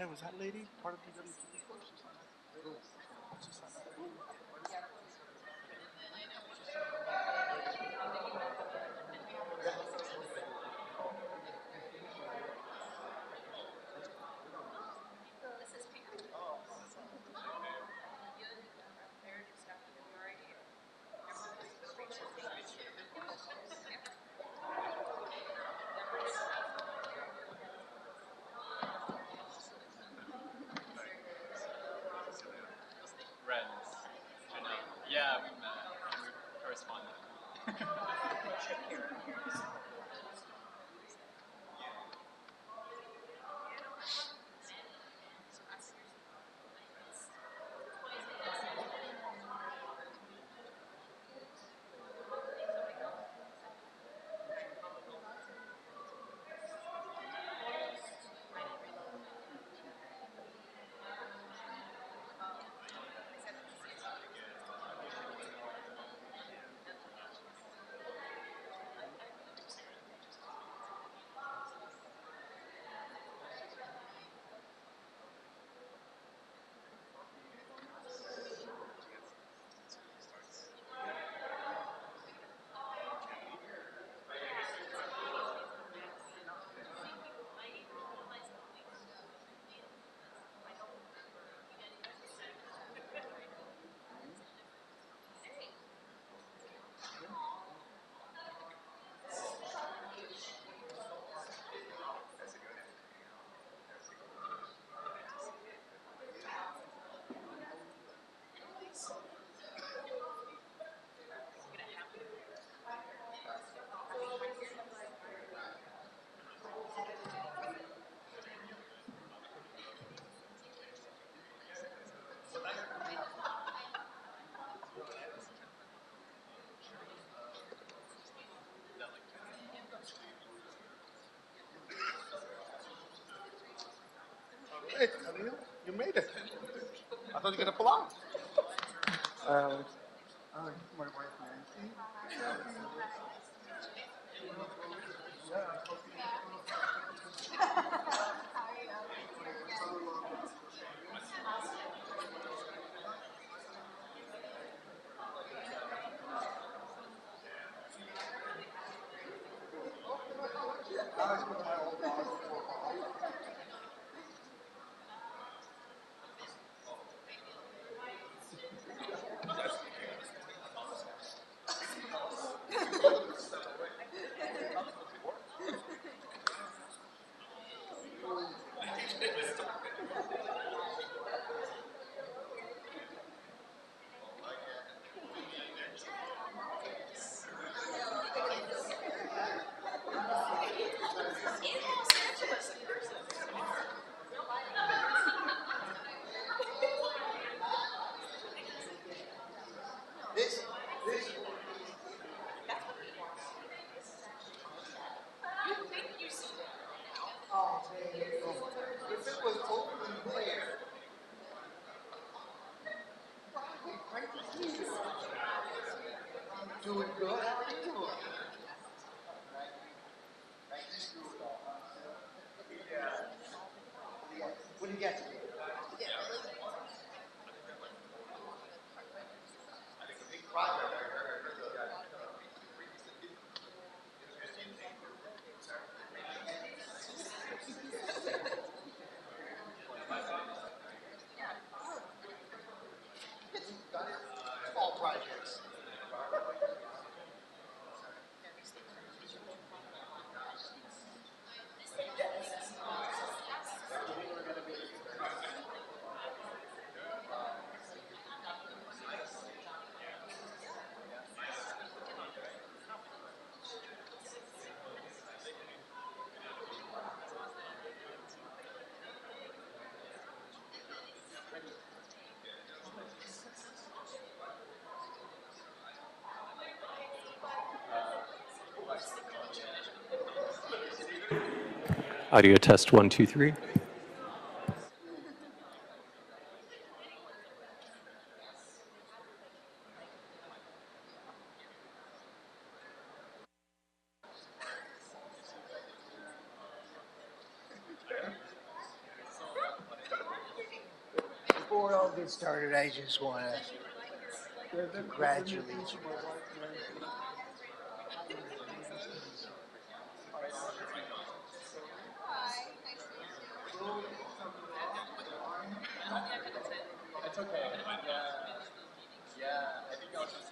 Hey, was that lady part of the WTV course? She signed up. She signed up. She signed up. Yeah. Oh, that's all. Friends. Yeah, we met. We corresponded. Hey, Khalil, you made it. I thought you were gonna pull out. Uh, my wife Nancy. If it was open there, probably great to see you. Doing good. How are you doing? What do you get? Small projects. Audio test 1, 2, 3. before we all get started, I just want to congratulate you. It's okay. Yeah, I think I was just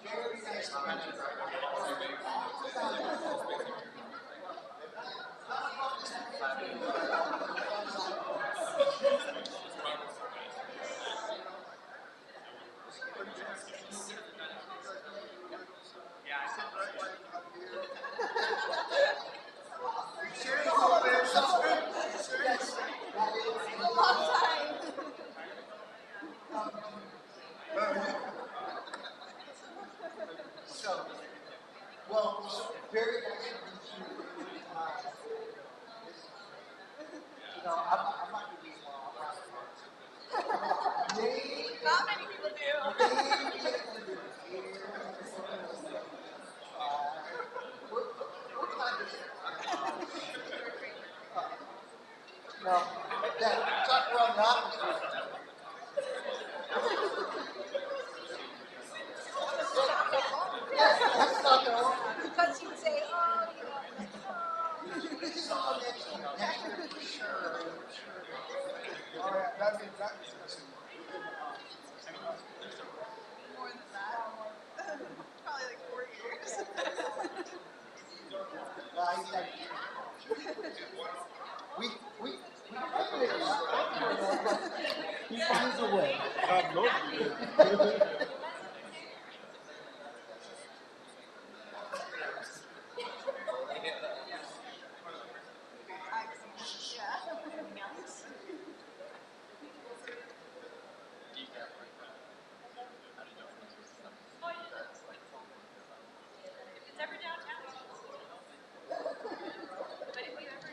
Well, very nice to meet you. I'm not going to be long. Not many people do. No, yeah, talk around the atmosphere. That's not the one. Because you'd say, oh, you know, like, This is all next year for sure. Oh, yeah, that'd be disgusting. more than that. Probably like 4 years. We he finds a way. God knows you did. If it's ever downtown, but if you ever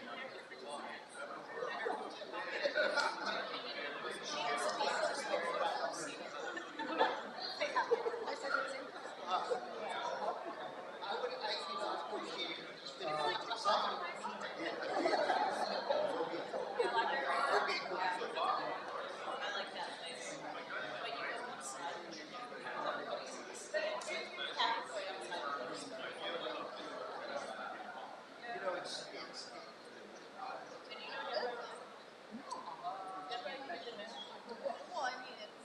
well, I mean, it's,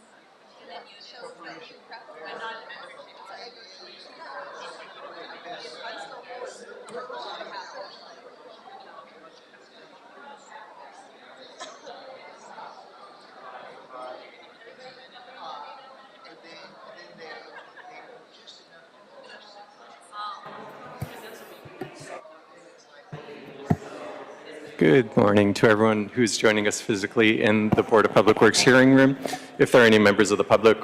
and then you show that you prep, but not in membership. It's like, I'm still Good morning to everyone who's joining us physically in the Board of Public Works hearing room. If there are any members of the public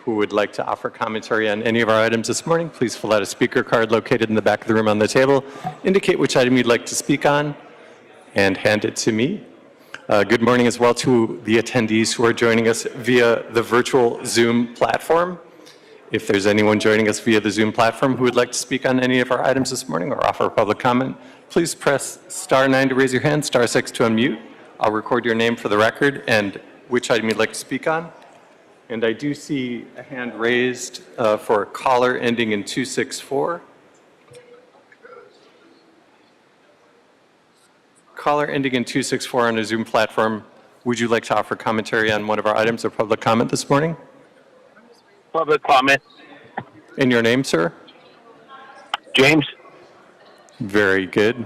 who would like to offer commentary on any of our items this morning, please fill out a speaker card located in the back of the room on the table. Indicate which item you'd like to speak on and hand it to me. Good morning as well to the attendees who are joining us via the virtual Zoom platform. If there's anyone joining us via the Zoom platform who would like to speak on any of our items this morning or offer a public comment, please press *9 to raise your hand, *6 to unmute. I'll record your name for the record and which item you'd like to speak on. And I do see a hand raised for a caller ending in 264. Caller ending in 264 on a Zoom platform, would you like to offer commentary on one of our items or public comment this morning? Public comment. And your name, sir? James? Very good.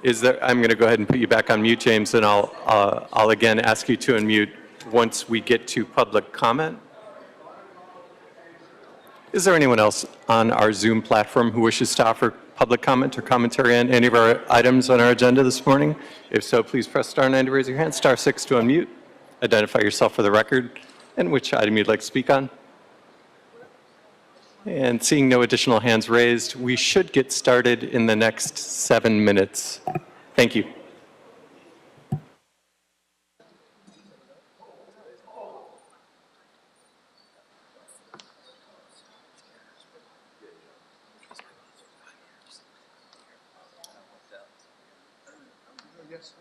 I'm going to go ahead and put you back on mute, James, and I'll again ask you to unmute once we get to public comment. Is there anyone else on our Zoom platform who wishes to offer public comment or commentary on any of our items on our agenda this morning? If so, please press *9 to raise your hand, *6 to unmute. Identify yourself for the record and which item you'd like to speak on. And seeing no additional hands raised, we should get started in the next 7 minutes. Thank you. Yes.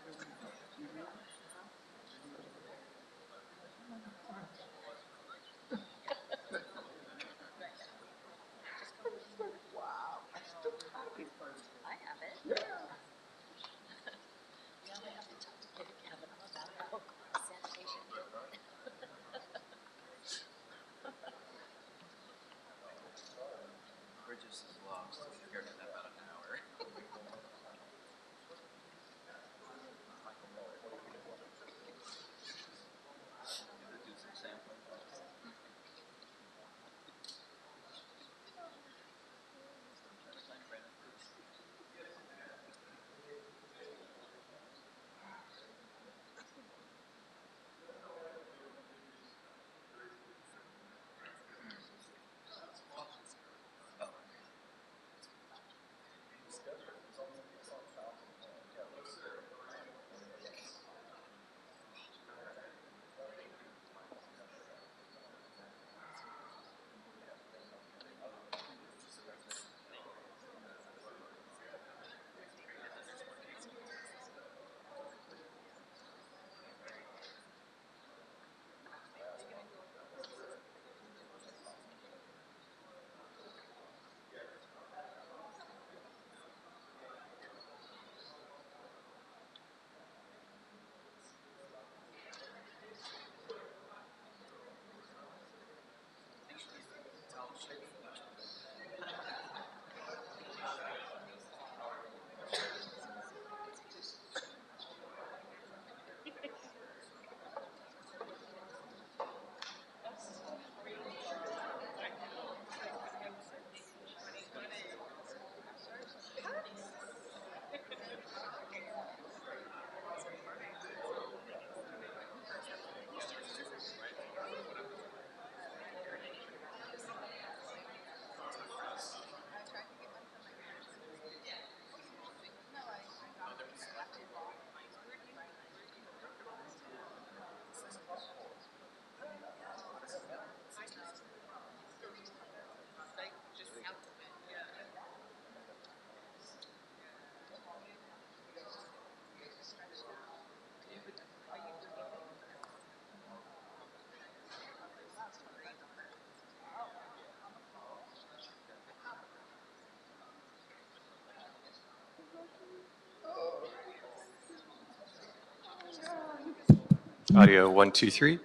Audio 1, 2, 3.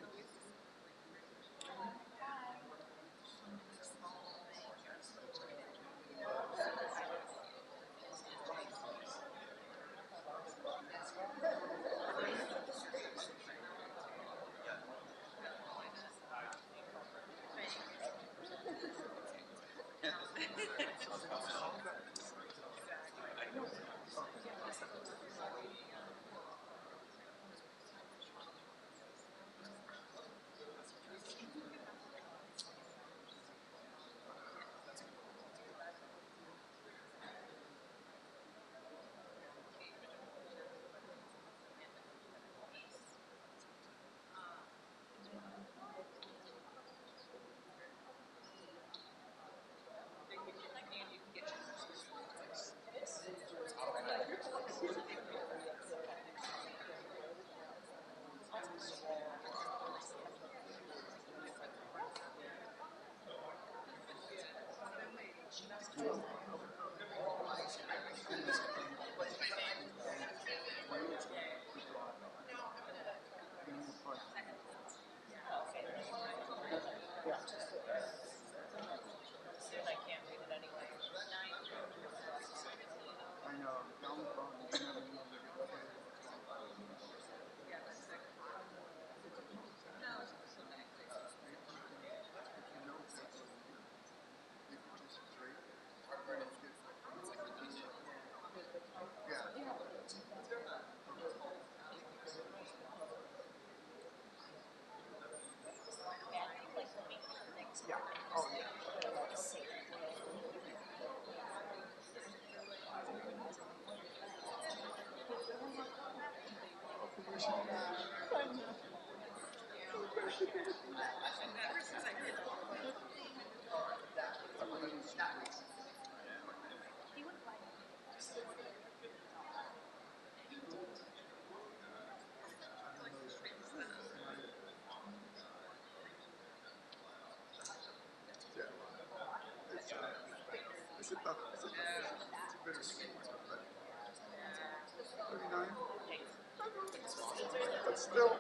But still,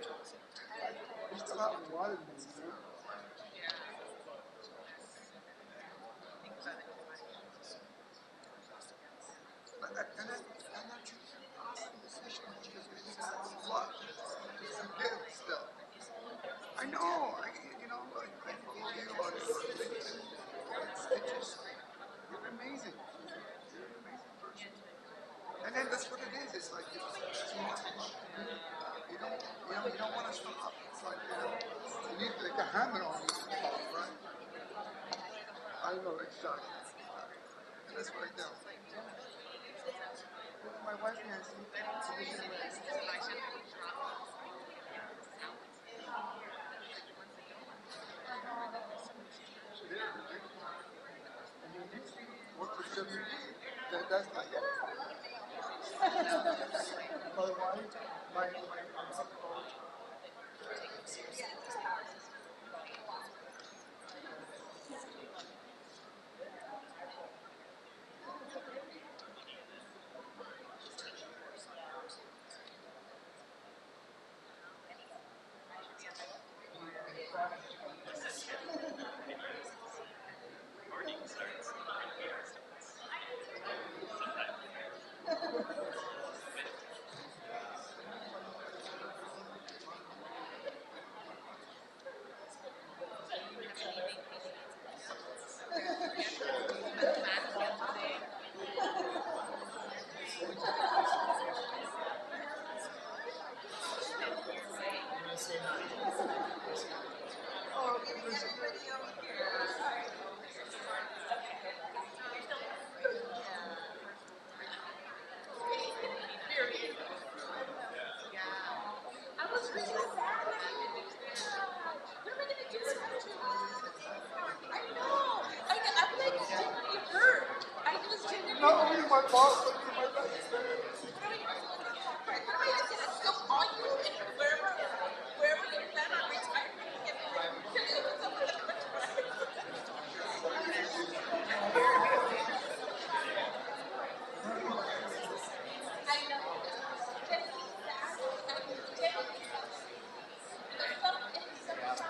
we still have a lot of these. That's right now. My wife has work for WD. That's not yet. My wife, my not only my boss, but you're my best friend.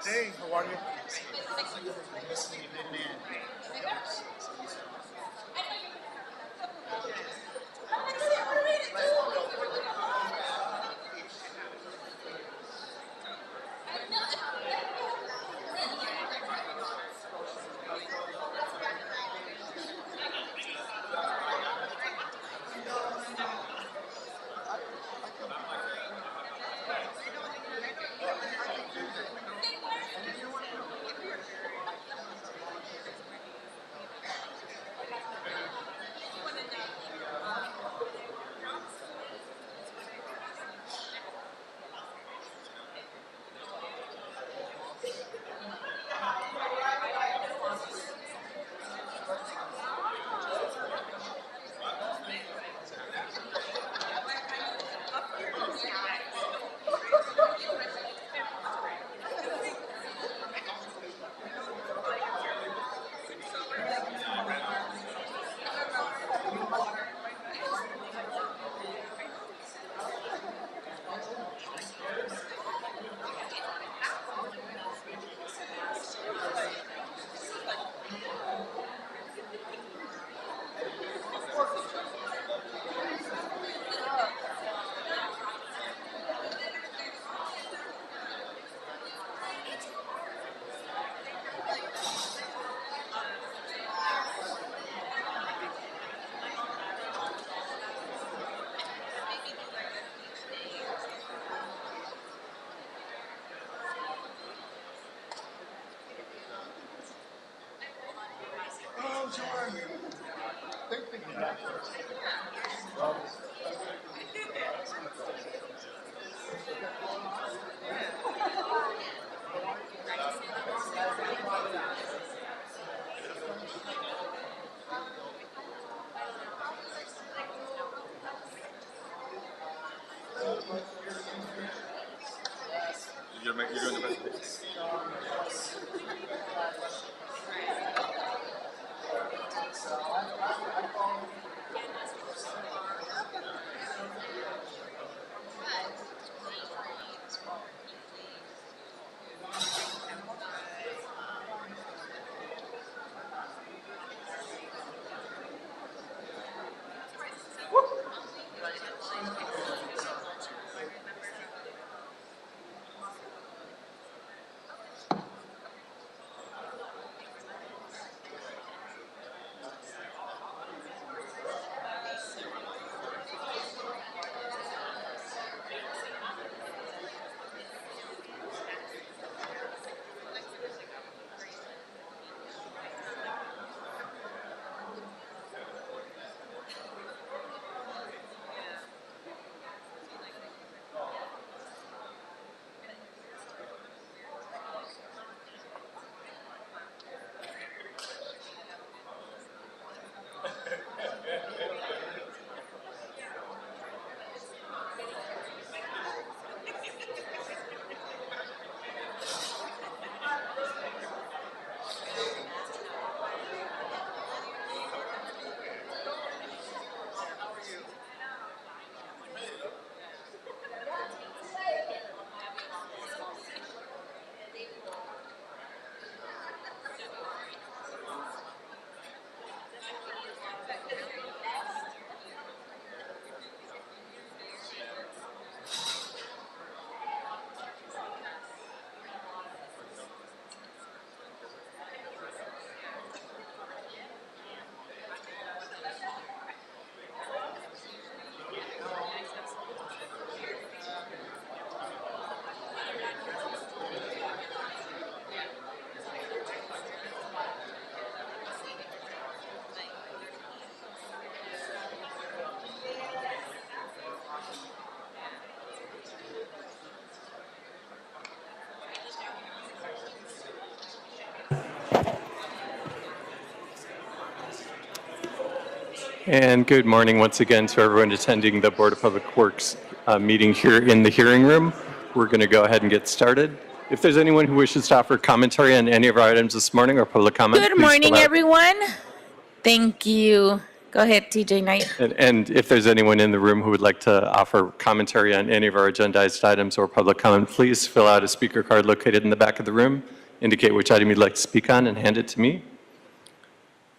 Hey, how are you? Oh, Jordan. Thank you. You're doing the presentation. And good morning once again to everyone attending the Board of Public Works meeting here in the hearing room. We're going to go ahead and get started. If there's anyone who wishes to offer commentary on any of our items this morning or public comment, Good please morning, fill out- everyone. Thank you. Go ahead, TJ Knight. And if there's anyone in the room who would like to offer commentary on any of our agendized items or public comment, please fill out a speaker card located in the back of the room, indicate which item you'd like to speak on, and hand it to me.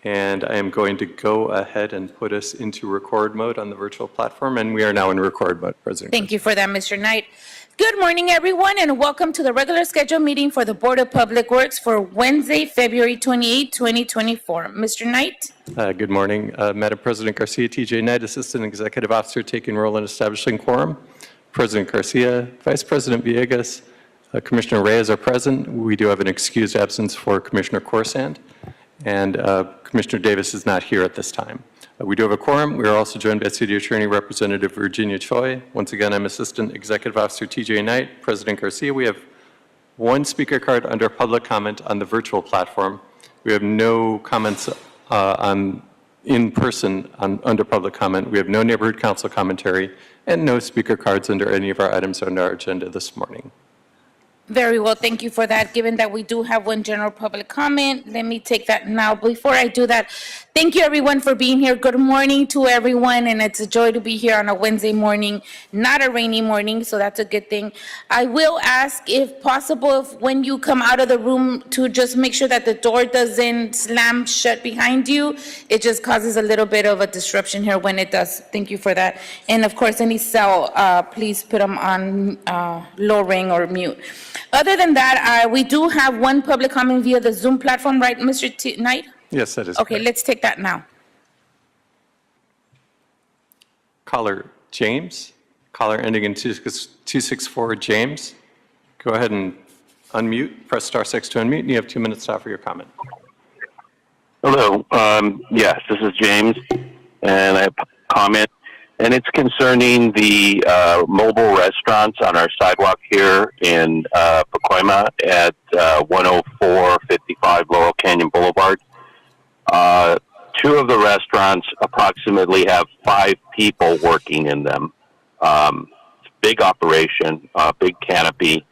And I am going to go ahead and put us into record mode on the virtual platform, and we are now in record mode, President. Thank you for that, Mr. Knight. Good morning, everyone, and welcome to the regular scheduled meeting for the Board of Public Works for Wednesday, February 28, 2024. Mr. Knight? Good morning, Madam President Garcia, TJ Knight, Assistant Executive Officer, taking role in establishing quorum. President Garcia, Vice President Villegas, Commissioner Reyes are present. We do have an excused absence for Commissioner Corsand, and Commissioner Davis is not here at this time. We do have a quorum. We are also joined by City Attorney Representative Virginia Choi. Once again, I'm Assistant Executive Officer TJ Knight. President Garcia, we have one speaker card under public comment on the virtual platform. We have no comments in person under public comment. We have no neighborhood council commentary and no speaker cards under any of our items on our agenda this morning. Very well, thank you for that. Given that we do have one general public comment, let me take that now. Before I do that, thank you everyone for being here. Good morning to everyone, and it's a joy to be here on a Wednesday morning, not a rainy morning, so that's a good thing. I will ask, if possible, if when you come out of the room, to just make sure that the door doesn't slam shut behind you. It just causes a little bit of a disruption here when it does. Thank you for that. And of course, any cell, please put them on low ring or mute. Other than that, we do have one public comment via the Zoom platform, right, Mr. Knight? Yes, that is Okay, correct. let's take that now. Caller James, caller ending in 264, James. Go ahead and unmute, press *6 to unmute, and you have 2 minutes to offer your comment. Hello. Yes, this is James, and I have a comment, and it's concerning the mobile restaurants on our sidewalk here in Pacoima at 10455 Laurel Canyon Boulevard. Two of the restaurants approximately have 5 people working in them. Big operation, big canopy,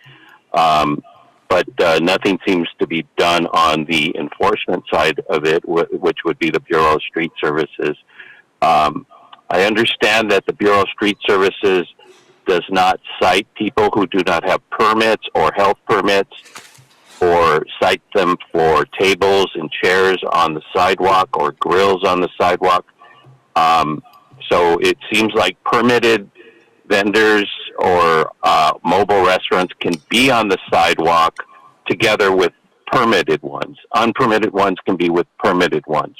but nothing seems to be done on the enforcement side of it, which would be the Bureau of Street Services. I understand that the Bureau of Street Services does not cite people who do not have permits or health permits, or cite them for tables and chairs on the sidewalk or grills on the sidewalk. So it seems like permitted vendors or mobile restaurants can be on the sidewalk together with permitted ones. Unpermitted ones can be with permitted ones.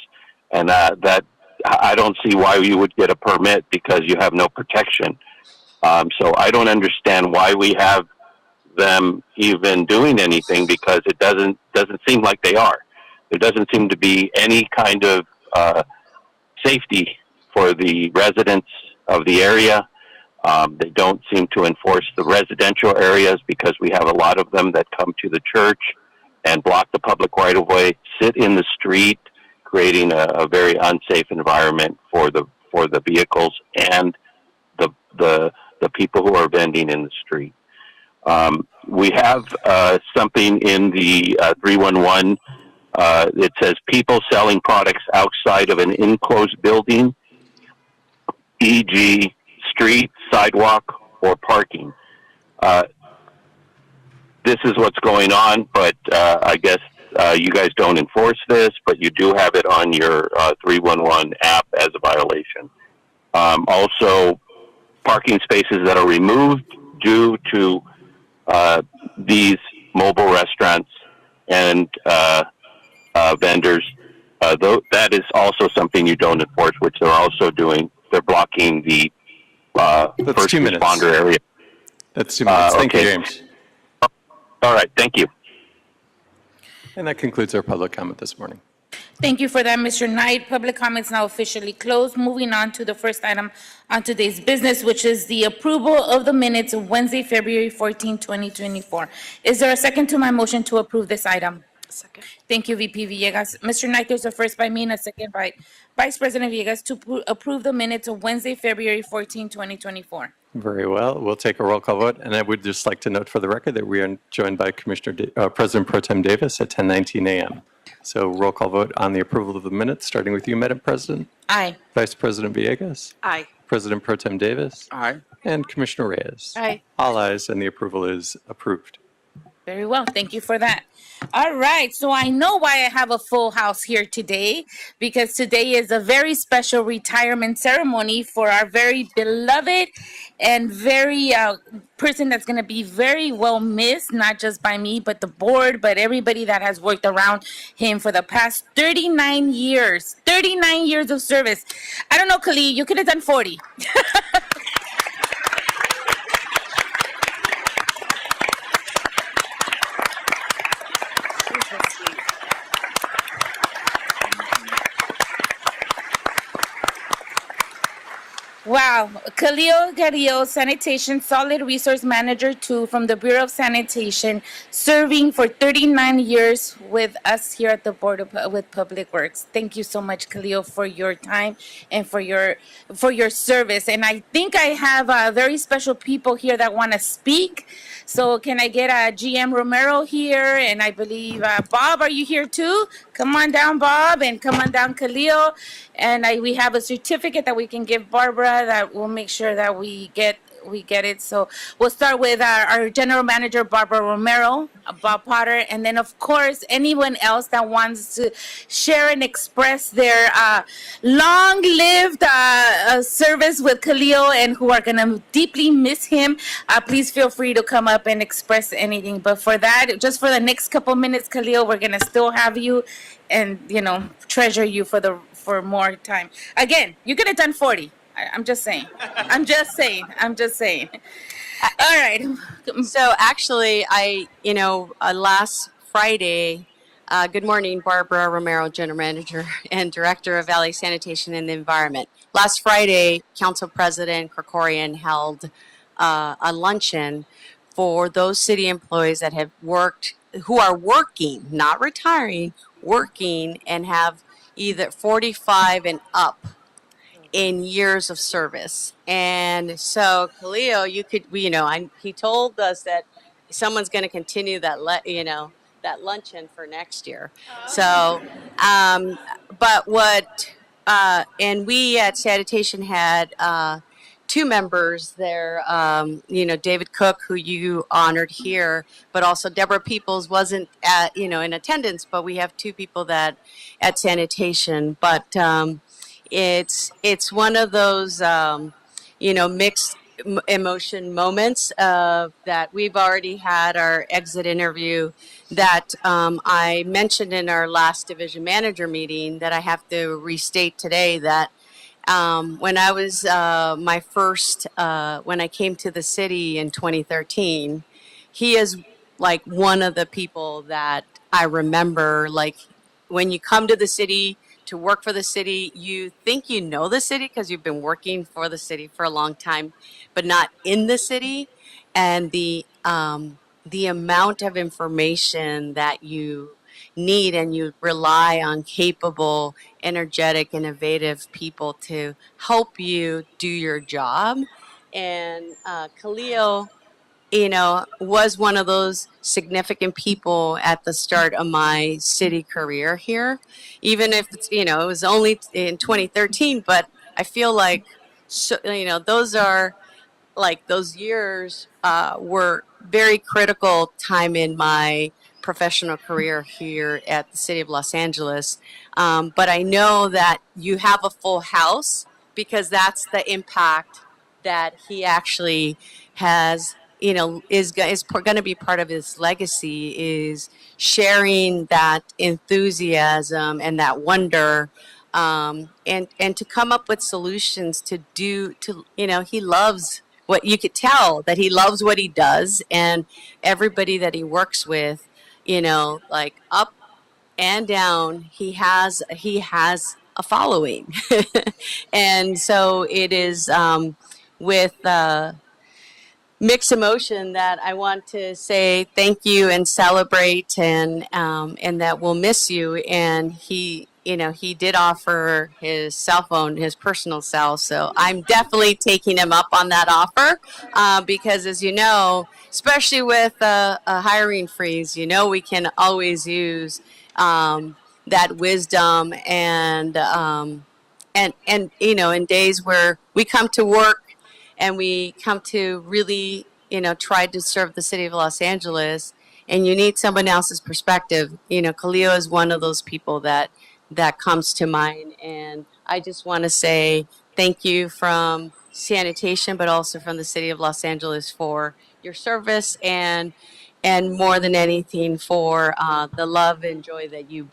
And that I don't see why you would get a permit, because you have no protection. So I don't understand why we have them even doing anything, because it doesn't seem like they are. There doesn't seem to be any kind of safety for the residents of the area. They don't seem to enforce the residential areas, because we have a lot of them that come to the church and block the public right-of-way, sit in the street, creating a very unsafe environment for the vehicles and the people who are vending in the street. We have something in the 311. It says people selling products outside of an enclosed building, e.g. street, sidewalk, or parking. This is what's going on, but I guess you guys don't enforce this, but you do have it on your 311 app as a violation. Also, parking spaces that are removed due to these mobile restaurants and vendors, that is also something you don't enforce, which they're also doing. They're blocking the first 2 minutes. responder area. That's 2 minutes. Thank you, okay. James. All right, thank you. And that concludes our public comment this morning. Thank you for that, Mr. Knight. Public comments now officially closed. Moving on to the first item on today's business, which is the approval of the minutes of Wednesday, February 14, 2024. Is there a second to my motion to approve this item? Second. Thank you, VP Villegas. Mr. Knight, there's a first by me and a second by Vice President Villegas to approve the minutes of Wednesday, February 14, 2024. Very well. We'll take a roll call vote. And I would just like to note for the record that we are joined by President Pro Tem Davis at 10:19 a.m. So roll call vote on the approval of the minutes, starting with you, Madam President. Aye. Vice President Villegas. Aye. President Pro Tem Davis. Aye. And Commissioner Reyes. Aye. All ayes, and the approval is approved. Very well. Thank you for that. All right. So I know why I have a full house here today, because today is a very special retirement ceremony for our very beloved and very person that's going to be very well missed, not just by me, but the board, but everybody that has worked around him for the past 39 years. 39 years of service. I don't know, Khalid, you could have done 40. Wow. Khalil Garillo, Sanitation Solid Resource Manager 2 from the Bureau of Sanitation, serving for 39 years with us here at the Board of with Public Works. Thank you so much, Khalil, for your time and for your service. And I think I have very special people here that want to speak. So can I get GM Romero here? And I believe, Bob, are you here too? Come on down, Bob, and come on down, Khalil. And we have a certificate that we can give Barbara that will make sure that we get it. So we'll start with our General Manager, Barbara Romero, Bob Potter, and then, of course, anyone else that wants to share and express their long-lived service with Khalil and who are going to deeply miss him. Please feel free to come up and express anything. But for that, just for the next couple minutes, Khalil, we're going to still have you and, treasure you for more time. Again, you could have done 40. I'm just saying. I'm just saying. All right. So actually, last Friday, good morning, Barbara Romero, General Manager and Director of Valley Sanitation and the Environment. Last Friday, Council President Krikorian held a luncheon for those city employees that have worked, who are working, not retiring, working, and have either 45 and up in years of service. And so Khalil, he told us that someone's going to continue that that luncheon for next year. So, and we at Sanitation had two members there, David Cook, who you honored here, but also Deborah Peoples wasn't in attendance, but we have two people that at Sanitation, but it's one of those, mixed emotion moments that we've already had our exit interview that I mentioned in our last division manager meeting that I have to restate today that when I was when I came to the city in 2013, he is like one of the people that I remember, like when you come to the city, to work for the city, you think you know the city because you've been working for the city for a long time, but not in the city. And the amount of information that you need, and you rely on capable, energetic, innovative people to help you do your job. And Khalil, was one of those significant people at the start of my city career here, even if it's, it was only in 2013, but I feel like, those are like those years were very critical time in my professional career here at the city of Los Angeles. But I know that you have a full house because that's the impact that he actually has, is going to be part of his legacy, is sharing that enthusiasm and that wonder, and to come up with solutions he loves what you could tell that he loves what he does, and everybody that he works with, like up and down, he has a following. And so it is with mixed emotion that I want to say thank you and celebrate, and that we'll miss you. And he, he did offer his cell phone, his personal cell. So I'm definitely taking him up on that offer, because as you know, especially with a hiring freeze, we can always use that wisdom and in days where we come to work and we come to really, try to serve the city of Los Angeles, and you need someone else's perspective. Khalil is one of those people that comes to mind. And I just want to say thank you from sanitation, but also from the city of Los Angeles for your service, and more than anything for the love and joy that you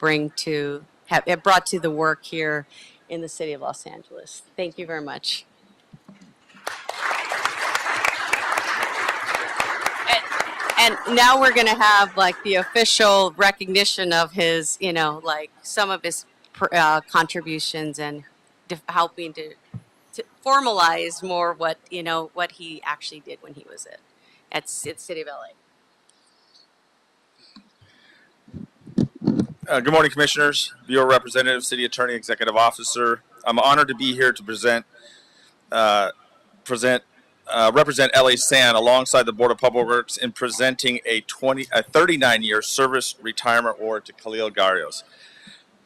have brought to the work here in the city of Los Angeles. Thank you very much. And now we're going to have like the official recognition of his, some of his contributions, and helping to formalize more what he actually did when he was at City of LA. Good morning, Commissioners, Bureau Representative, City Attorney, Executive Officer. I'm honored to be here to represent LA San alongside the Board of Public Works in presenting a 39-year service retirement award to Khalil Garrios.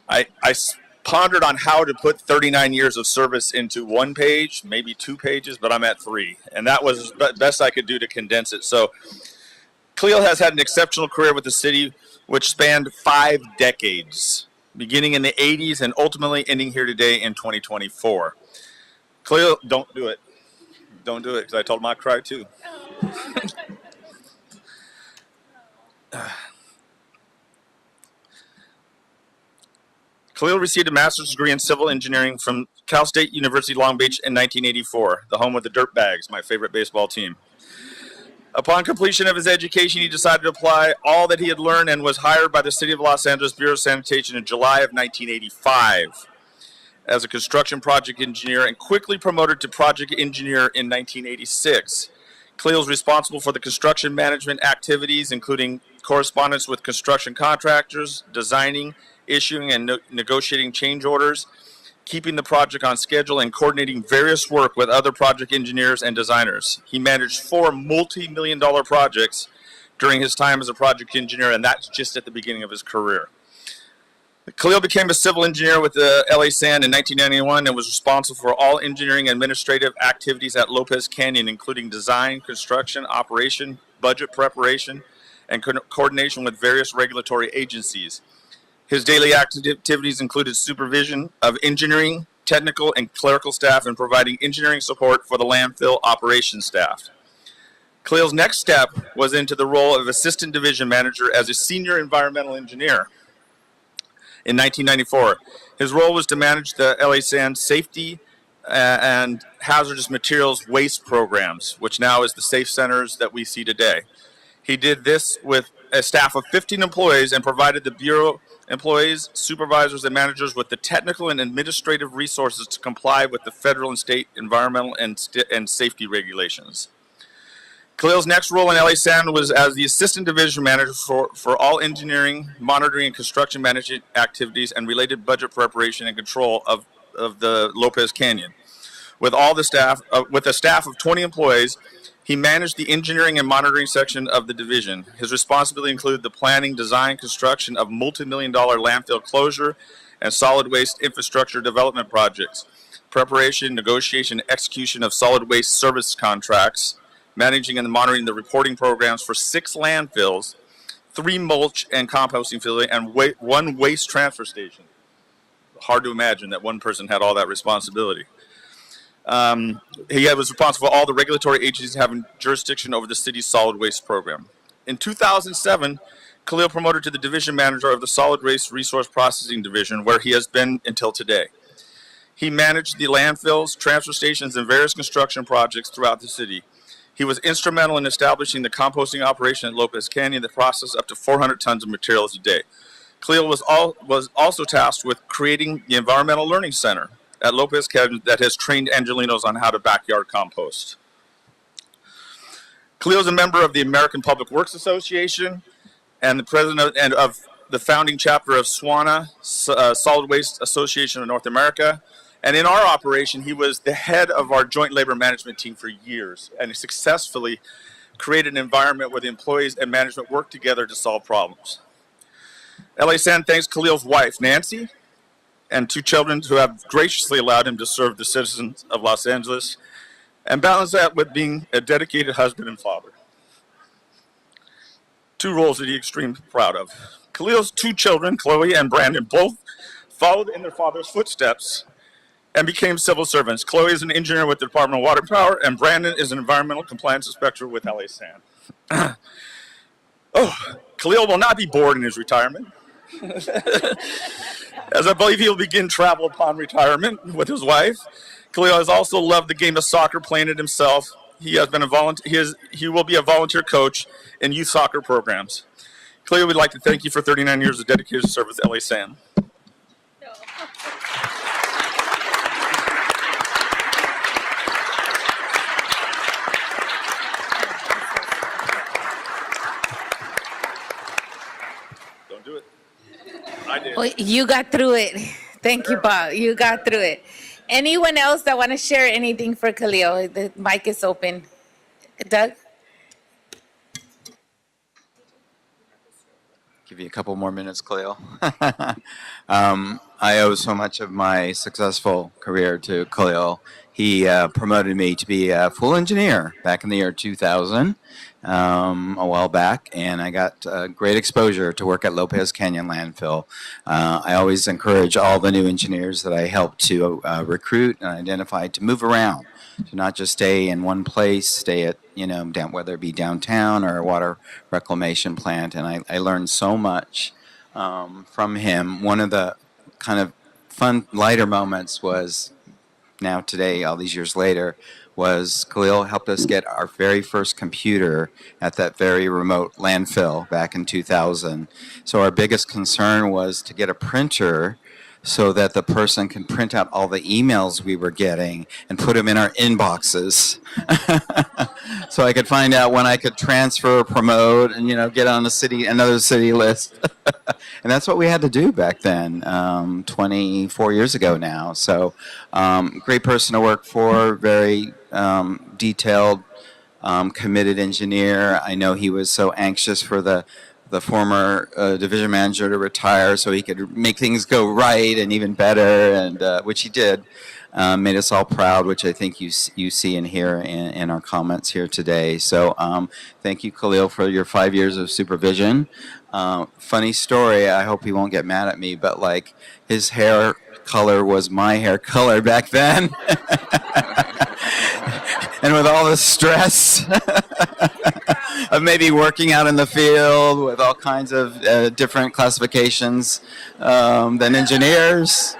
I pondered on how to put 39 years of service into one page, maybe 2 pages, but I'm at 3, and that was the best I could do to condense it. So Khalil has had an exceptional career with the city, which spanned 5 decades, beginning in the 80s and ultimately ending here today in 2024. Khalil, don't do it. Don't do it, because I told him I'd cry too. Khalil received a master's degree in civil engineering from Cal State University Long Beach in 1984, the home of the Dirtbags, my favorite baseball team. Upon completion of his education, he decided to apply all that he had learned and was hired by the City of Los Angeles Bureau of Sanitation in July of 1985 as a construction project engineer, and quickly promoted to project engineer in 1986. Khalil is responsible for the construction management activities, including correspondence with construction contractors, designing, issuing, and negotiating change orders, keeping the project on schedule, and coordinating various work with other project engineers and designers. He managed 4 multi-million-dollar projects during his time as a project engineer, and that's just at the beginning of his career. Khalil became a civil engineer with the LA San in 1991 and was responsible for all engineering and administrative activities at Lopez Canyon, including design, construction, operation, budget preparation, and coordination with various regulatory agencies. His daily activities included supervision of engineering, technical, and clerical staff, and providing engineering support for the landfill operations staff. Khalil's next step was into the role of assistant division manager as a senior environmental engineer. In 1994, his role was to manage the LA San safety and hazardous materials waste programs, which now is the safe centers that we see today. He did this with a staff of 15 employees and provided the Bureau employees, supervisors, and managers with the technical and administrative resources to comply with the federal and state environmental and safety regulations. Khalil's next role in LA San was as the assistant division manager for all engineering, monitoring, and construction management activities and related budget preparation and control of the Lopez Canyon. With a staff of 20 employees, he managed the engineering and monitoring section of the division. His responsibility included the planning, design, construction of multi-million-dollar landfill closure and solid waste infrastructure development projects, preparation, negotiation, execution of solid waste service contracts, managing and monitoring the reporting programs for 6 landfills, 3 mulch and composting facilities, and 1 waste transfer station. Hard to imagine that one person had all that responsibility. He was responsible for all the regulatory agencies having jurisdiction over the city's solid waste program. In 2007, Khalil promoted to the division manager of the Solid Waste Resource Processing Division, where he has been until today. He managed the landfills, transfer stations, and various construction projects throughout the city. He was instrumental in establishing the composting operation at Lopez Canyon that processed up to 400 tons of materials a day. Khalil was also tasked with creating the Environmental Learning Center at Lopez Canyon that has trained Angelinos on how to backyard compost. Khalil is a member of the American Public Works Association and the president of the founding chapter of SWANA, Solid Waste Association of North America. And in our operation, he was the head of our joint labor management team for years, and he successfully created an environment where the employees and management work together to solve problems. LA San thanks Khalil's wife, Nancy, and 2 children who have graciously allowed him to serve the citizens of Los Angeles and balance that with being a dedicated husband and father. 2 roles that he's extremely proud of. Khalil's 2 children, Chloe and Brandon, both followed in their father's footsteps and became civil servants. Chloe is an engineer with the Department of Water and Power, and Brandon is an environmental compliance inspector with LA San. Khalil will not be bored in his retirement, as I believe he'll begin travel upon retirement with his wife. Khalil has also loved the game of soccer, playing it himself. He has been a he will be a volunteer coach in youth soccer programs. Khalil, we'd like to thank you for 39 years of dedicated service at LA San. Don't do it. I did. Well, you got through it. Thank you, Bob. You got through it. Anyone else that want to share anything for Khalil? The mic is open. Doug? Give you a couple more minutes, Khalil. I owe so much of my successful career to Khalil. He promoted me to be a full engineer back in the year 2000, a while back, and I got great exposure to work at Lopez Canyon Landfill. I always encourage all the new engineers that I help to recruit and identify to move around, to not just stay in one place, stay at, whether it be downtown or a water reclamation plant. And I learned so much from him. One of the kind of fun, lighter moments was, now today, all these years later, was Khalil helped us get our very first computer at that very remote landfill back in 2000. So our biggest concern was to get a printer so that the person can print out all the emails we were getting and put them in our inboxes. So I could find out when I could transfer, promote, and get on another city list. And that's what we had to do back then, 24 years ago now. So great person to work for, very detailed, committed engineer. I know he was so anxious for the former division manager to retire so he could make things go right and even better, and which he did. Made us all proud, which I think you see and hear in our comments here today. So thank you, Khalil, for your 5 years of supervision. Funny story, I hope he won't get mad at me, but like his hair color was my hair color back then. And with all the stress of maybe working out in the field with all kinds of different classifications than engineers,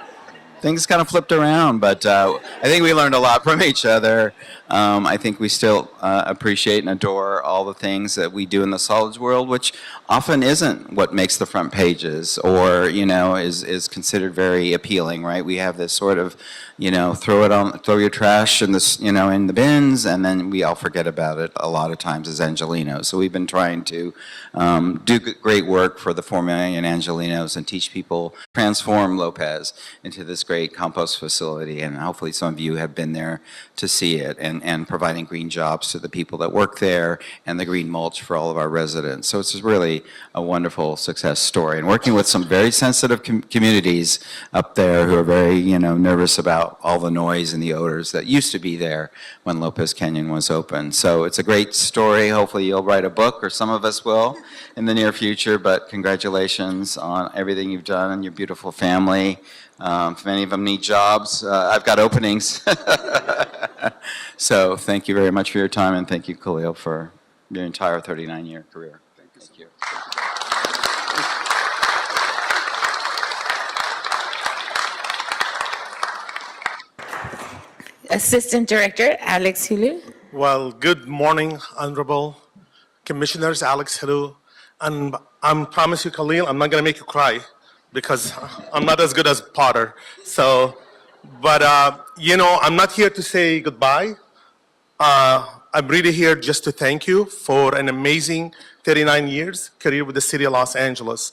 things kind of flipped around. But I think we learned a lot from each other. I think we still appreciate and adore all the things that we do in the solids world, which often isn't what makes the front pages or, is considered very appealing, right? We have this sort of, throw your trash in this, in the bins, and then we all forget about it a lot of times as Angelenos. So we've been trying to do great work for the 4 million Angelenos and teach people, transform Lopez into this great compost facility. And hopefully some of you have been there to see it, and providing green jobs to the people that work there and the green mulch for all of our residents. So it's really a wonderful success story. And working with some very sensitive communities up there who are very, nervous about all the noise and the odors that used to be there when Lopez Canyon was open. So it's a great story. Hopefully you'll write a book, or some of us will in the near future, but congratulations on everything you've done and your beautiful family. If many of them need jobs, I've got openings. So thank you very much for your time, and thank you, Khalil, for your entire 39-year career. Thank you. Assistant Director Alex Hulu. Well, good morning, Honorable Commissioners, Alex Helu. And I promise you, Khalil, I'm not going to make you cry because I'm not as good as Potter. So, but, I'm not here to say goodbye. I'm really here just to thank you for an amazing 39 years career with the city of Los Angeles.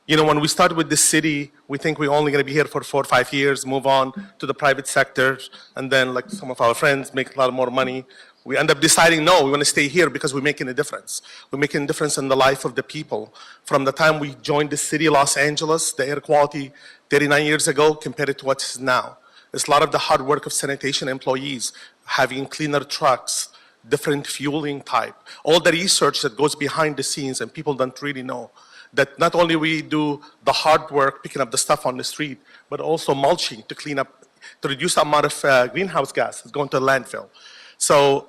You know, when we started with this city, we think we're only going to be here for 4 or 5 years, move on to the private sector, and then, like some of our friends, make a lot more money. We end up deciding, no, we want to stay here because we're making a difference. We're making a difference in the life of the people. From the time we joined the city of Los Angeles, the air quality 39 years ago compared to what is now. It's a lot of the hard work of sanitation employees, having cleaner trucks, different fueling type, all the research that goes behind the scenes and people don't really know. That not only we do the hard work picking up the stuff on the street, but also mulching to clean up, to reduce the amount of greenhouse gas that's going to the landfill. So,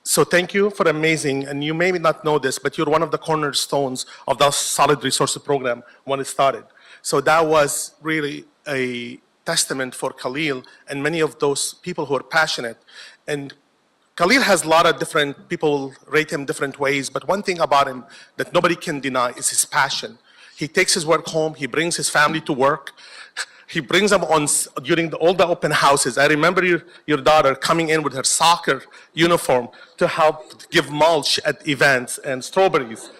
so thank you for amazing, and you may not know this, but you're one of the cornerstones of the Solid Resources Program when it started. So that was really a testament for Khalil and many of those people who are passionate. And Khalil has a lot of different people rate him different ways, but one thing about him that nobody can deny is his passion. He takes his work home, he brings his family to work, he brings them on during all the open houses. I remember your daughter coming in with her soccer uniform to help give mulch at events and strawberries.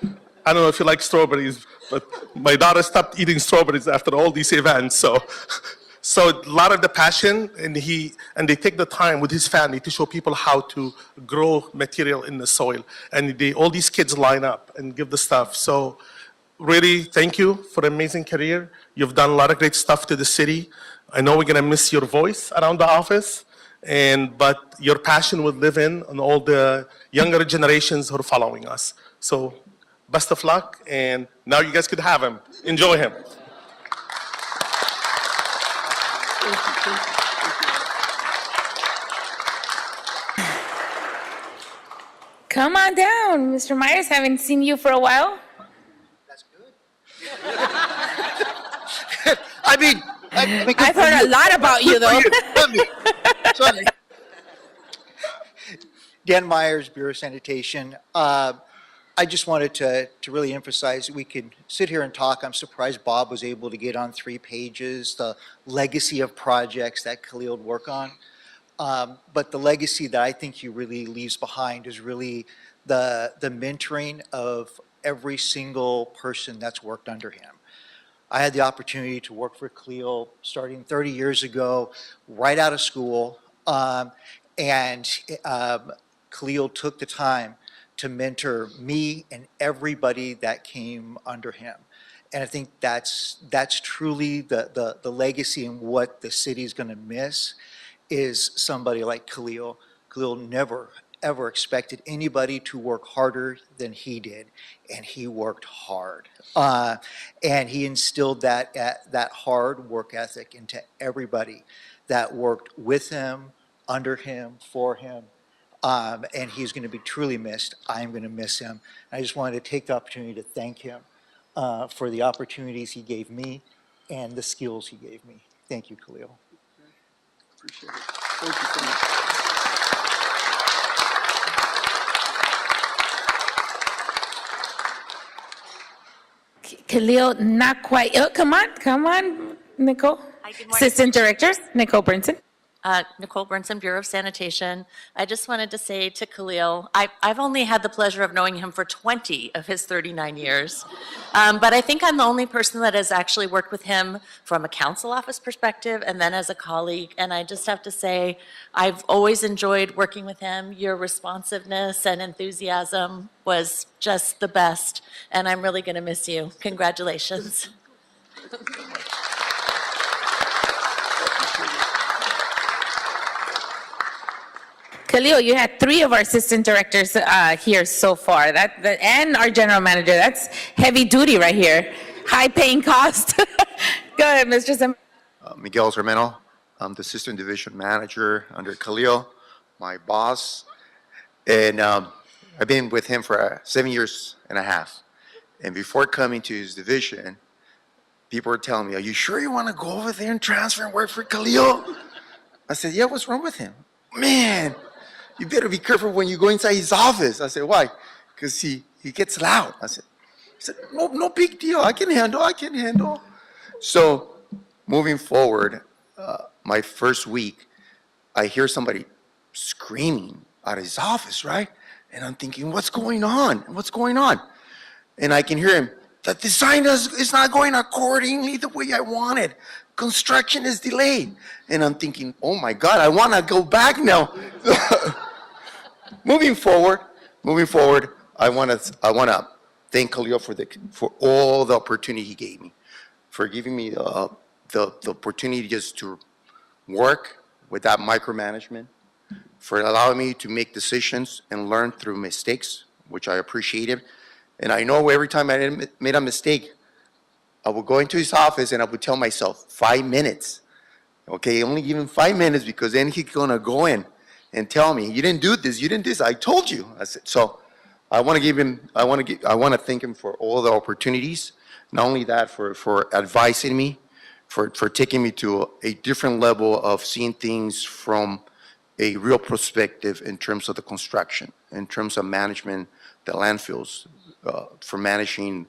I don't know if you like strawberries, but my daughter stopped eating strawberries after all these events. So a lot of the passion, and they take the time with his family to show people how to grow material in the soil. And all these kids line up and give the stuff. So really, thank you for an amazing career. You've done a lot of great stuff to the city. I know we're gonna miss your voice around the office, but your passion will live in on all the younger generations who are following us. So best of luck, and now you guys could have him. Enjoy him. Come on down, Mr. Myers. Haven't seen you for a while. That's good. I mean, I've heard a lot about you, though. Sorry. Dan Myers, Bureau of Sanitation. I just wanted to really emphasize we could sit here and talk. I'm surprised Bob was able to get on 3 pages, the legacy of projects that Khalil would work on. But the legacy that I think he really leaves behind is really the mentoring of every single person that's worked under him. I had the opportunity to work for Khalil starting 30 years ago, right out of school. Khalil took the time to mentor me and everybody that came under him. And I think that's truly the legacy and what the city is going to miss is somebody like Khalil. Khalil never, ever expected anybody to work harder than he did, and he worked hard. And he instilled that hard work ethic into everybody that worked with him, under him, for him. And he's going to be truly missed. I'm going to miss him. I just wanted to take the opportunity to thank him for the opportunities he gave me and the skills he gave me. Thank you, Khalil. Appreciate it. Thank you so much. Khalil, not quite. Oh, come on, Nicole. Hi, good morning. Assistant Director, Nicole Brinson. Nicole Brinson, Bureau of Sanitation. I just wanted to say to Khalil, I've only had the pleasure of knowing him for 20 of his 39 years. But I think I'm the only person that has actually worked with him from a council office perspective and then as a colleague. And I just have to say, I've always enjoyed working with him. Your responsiveness and enthusiasm was just the best. And I'm really going to miss you. Congratulations. Khalil, you had 3 of our assistant directors here so far, and our general manager. That's heavy duty right here. High paying cost. Go ahead, Mr. Sim. Miguel Zermeno. I'm the assistant division manager under Khalil, my boss. And I've been with him for 7 years and a half. And before coming to his division, people were telling me, are you sure you want to go over there and transfer and work for Khalil? I said, yeah, what's wrong with him? Man, you better be careful when you go inside his office. I said, why? Because he gets loud. He said, no big deal. I can handle. So moving forward, my first week, I hear somebody screaming out of his office, right? And I'm thinking, what's going on? What's going on? And I can hear him, the design is not going accordingly the way I wanted. Construction is delayed. And I'm thinking, oh my God, I want to go back now. Moving forward, I want to thank Khalil for all the opportunity he gave me, for giving me the opportunity just to work without micromanagement, for allowing me to make decisions and learn through mistakes, which I appreciated. And I know every time I made a mistake, I would go into his office and I would tell myself, 5 minutes. Okay, only give him 5 minutes, because then he's gonna go in and tell me, you didn't do this, you didn't do this, I told you. I said, so I want to thank him for all the opportunities. Not only that, for advising me, for taking me to a different level of seeing things from a real perspective in terms of the construction, in terms of management, the landfills, for managing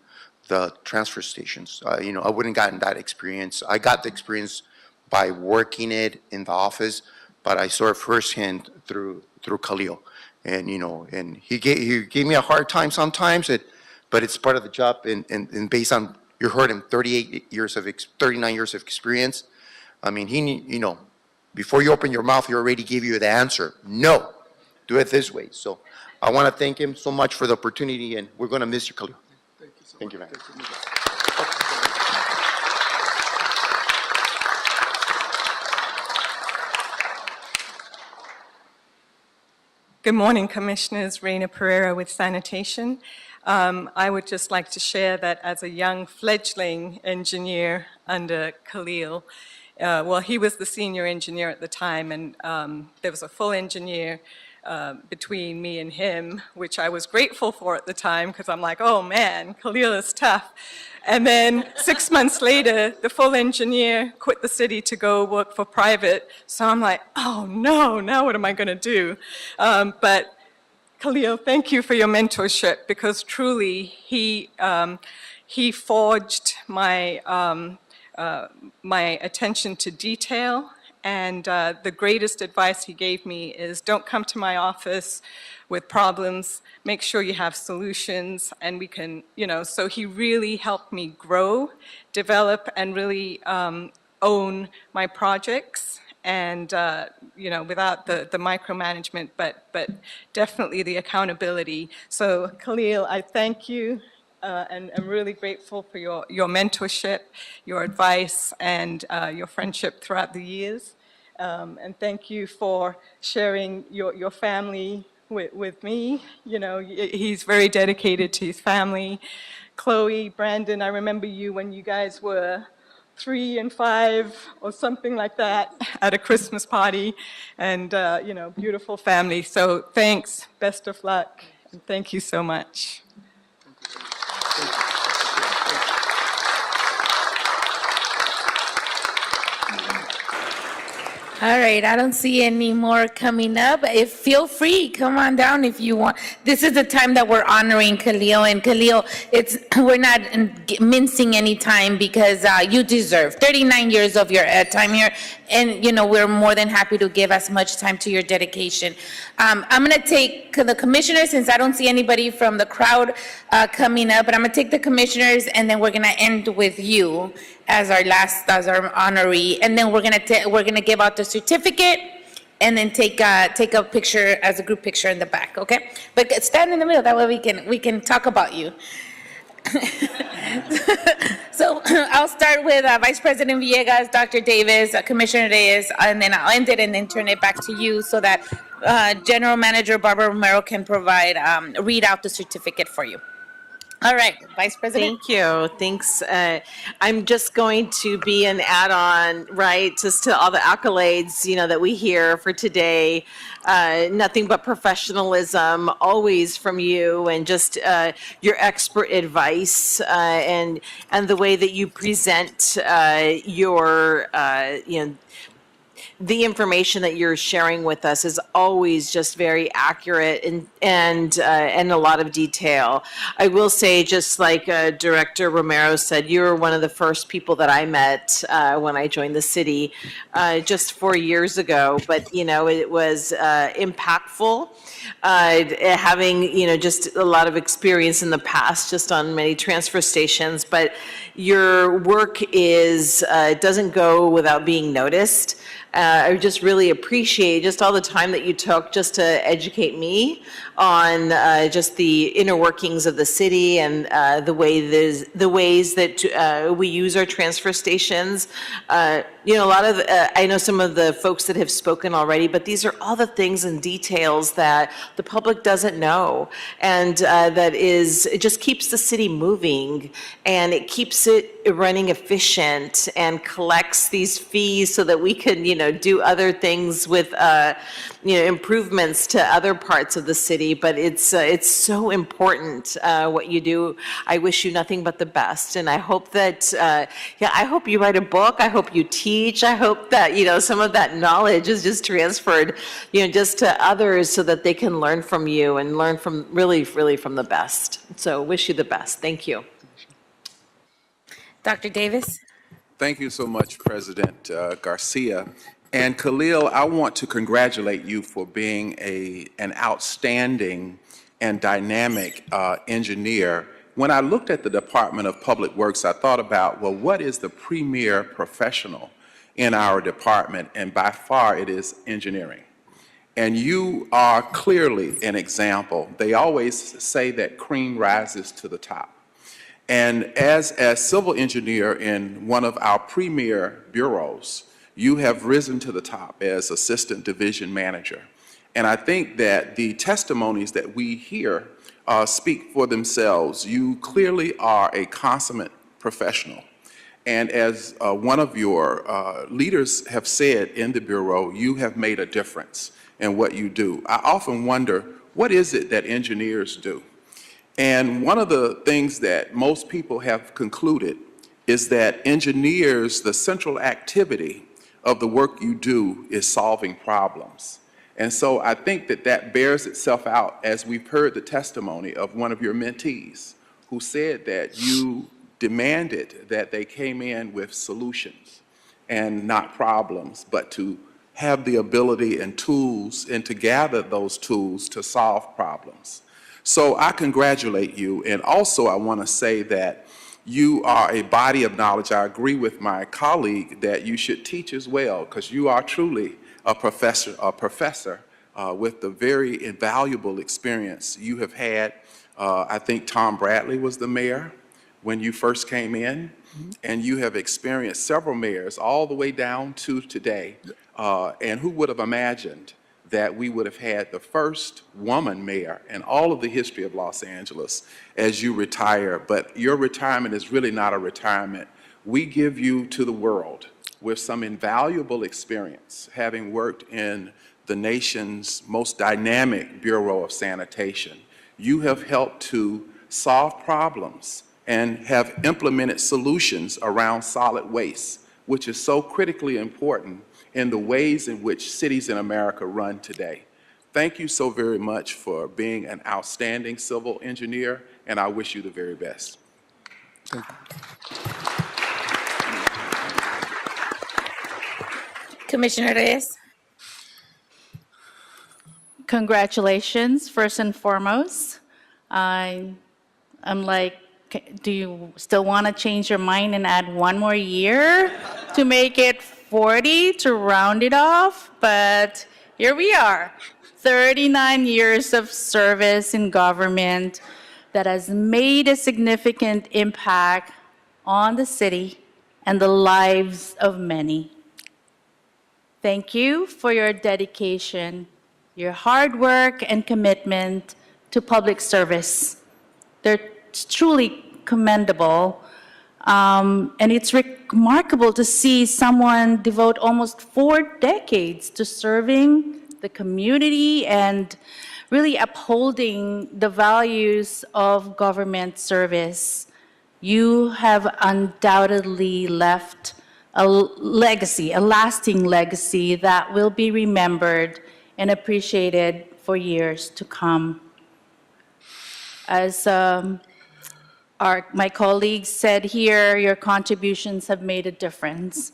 the transfer stations. I wouldn't gotten that experience. I got the experience by working it in the office, but I saw it firsthand through Khalil. And, and he gave me a hard time sometimes, but it's part of the job. And based on, you heard him, 39 years of experience. I mean, he, before you open your mouth, he already gave you the answer. No, do it this way. So I want to thank him so much for the opportunity, and we're going to miss you, Khalil. Thank you so Thank you, much. man. Thank you. Good morning, Commissioners. Reina Pereira with Sanitation. I would just like to share that as a young fledgling engineer under Khalil, he was the senior engineer at the time, and there was a full engineer between me and him, which I was grateful for at the time, because I'm like, oh man, Khalil is tough. And then 6 months later, the full engineer quit the city to go work for private. So I'm like, oh no, now what am I going to do? But Khalil, thank you for your mentorship, because truly he forged my my attention to detail. And the greatest advice he gave me is, don't come to my office with problems, make sure you have solutions, and we can, so he really helped me grow, develop, and really own my projects. And, without the micromanagement, but definitely the accountability. So Khalil, I thank you. And I'm really grateful for your mentorship, your advice, and your friendship throughout the years. And thank you for sharing your family with me. He's very dedicated to his family. Chloe, Brandon, I remember you when you guys were 3 and 5 or something like that at a Christmas party, and beautiful family. So thanks, best of luck, and thank you so much. All right, I don't see any more coming up. Feel free, come on down if you want. This is the time that we're honoring Khalil, and Khalil, we're not mincing any time, because you deserve 39 years of your time here, and we're more than happy to give as much time to your dedication. I'm going to take the commissioners, since I don't see anybody from the crowd coming up, but I'm going to take the commissioners, and then we're going to end with you as our honoree, and then we're gonna give out the certificate, and then take a picture as a group picture in the back, okay? But stand in the middle, that way we can talk about you. So I'll start with Vice President Villegas, Dr. Davis, Commissioner Reyes, and then I'll end it and then turn it back to you, so that General Manager Barbara Romero can read out the certificate for you. All right, Vice President. Thank you. Thanks. I'm just going to be an add-on, right, just to all the accolades, that we hear for today. Nothing but professionalism, always from you, and just your expert advice, and the way that you present your, the information that you're sharing with us is always just very accurate and a lot of detail. I will say, just like Director Romero said, you were one of the first people that I met when I joined the city just 4 years ago. But it was impactful. Having just a lot of experience in the past, just on many transfer stations, but your work doesn't go without being noticed. I just really appreciate just all the time that you took just to educate me on just the inner workings of the city and the ways that we use our transfer stations. A lot of I know some of the folks that have spoken already, but these are all the things and details that the public doesn't know, and it just keeps the city moving, and it keeps it running efficient and collects these fees so that we can do other things with improvements to other parts of the city. But it's so important what you do. I wish you nothing but the best, and I hope that I hope you write a book. I hope you teach. I hope that some of that knowledge is just transferred just to others so that they can learn from you and learn from really from the best. So wish you the best. Thank you. Dr. Davis? Thank you so much, President Garcia. And Khalil, I want to congratulate you for being an outstanding and dynamic engineer. When I looked at the Department of Public Works, I thought about, well, what is the premier professional in our department? And by far, it is engineering. And you are clearly an example. They always say that cream rises to the top. And as a civil engineer in one of our premier bureaus, you have risen to the top as assistant division manager. And I think that the testimonies that we hear speak for themselves. You clearly are a consummate professional. And as one of your leaders have said in the Bureau, you have made a difference in what you do. I often wonder, what is it that engineers do? And one of the things that most people have concluded is that engineers, the central activity of the work you do is solving problems. And so I think that that bears itself out as we've heard the testimony of one of your mentees who said that you demanded that they came in with solutions and not problems, but to have the ability and tools and to gather those tools to solve problems. So I congratulate you, and also I want to say that you are a body of knowledge. I agree with my colleague that you should teach as well, because you are truly a professor with the very invaluable experience you have had. I think Tom Bradley was the mayor when you first came in, and you have experienced several mayors all the way down to today. And who would have imagined that we would have had the first woman mayor in all of the history of Los Angeles as you retire? But your retirement is really not a retirement. We give you to the world with some invaluable experience, having worked in the nation's most dynamic Bureau of Sanitation. You have helped to solve problems and have implemented solutions around solid waste, which is so critically important in the ways in which cities in America run today. Thank you so very much for being an outstanding civil engineer, and I wish you the very best. Thank you. Commissioner Reyes? Congratulations, first and foremost. I'm like, do you still want to change your mind and add one more year to make it 40 to round it off? But here we are, 39 years of service in government that has made a significant impact on the city and the lives of many. Thank you for your dedication, your hard work and commitment to public service. They're truly commendable. And it's remarkable to see someone devote almost 4 decades to serving the community and really upholding the values of government service. You have undoubtedly left a legacy, a lasting legacy that will be remembered and appreciated for years to come. As my colleagues said here, your contributions have made a difference,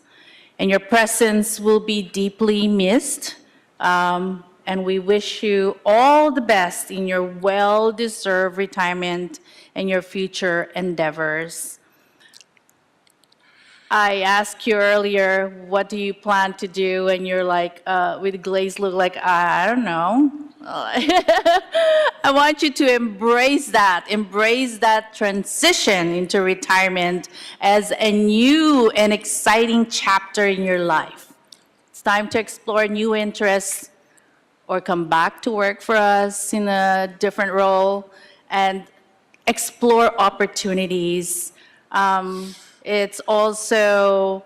and your presence will be deeply missed. And we wish you all the best in your well-deserved retirement and your future endeavors. I asked you earlier, what do you plan to do? And you're like, with a glazed look, like, I don't know. I want you to embrace that transition into retirement as a new and exciting chapter in your life. It's time to explore new interests or come back to work for us in a different role and explore opportunities. It's also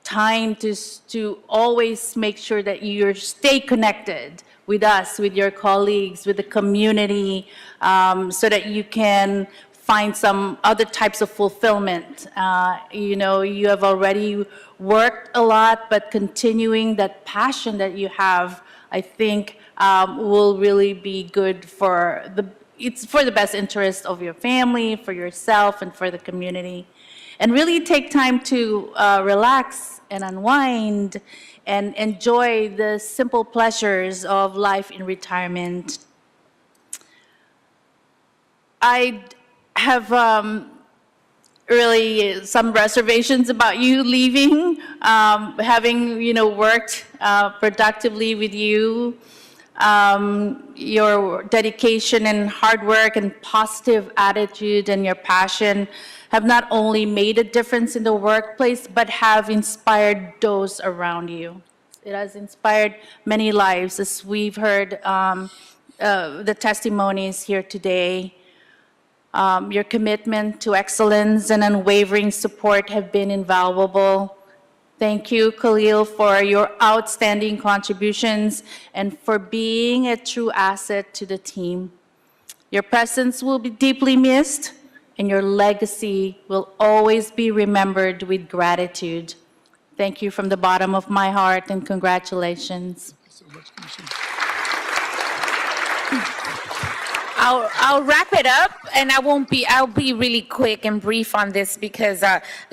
time to always make sure that you stay connected with us, with your colleagues, with the community, so that you can find some other types of fulfillment. You have already worked a lot, but continuing that passion that you have, I think, will really be good it's for the best interest of your family, for yourself, and for the community. And really take time to relax and unwind and enjoy the simple pleasures of life in retirement. I have really some reservations about you leaving, having worked productively with you. Your dedication and hard work and positive attitude and your passion have not only made a difference in the workplace, but have inspired those around you. It has inspired many lives, as we've heard the testimonies here today. Your commitment to excellence and unwavering support have been invaluable. Thank you, Khalil, for your outstanding contributions and for being a true asset to the team. Your presence will be deeply missed, and your legacy will always be remembered with gratitude. Thank you from the bottom of my heart, and congratulations. I'll wrap it up, and I'll be really quick and brief on this, because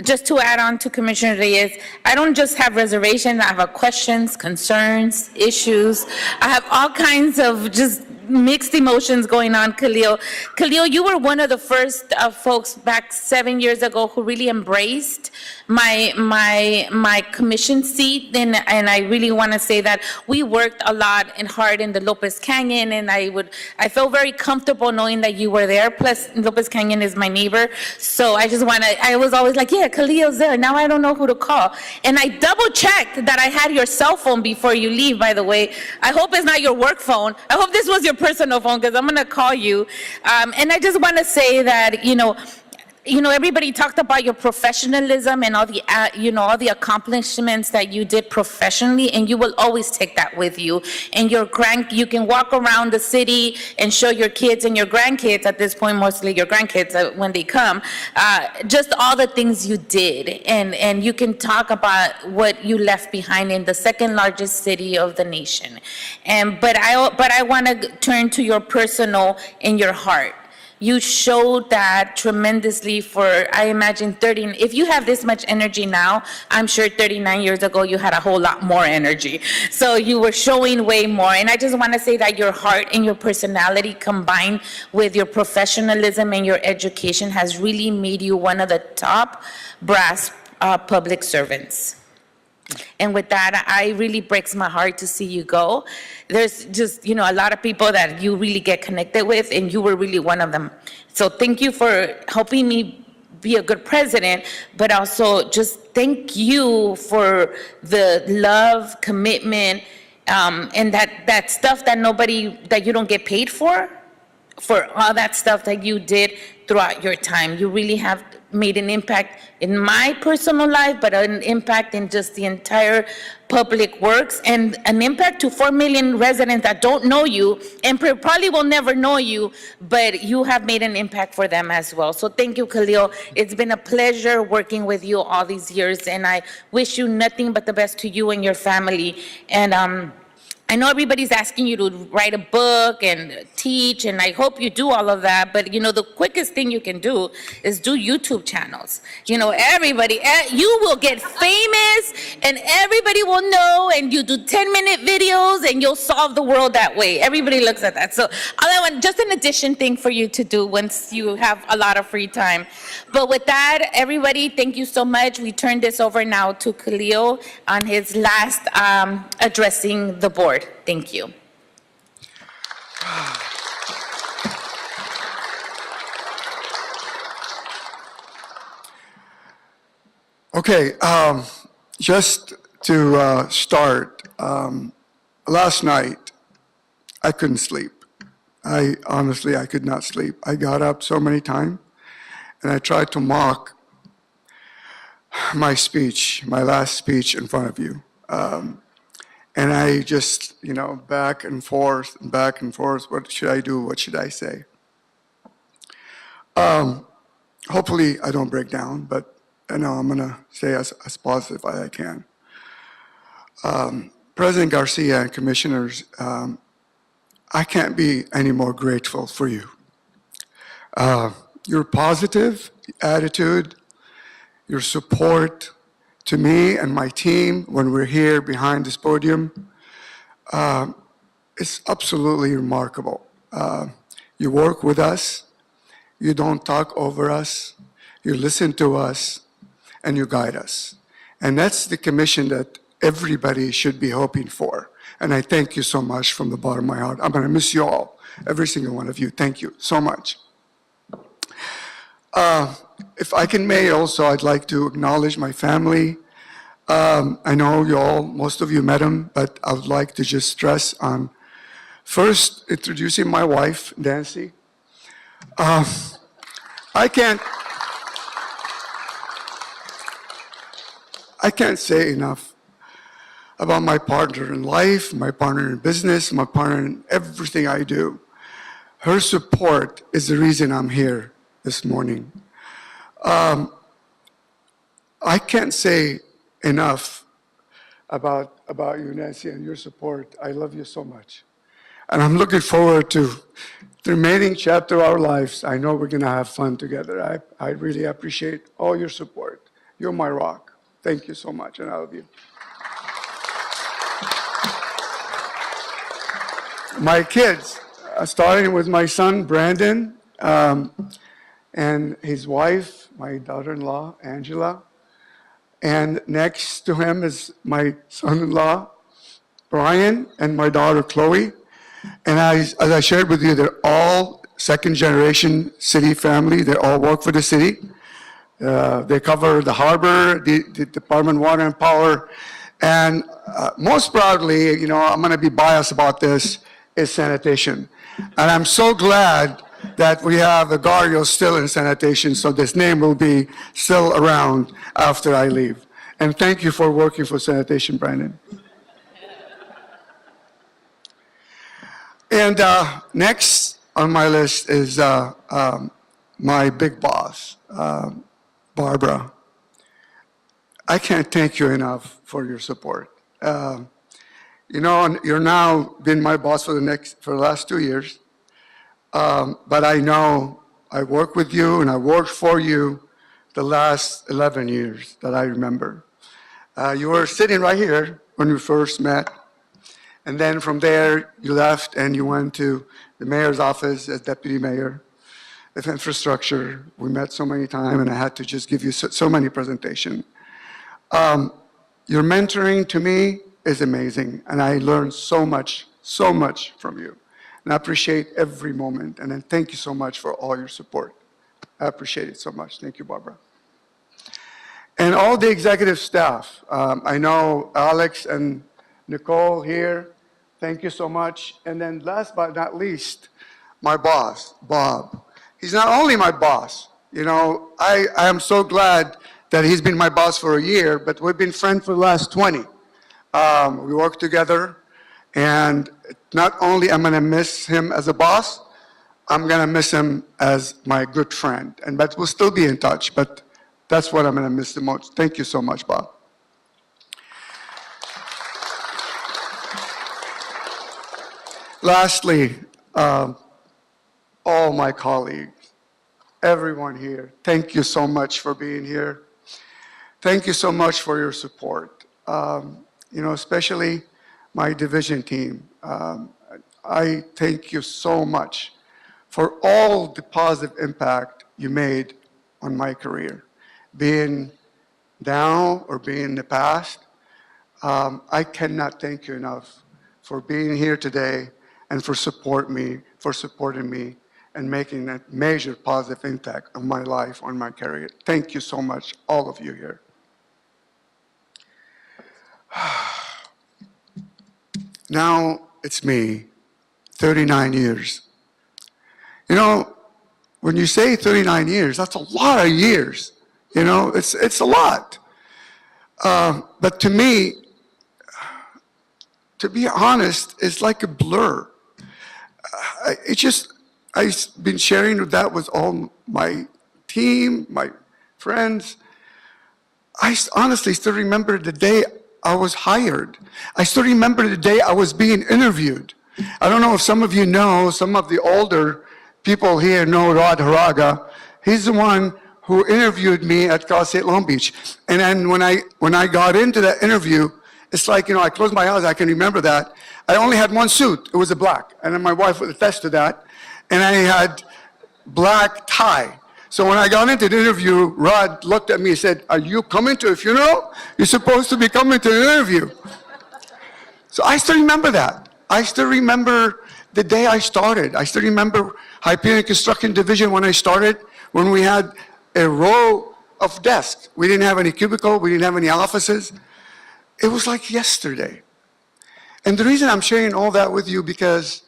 just to add on to Commissioner Reyes, I don't just have reservations, I have questions, concerns, issues. I have all kinds of just mixed emotions going on, Khalil. Khalil, you were one of the first folks back 7 years ago who really embraced my commission seat, and I really want to say that we worked a lot and hard in the Lopez Canyon, and I felt very comfortable knowing that you were there. Plus, Lopez Canyon is my neighbor, so I was always like, yeah, Khalil's there. Now I don't know who to call, and I double checked that I had your cell phone before you leave. By the way, I hope it's not your work phone. I hope this was your personal phone, because I'm going to call you. And I just want to say that, everybody talked about your professionalism and all the accomplishments that you did professionally, and you will always take that with you. And you can walk around the city and show your kids and your grandkids, at this point, mostly your grandkids when they come, just all the things you did. And you can talk about what you left behind in the second largest city of the nation. But I want to turn to your personal and your heart. You showed that tremendously for, I imagine, if you have this much energy now, I'm sure 39 years ago you had a whole lot more energy. So you were showing way more. And I just want to say that your heart and your personality combined with your professionalism and your education has really made you one of the top brass public servants. And with that, it really breaks my heart to see you go. There's just, a lot of people that you really get connected with, and you were really one of them. So thank you for helping me be a good president, but also just thank you for the love, commitment, and that stuff that you don't get paid for. for all that stuff that you did throughout your time. You really have made an impact in my personal life, but an impact in just the entire public works, and an impact to 4 million residents that don't know you and probably will never know you, but you have made an impact for them as well. So thank you, Khalil. It's been a pleasure working with you all these years, and I wish you nothing but the best to you and your family. And I know everybody's asking you to write a book and teach, and I hope you do all of that, but the quickest thing you can do is do YouTube channels. Everybody, you will get famous and everybody will know, and you do 10-minute videos and you'll solve the world that way. Everybody looks at that. So just an addition thing for you to do once you have a lot of free time. But with that, everybody, thank you so much. We turn this over now to Khalil on his last addressing the board. Thank you. Okay, just to start, last night I couldn't sleep. I could not sleep. I got up so many times and I tried to mock my speech, my last speech in front of you. And I just, back and forth, what should I do, what should I say? Hopefully I don't break down, but I know I'm gonna say as positive as I can. President Garcia and commissioners, I can't be any more grateful for you. Your positive attitude, your support to me and my team when we're here behind this podium, is absolutely remarkable. You work with us, you don't talk over us, you listen to us, and you guide us. And that's the commission that everybody should be hoping for. And I thank you so much from the bottom of my heart. I'm gonna miss you all, every single one of you. Thank you so much. If I can may also, I'd like to acknowledge my family. I know you all, most of you met them, but I would like to just stress on first introducing my wife, Nancy. I can't say enough about my partner in life, my partner in business, my partner in everything I do. Her support is the reason I'm here this morning. I can't say enough about you, Nancy, and your support. I love you so much. And I'm looking forward to the remaining chapter of our lives. I know we're gonna have fun together. I really appreciate all your support. You're my rock. Thank you so much, and I love you. My kids, starting with my son, Brandon, and his wife, my daughter-in-law, Angela. And next to him is my son-in-law, Brian, and my daughter, Chloe. And as I shared with you, they're all second-generation city family. They all work for the city. They cover the harbor, the Department of Water and Power. And most proudly, I'm going to be biased about this, is sanitation. And I'm so glad that we have Agario still in sanitation, so this name will be still around after I leave. And thank you for working for sanitation, Brandon. And next on my list is my big boss, Barbara. I can't thank you enough for your support. You're now been my boss for the last 2 years. But I know I worked with you and I worked for you the last 11 years that I remember. You were sitting right here when we first met. And then from there, you left and you went to the mayor's office as deputy mayor of infrastructure. We met so many times and I had to just give you so many presentations. Your mentoring to me is amazing. And I learned so much from you. And I appreciate every moment. And then thank you so much for all your support. I appreciate it so much. Thank you, Barbara. And all the executive staff. I know Alex and Nicole here. Thank you so much. And then last but not least, my boss, Bob. He's not only my boss, you know, I am so glad that he's been my boss for a year, but we've been friends for the last 20. We work together, and not only am I gonna miss him as a boss, I'm gonna miss him as my good friend. But we'll still be in touch, but that's what I'm gonna miss the most. Thank you so much, Bob. Lastly, all my colleagues, everyone here, thank you so much for being here. Thank you so much for your support. You know, especially my division team. I thank you so much for all the positive impact you made on my career, being now or being in the past. I cannot thank you enough for being here today and for supporting me and making a major positive impact on my life, on my career. Thank you so much, all of you here. Now it's me, 39 years. You know, when you say 39 years, that's a lot of years. You know, it's a lot. But to me, to be honest, it's like a blur. I've been sharing that with all my team, my friends. I honestly still remember the day I was hired. I still remember the day I was being interviewed. I don't know if some of you know, some of the older people here know Rod Haraga. He's the one who interviewed me at Cal State Long Beach. And then when I got into that interview, it's like, you know, I closed my eyes, I can remember that. I only had one suit, it was a black. And then my wife would attest to that. And I had black tie. So when I got into the interview, Rod looked at me and said, "Are you coming to a funeral? You're supposed to be coming to an interview." So I still remember that. I still remember the day I started. I still remember Hyperion Construction Division when I started, when we had a row of desks. We didn't have any cubicle, we didn't have any offices. It was like yesterday. And the reason I'm sharing all that with you because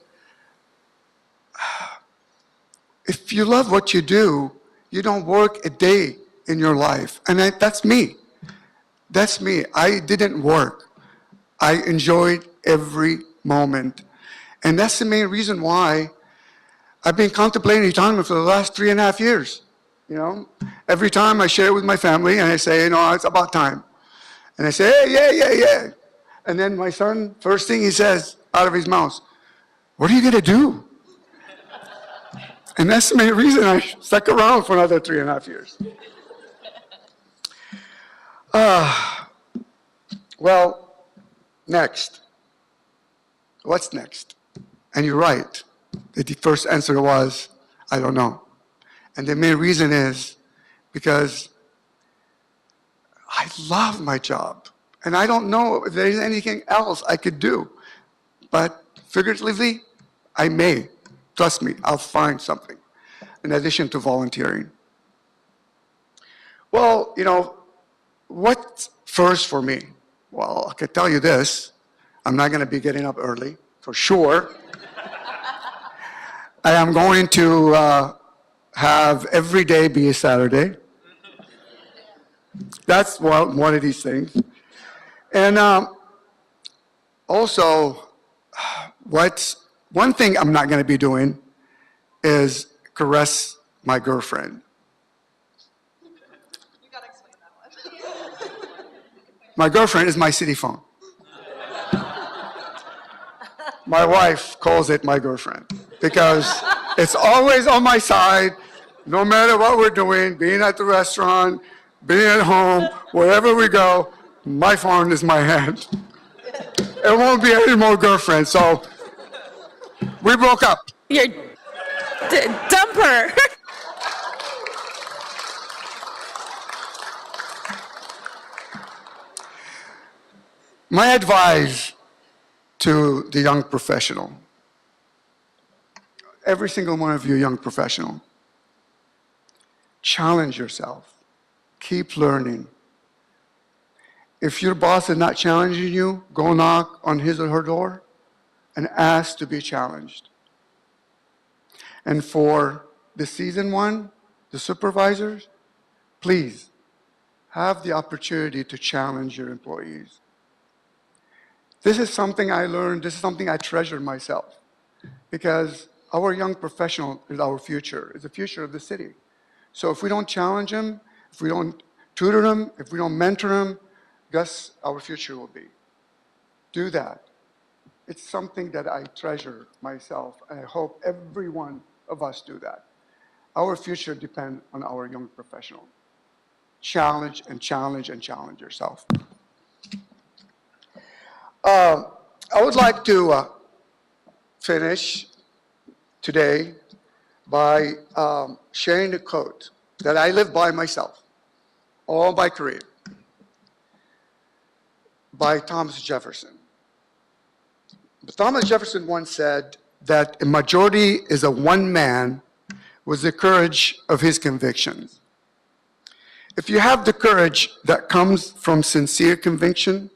if you love what you do, you don't work a day in your life. And that's me. That's me. I didn't work. I enjoyed every moment. And that's the main reason why I've been contemplating retirement for the last 3.5 years. You know, every time I share it with my family and I say, you know, it's about time. And I say, hey, yeah. And then my son, first thing he says out of his mouth, "What are you going to do?" And that's the main reason I stuck around for another 3.5 years. Well, next. What's next? And you're right. The first answer was, I don't know. And the main reason is because I love my job. And I don't know if there's anything else I could do. But figuratively, I may. Trust me, I'll find something in addition to volunteering. Well, you know, what's first for me? Well, I can tell you this. I'm not going to be getting up early, for sure. I am going to have every day be a Saturday. That's one of these things. And also, one thing I'm not going to be doing is caress my girlfriend. You gotta explain that one. My girlfriend is my city phone. My wife calls it my girlfriend because it's always on my side, no matter what we're doing, being at the restaurant, being at home, wherever we go, my phone is my hand. It won't be any more girlfriend, so we broke up. You're dump her. My advice to the young professional, every single one of you young professional, challenge yourself. Keep learning. If your boss is not challenging you, go knock on his or her door and ask to be challenged. And for the season one, the supervisors, please have the opportunity to challenge your employees. This is something I learned, this is something I treasure myself, because our young professional is our future, is the future of the city. So if we don't challenge them, if we don't tutor them, if we don't mentor them, guess our future will be. Do that. It's something that I treasure myself, and I hope every one of us do that. Our future depends on our young professional. Challenge and challenge and challenge yourself. I would like to finish today by sharing a quote that I live by myself all my career, by Thomas Jefferson. Thomas Jefferson once said that a majority is a one man with the courage of his convictions. If you have the courage that comes from sincere conviction,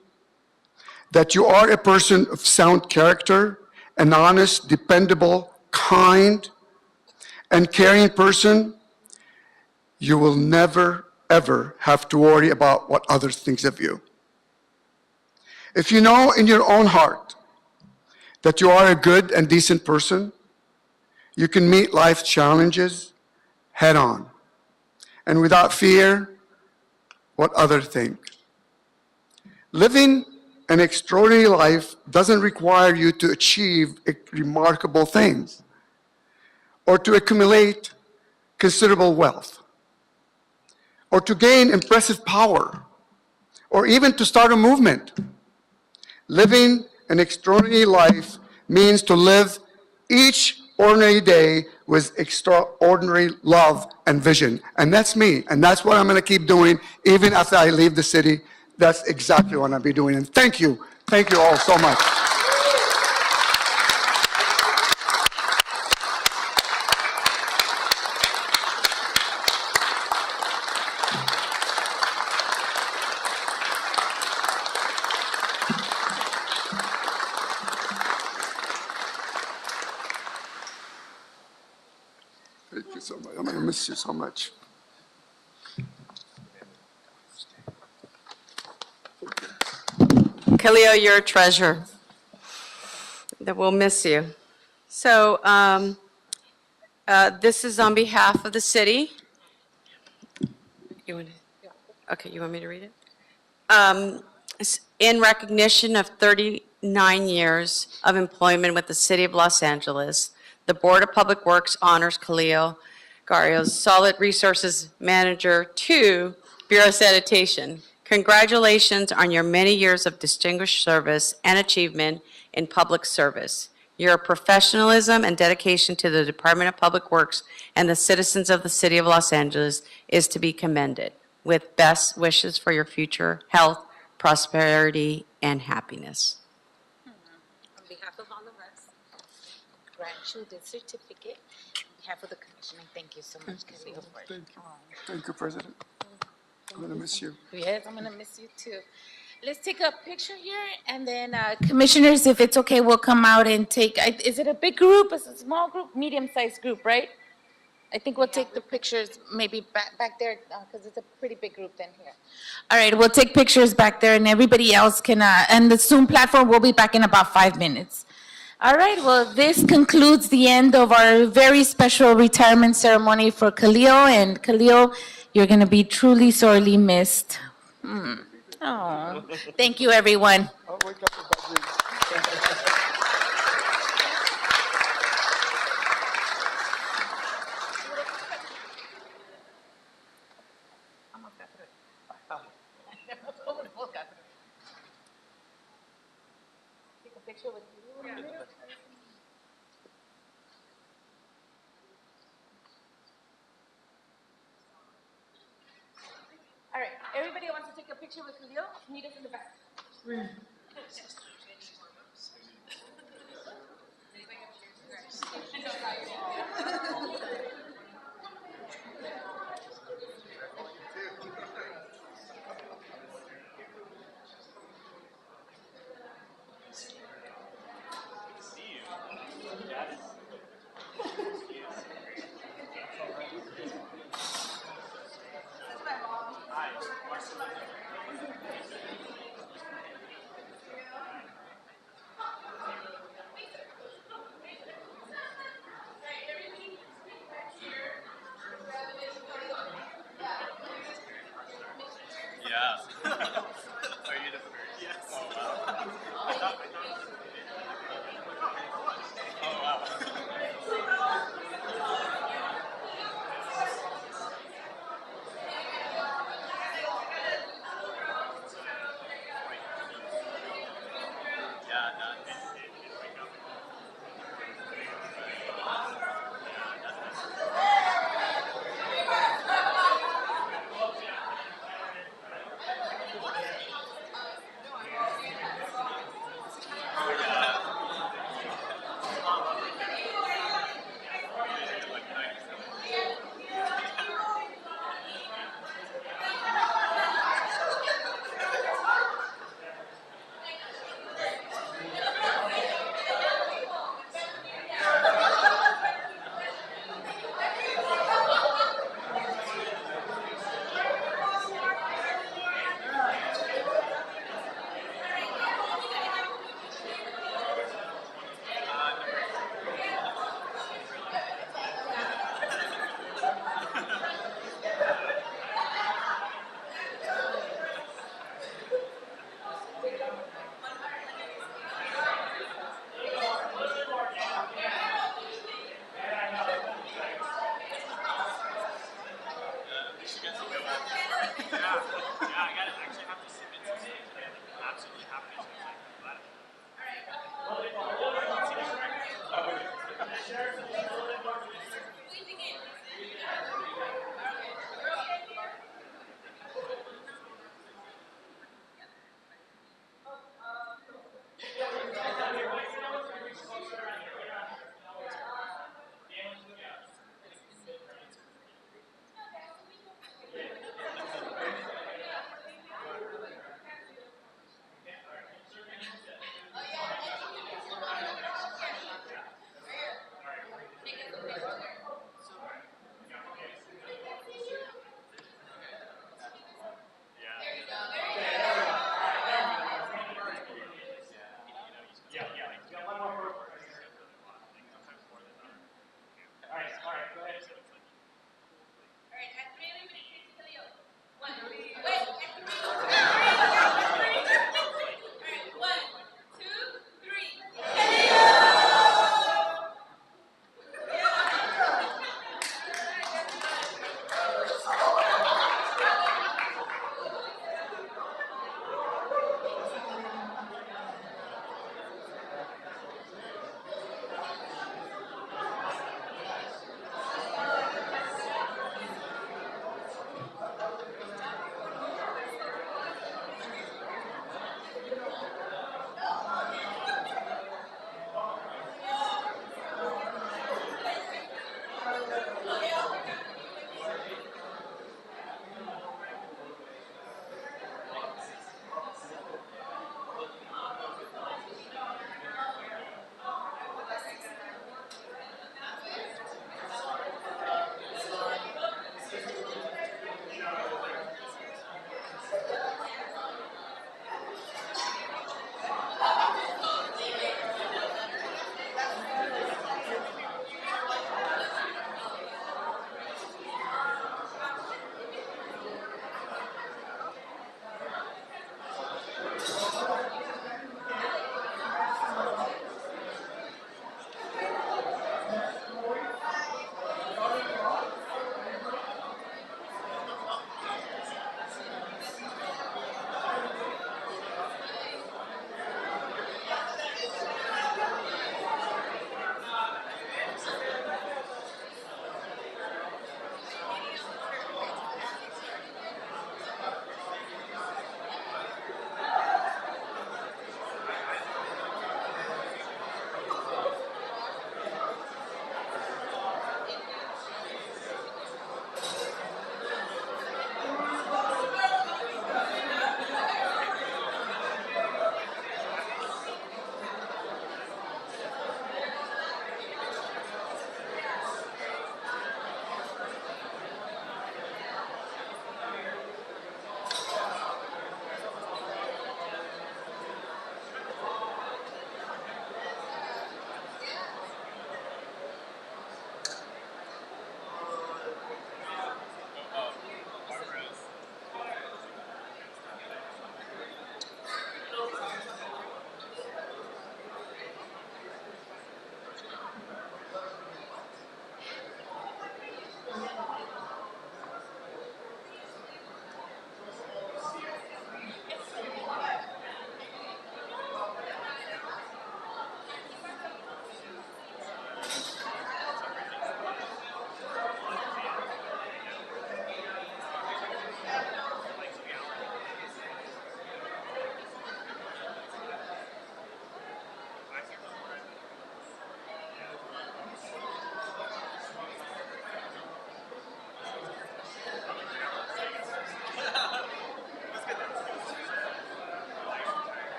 that you are a person of sound character, an honest, dependable, kind, and caring person, you will never, ever have to worry about what others think of you. If you know in your own heart that you are a good and decent person, you can meet life's challenges head on and without fear what others think. Living an extraordinary life doesn't require you to achieve remarkable things or to accumulate considerable wealth or to gain impressive power or even to start a movement. Living an extraordinary life means to live each ordinary day with extraordinary love and vision. And that's me, and that's what I'm going to keep doing even after I leave the city. That's exactly what I'll be doing. And thank you all so much. Thank you so much. I'm going to miss you so much. Khalil, you're a treasure. That we'll miss you. So this is on behalf of the city. You want to, okay, you want me to read it? In recognition of 39 years of employment with the City of Los Angeles, the Board of Public Works honors Khalil Garrios, Solid Resources Manager 2, Bureau of Sanitation. Congratulations on your many years of distinguished service and achievement in public service. Your professionalism and dedication to the Department of Public Works and the citizens of the City of Los Angeles is to be commended. With best wishes for your future health, prosperity, and happiness. On behalf of all of us, grant you this certificate on behalf of the commission, and thank you so much, Khalil, for it. Thank you, President. I'm going to miss you. Yes, I'm gonna miss you too. Let's take a picture here, and then commissioners, if it's okay, we'll come out and take, is it a big group, is it a small group, medium-sized group, right? I think we'll take the pictures maybe back there, because it's a pretty big group then here. All right, we'll take pictures back there, and everybody else can, and the Zoom platform will be back in about 5 minutes. All right, well, this concludes the end of our very special retirement ceremony for Khalil, and Khalil, you're going to be truly sorely missed. Oh, thank you, everyone. Take a picture with you. All right, everybody wants to take a picture with Khalil? Meet us in the back.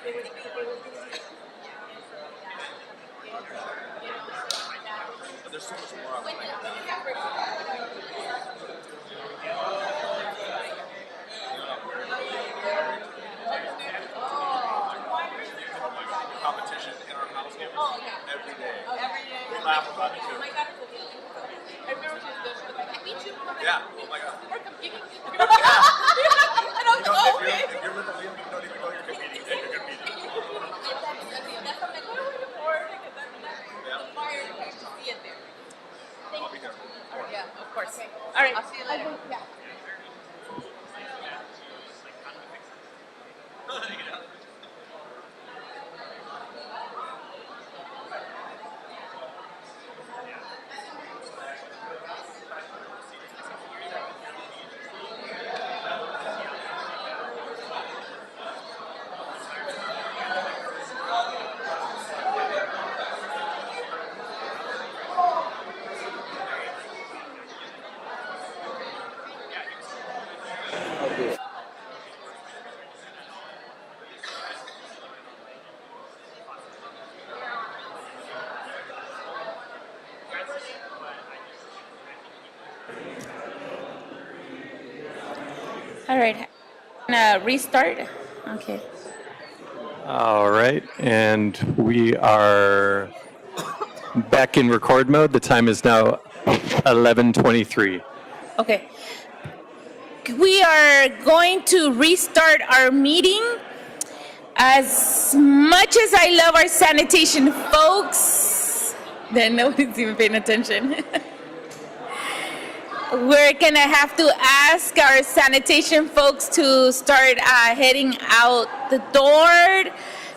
Competition in our house every day. We laugh about it too. Yeah. Oh my God. You know, if you're with a Leo, you don't even know you're competing. Then you're competing. I'll be there. Yeah, of course. All right. I'll see you later. Yeah. All right. Restart. Okay. All right, and we are back in record mode. The time is now 11:23. Okay. We are going to restart our meeting. As much as I love our sanitation folks, then nobody's even paying attention. We're gonna have to ask our sanitation folks to start heading out the door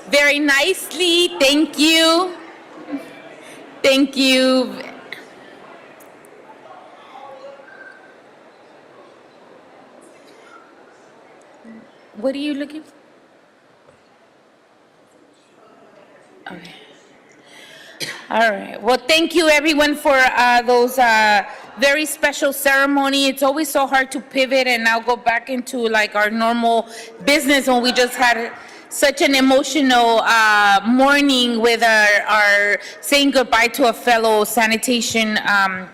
very nicely. Thank you. Thank you. What are you looking for? Okay. All right. Well, thank you everyone for those very special ceremony. It's always so hard to pivot and now go back into like our normal business when we just had such an emotional morning with our saying goodbye to a fellow sanitation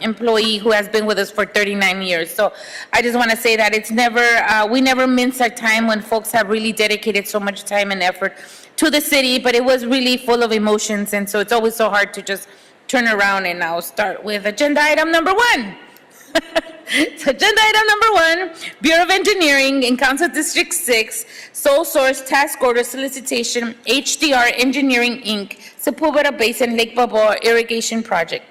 employee who has been with us for 39 years. So I just want to say that it's never, we never mince our time when folks have really dedicated so much time and effort to the city, but it was really full of emotions, and so it's always so hard to just turn around and now start with agenda item number 1. So agenda item number 1, Bureau of Engineering in Council District 6, sole source task order solicitation, HDR Engineering Inc., Sepulveda Basin Lake Balboa Irrigation Project.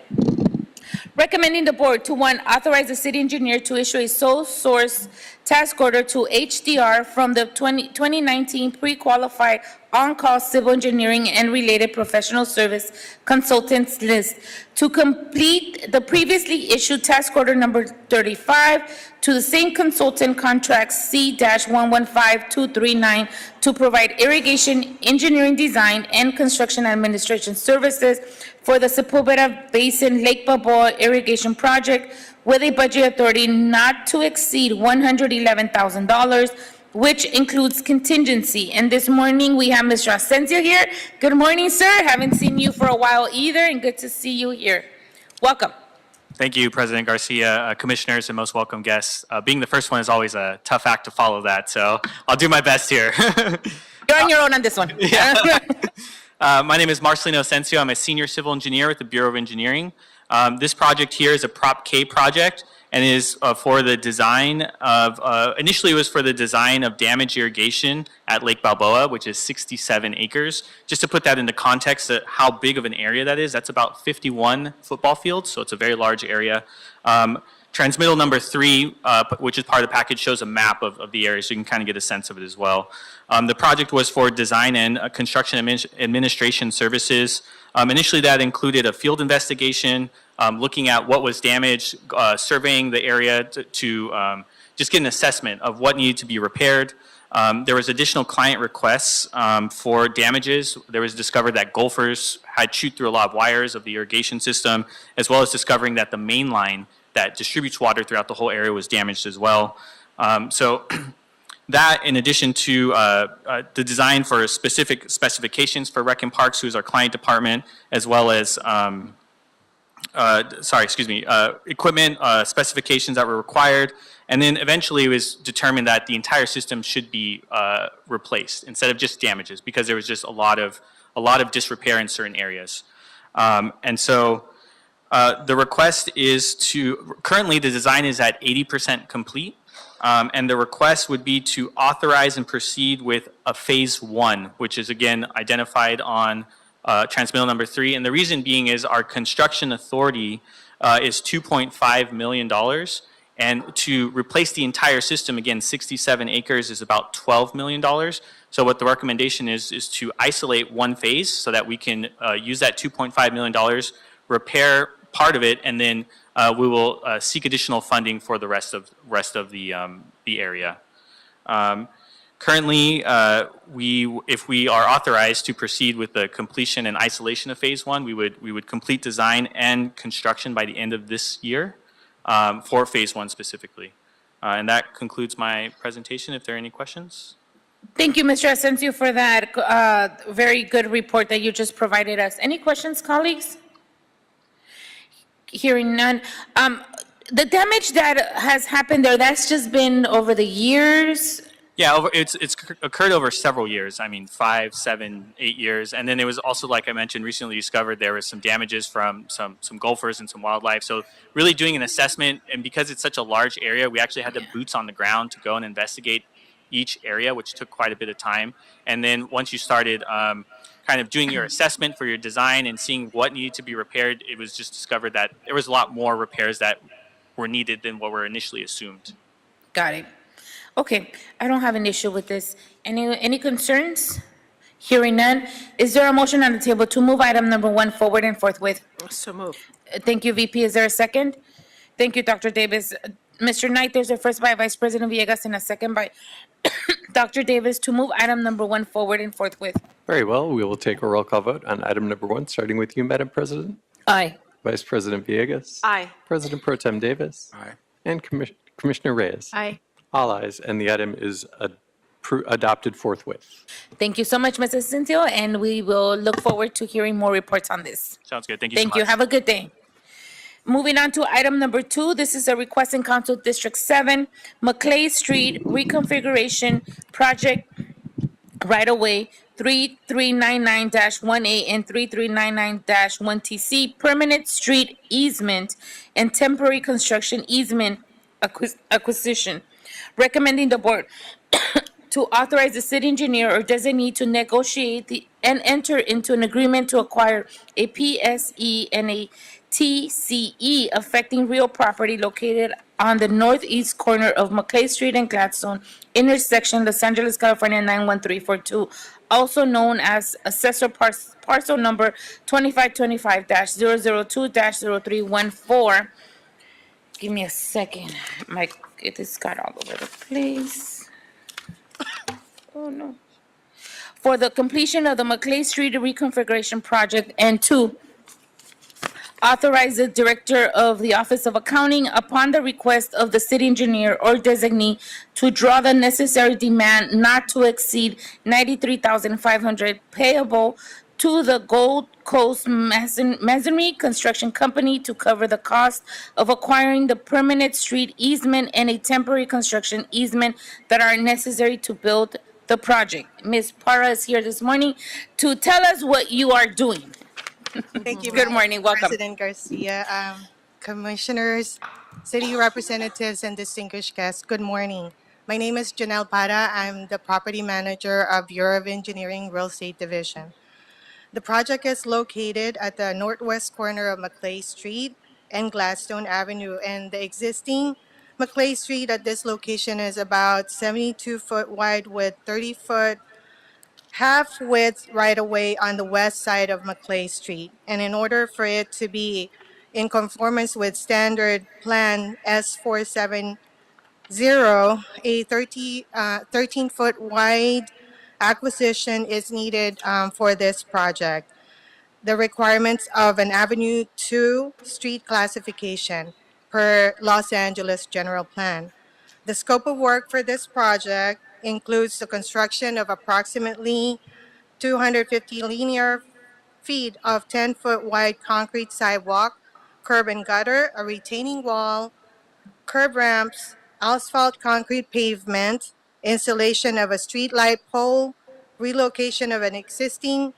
Recommending the board to, 1, authorize the city engineer to issue a sole source task order to HDR from the 2019 pre-qualified on-call civil engineering and related professional service consultants list to complete the previously issued task order number 35 to the same consultant contract C-115239 to provide irrigation engineering design and construction administration services for the Sepulveda Basin Lake Balboa Irrigation Project with a budget authority not to exceed $111,000, which includes contingency. And this morning, we have Mr. Asensio here. Good morning, sir. Haven't seen you for a while either, and good to see you here. Welcome. Thank you, President Garcia, commissioners, and most welcome guests. Being the first one is always a tough act to follow that, so I'll do my best here. You're on your own on this one. Yeah. My name is Marcelino Asensio. I'm a senior civil engineer with the Bureau of Engineering. This project here is a Prop K project and is for the design of, initially it was for the design of damage irrigation at Lake Balboa, which is 67 acres. Just to put that into context, how big of an area that is, that's about 51 football fields, so it's a very large area. Transmittal number 3, which is part of the package, shows a map of the area, so you can kind of get a sense of it as well. The project was for design and construction administration services. Initially, that included a field investigation, looking at what was damaged, surveying the area to just get an assessment of what needed to be repaired. There was additional client requests for damages. There was discovered that golfers had chewed through a lot of wires of the irrigation system, as well as discovering that the main line that distributes water throughout the whole area was damaged as well. So That, in addition to the design for specific specifications for Rec and Parks, who's our client department, as well as equipment specifications that were required. And then eventually it was determined that the entire system should be replaced instead of just damages, because there was just a lot of disrepair in certain areas. And so the request is currently the design is at 80% complete. And the request would be to authorize and proceed with a phase 1, which is again identified on transmittal number 3. And the reason being is our construction authority is $2.5 million. And to replace the entire system, again, 67 acres is about $12 million. So what the recommendation is to isolate one phase so that we can use that $2.5 million, repair part of it, and then we will seek additional funding for the rest of the area. Currently, if we are authorized to proceed with the completion and isolation of phase 1, we would complete design and construction by the end of this year for phase 1 specifically. And that concludes my presentation. If there are any questions. Thank you, Mr. Asensio, for that very good report that you just provided us. Any questions, colleagues? Hearing none. The damage that has happened there, that's just been over the years? Yeah, it's occurred over several years. I mean, 5, 7, 8 years. And then it was also, like I mentioned, recently discovered there was some damages from some golfers and some wildlife. So really doing an assessment, and because it's such a large area, we actually had the boots on the ground to go and investigate each area, which took quite a bit of time. And then once you started kind of doing your assessment for your design and seeing what needed to be repaired, it was just discovered that there was a lot more repairs that were needed than what were initially assumed. Got it. Okay, I don't have an issue with this. Any concerns? Hearing none. Is there a motion on the table to move item number 1 forward and forthwith? So move. Thank you, VP. Is there a second? Thank you, Dr. Davis. Mr. Knight, there's a first by Vice President Villegas and a second by Dr. Davis to move item number 1 forward and forthwith. Very well. We will take a roll call vote on item number 1, starting with you, Madam President. Aye. Vice President Villegas. Aye. President Pro Tem Davis. Aye. And Commissioner Reyes. Aye. All ayes, and the item is adopted forthwith. Thank you so much, Mrs. Asensio, and we will look forward to hearing more reports on this. Sounds good. Thank you so much. Thank you. Have a good day. Moving on to item number 2, this is a request in Council District 7, Maclay Street Reconfiguration Project Right-of-Way 3399-1A and 3399-1TC, Permanent Street Easement and Temporary Construction Easement Acquisition. Recommending the board to authorize the city engineer or designee to negotiate and enter into an agreement to acquire a PSE and a TCE affecting real property located on the northeast corner of Maclay Street and Gladstone, intersection Los Angeles, California 91342, also known as Assessor Parcel Number 2525-002-0314. Give me a second. It has got all over the place. Oh, no. For the completion of the Maclay Street reconfiguration project, and 2, authorize the Director of the Office of Accounting, upon the request of the city engineer or designee, to draw the necessary demand not to exceed $93,500 payable to the Gold Coast Masonry Construction Company to cover the cost of acquiring the permanent street easement and a temporary construction easement that are necessary to build the project. Ms. Parra is here this morning to tell us what you are doing. Thank you. Good morning. Welcome. President Garcia, commissioners, city representatives, and distinguished guests, good morning. My name is Janelle Parra. I'm the property manager of Bureau of Engineering Real Estate Division. The project is located at the northwest corner of Maclay Street and Gladstone Avenue, and the existing Maclay Street at this location is about 72 foot wide with 30 foot half width right away on the west side of Maclay Street. And in order for it to be in conformance with standard plan S470, a 13 foot wide acquisition is needed for this project. The requirements of an Avenue 2 street classification per Los Angeles General Plan. The scope of work for this project includes the construction of approximately 250 linear feet of 10-foot wide concrete sidewalk, curb and gutter, a retaining wall, curb ramps, asphalt concrete pavement, installation of a street light pole, relocation of an existing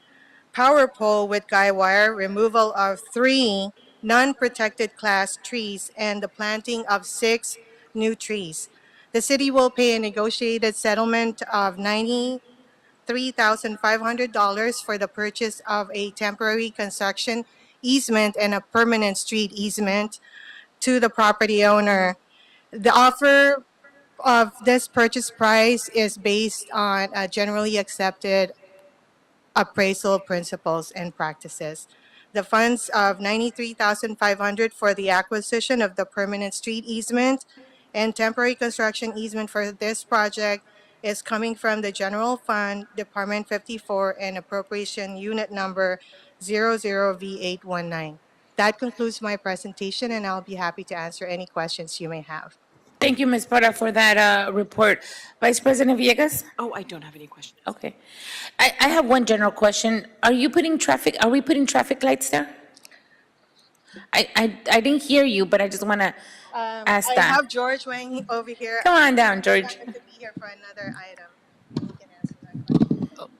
power pole with guy wire, removal of 3 non-protected class trees, and the planting of 6 new trees. The city will pay a negotiated settlement of $93,500 for the purchase of a temporary construction easement and a permanent street easement to the property owner. The offer of this purchase price is based on generally accepted appraisal principles and practices. The funds of $93,500 for the acquisition of the permanent street easement and temporary construction easement for this project is coming from the General Fund, Department 54, and appropriation unit number 00V819. That concludes my presentation, and I'll be happy to answer any questions you may have. Thank you, Ms. Parra, for that report. Vice President Villegas? Oh, I don't have any questions. Okay. I have one general question. Are we putting traffic lights there? I didn't hear you, but I just want to ask I that. have George weighing over here. Come on down, George. I'm going to be here for another item.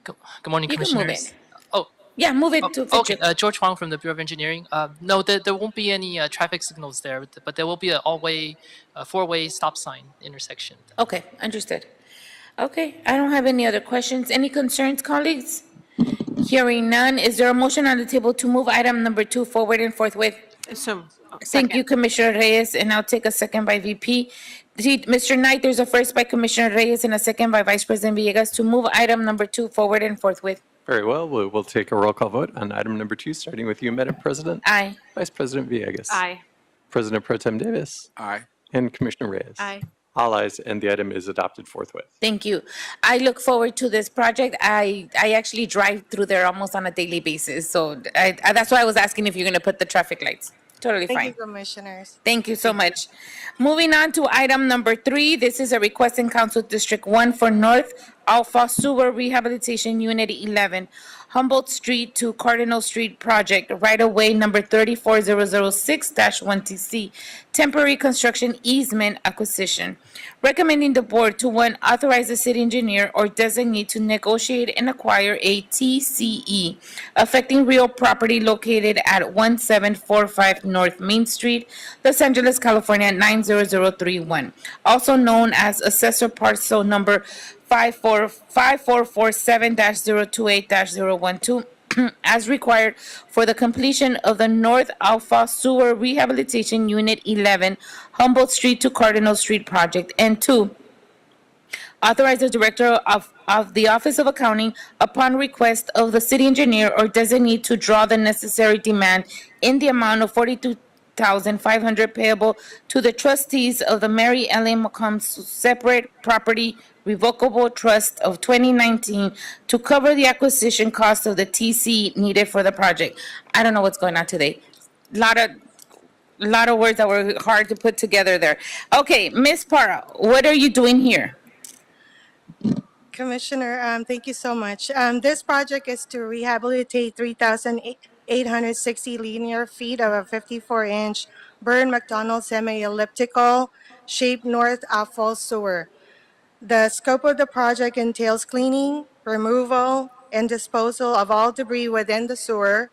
Good morning, You can move Commissioners. it. Yeah, move it to. Okay, George Huang from the Bureau of Engineering. No, there won't be any traffic signals there, but there will be an four-way stop sign intersection. Okay, understood. Okay, I don't have any other questions. Any concerns, colleagues? Hearing none, is there a motion on the table to move item number 2 forward and forthwith? Thank you, Commissioner Reyes, and I'll take a second by VP. Mr. Knight, there's a first by Commissioner Reyes and a second by Vice President Villegas to move item number 2 forward and forthwith. Very well. We'll take a roll call vote on item number 2, starting with you, Madam President. Aye. Vice President Villegas. Aye. President Pro Tem Davis. Aye. And Commissioner Reyes. Aye. All ayes, and the item is adopted forthwith. Thank you. I look forward to this project. I actually drive through there almost on a daily basis, so that's why I was asking if you're going to put the traffic lights. Totally Thank fine. you, Commissioners. Thank you so much. Moving on to item number 3, this is a request in Council District 1 for North Alpha Sewer Rehabilitation Unit 11, Humboldt Street to Cardinal Street Project, right-of-way number 34006-1TC, temporary construction easement acquisition. Recommending the board to, 1, authorize the city engineer or designate to negotiate and acquire a TCE affecting real property located at 1745 North Main Street, Los Angeles, California 90031, also known as Assessor Parcel Number 5447-028-012, as required for the completion of the North Alpha Sewer Rehabilitation Unit 11, Humboldt Street to Cardinal Street Project. And 2, authorize the Director of the Office of Accounting, upon request of the city engineer or designee, to draw the necessary demand in the amount of $42,500 payable to the trustees of the Mary Ellen McComb Separate Property Revocable Trust of 2019 to cover the acquisition cost of the TC needed for the project. I don't know what's going on today. Lot of words that were hard to put together there. Okay, Ms. Parra, what are you doing here? Commissioner, thank you so much. This project is to rehabilitate 3,860 linear feet of a 54-inch Byrne McDonald semi-elliptical shaped north outfall sewer. The scope of the project entails cleaning, removal, and disposal of all debris within the sewer,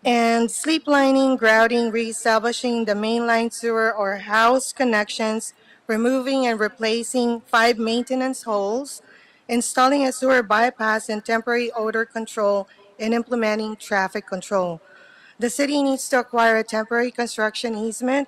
and sleep lining, grouting, reestablishing the mainline sewer or house connections, removing and replacing 5 maintenance holes, installing a sewer bypass and temporary odor control, and implementing traffic control. The city needs to acquire a temporary construction easement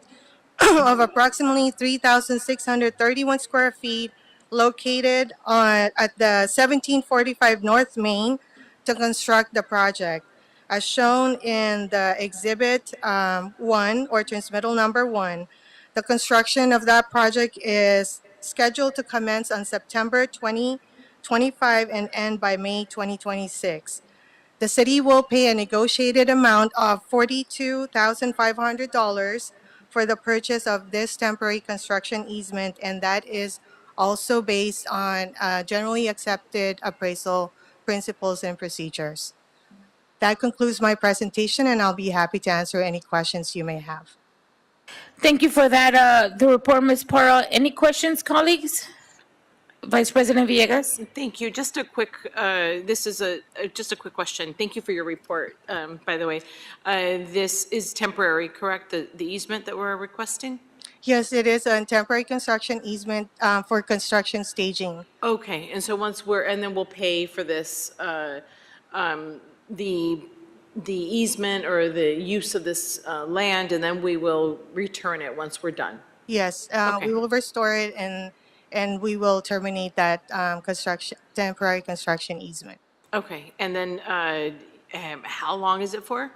of approximately 3,631 square feet located at the 1745 North Main to construct the project. As shown in the Exhibit 1, or transmittal number 1, the construction of that project is scheduled to commence on September 2025 and end by May 2026. The city will pay a negotiated amount of $42,500 for the purchase of this temporary construction easement, and that is also based on generally accepted appraisal principles and procedures. That concludes my presentation, and I'll be happy to answer any questions you may have. Thank you for that, the report, Ms. Parra. Any questions, colleagues? Vice President Villegas? Thank you. Just a quick, this is just a quick question. Thank you for your report, by the way. This is temporary, correct? The easement that we're requesting? Yes, it is a temporary construction easement for construction staging. Okay, and so and then we'll pay for this, the easement or the use of this land, and then we will return it once we're done. Yes, Okay. we will restore it and we will terminate that temporary construction easement. Okay, and then how long is it for?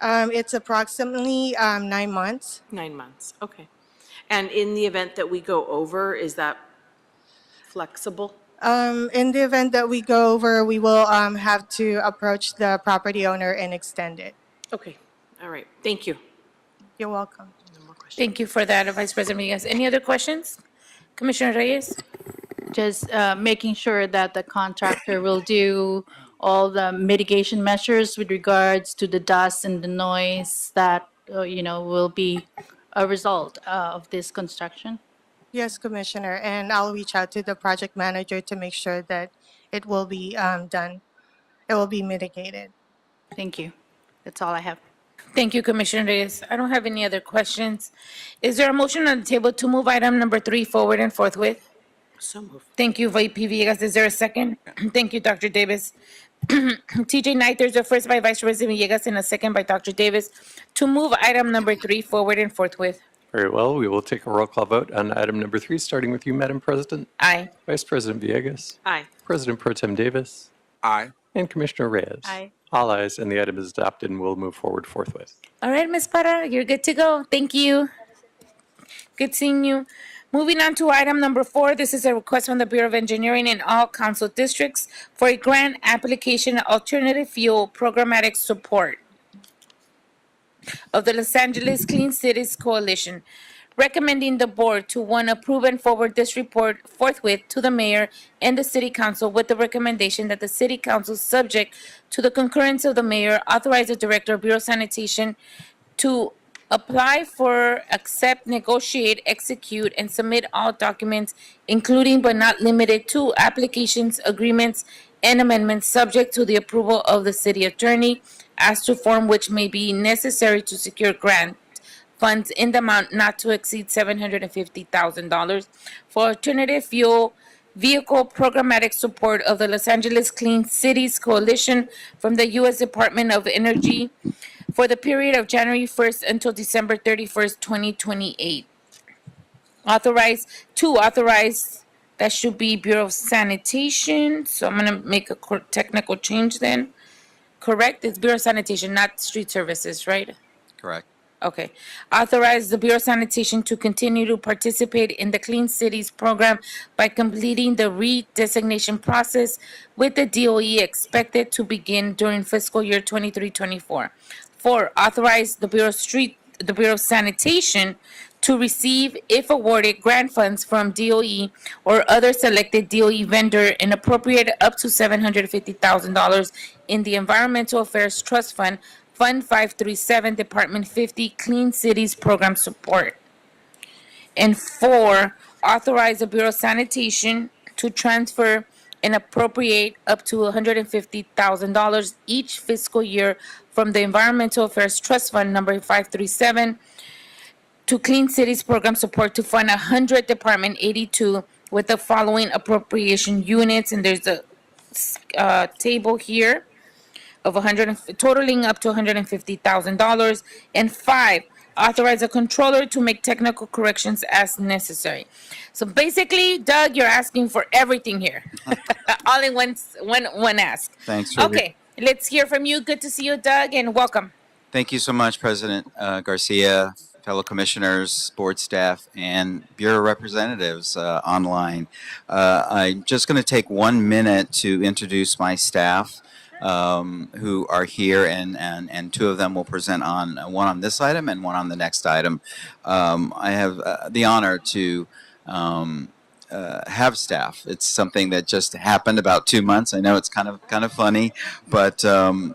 It's approximately 9 months. 9 months, okay. And in the event that we go over, is that flexible? In the event that we go over, we will have to approach the property owner and extend it. Okay, all right, thank you. You're welcome. Thank you for that, Vice President Villegas. Any other questions? Commissioner Reyes? Just making sure that the contractor will do all the mitigation measures with regards to the dust and the noise that, will be a result of this construction. Yes, Commissioner, and I'll reach out to the project manager to make sure that it will be done. It will be mitigated. Thank you. That's all I have. Thank you, Commissioner Reyes. I don't have any other questions. Is there a motion on the table to move item number 3 forward and forthwith? So moved. Thank you, VP Villegas. Is there a second? Thank you, Dr. Davis. TJ Knight, there's a first by Vice President Villegas and a second by Dr. Davis to move item number 3 forward and forthwith. Very well. We will take a roll call vote on item number 3, starting with you, Madam President. Aye. Vice President Villegas. Aye. President Pro Tem Davis. Aye. And Commissioner Reyes. Aye. All ayes, and the item is adopted and will move forward forthwith. All right, Ms. Parra, you're good to go. Thank you. Good seeing you. Moving on to item number 4, this is a request from the Bureau of Engineering in all council districts for a grant application alternative fuel programmatic support of the Los Angeles Clean Cities Coalition, recommending the board to, 1, approve and forward this report forthwith to the mayor and the city council with the recommendation that the city council, subject to the concurrence of the mayor, authorize the director of Bureau of Sanitation to apply for, accept, negotiate, execute, and submit all documents, including but not limited to applications, agreements, and amendments subject to the approval of the city attorney as to form which may be necessary to secure grant funds in the amount not to exceed $750,000 for alternative fuel vehicle programmatic support of the Los Angeles Clean Cities Coalition from the U.S. Department of Energy for the period of January 1st until December 31st, 2028. Authorize, that should be Bureau of Sanitation. So I'm going to make a technical change then. Correct? It's Bureau of Sanitation, not Street Services, right? Correct. Okay. Authorize the Bureau of Sanitation to continue to participate in the Clean Cities program by completing the redesignation process with the DOE expected to begin during fiscal year 23-24. 4, authorize the Bureau of Sanitation to receive, if awarded, grant funds from DOE or other selected DOE vendor and appropriate up to $750,000 in the Environmental Affairs Trust Fund, Fund 537, Department 50, Clean Cities Program Support. And 4, authorize the Bureau of Sanitation to transfer and appropriate up to $150,000 each fiscal year from the Environmental Affairs Trust Fund number 537 to Clean Cities Program Support to Fund 100, Department 82, with the following appropriation units. And there's a table here of totaling up to $150,000. And 5, authorize a controller to make technical corrections as necessary. So basically, Doug, you're asking for everything here, all in one ask. Thanks, Ruby. Okay, let's hear from you. Good to see you, Doug, and welcome. Thank you so much, President Garcia, fellow commissioners, board staff, and Bureau representatives online. I'm just going to take 1 minute to introduce my staff who are here, and 2 of them will present on one on this item and one on the next item. I have the honor to have staff. It's something that just happened about 2 months. I know it's kind of funny, but I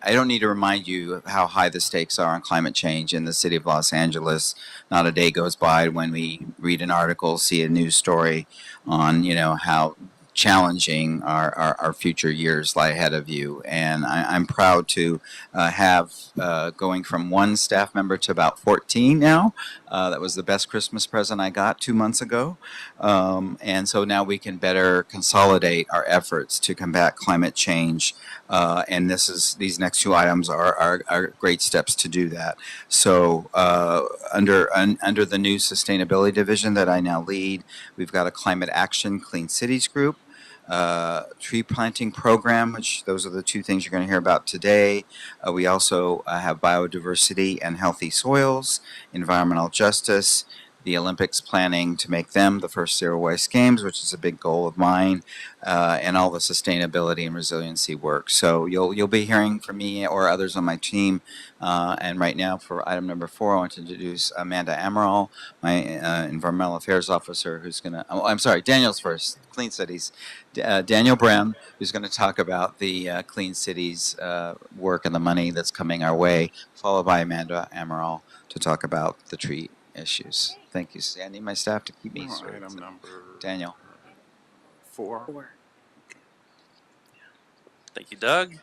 don't need to remind you of how high the stakes are on climate change in the city of Los Angeles. Not a day goes by when we read an article, see a news story on how challenging our future years lie ahead of you. And I'm proud to have going from one staff member to about 14 now. That was the best Christmas present I got 2 months ago. And so now we can better consolidate our efforts to combat climate change. And these next two items are great steps to do that. So under the new sustainability division that I now lead, we've got a climate action clean cities group, tree planting program, which those are the two things you're going to hear about today. We also have biodiversity and healthy soils, environmental justice, the Olympics planning to make them the first zero waste games, which is a big goal of mine, and all the sustainability and resiliency work. So you'll be hearing from me or others on my team. And right now for item number 4, I want to introduce Amanda Amaral, my environmental affairs officer, who's going to, I'm sorry, Daniel's first, Clean Cities. Daniel Brem, who's going to talk about the Clean Cities work and the money that's coming our way, followed by Amanda Amaral to talk about the tree issues. Thank you. I need my staff to keep me straight. Item number Daniel. 4. Thank you, Doug.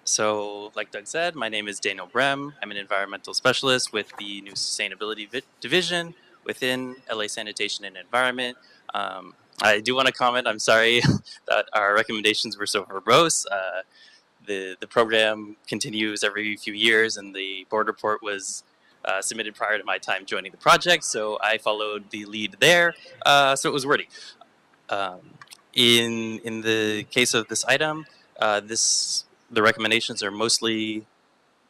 So, like Doug said, my name is Daniel Brem. I'm an environmental specialist with the new sustainability division within LA Sanitation and Environment. I do want to comment, I'm sorry that our recommendations were so verbose. The program continues every few years, and the board report was submitted prior to my time joining the project, so I followed the lead there, so it was wordy. In the case of this item, the recommendations are mostly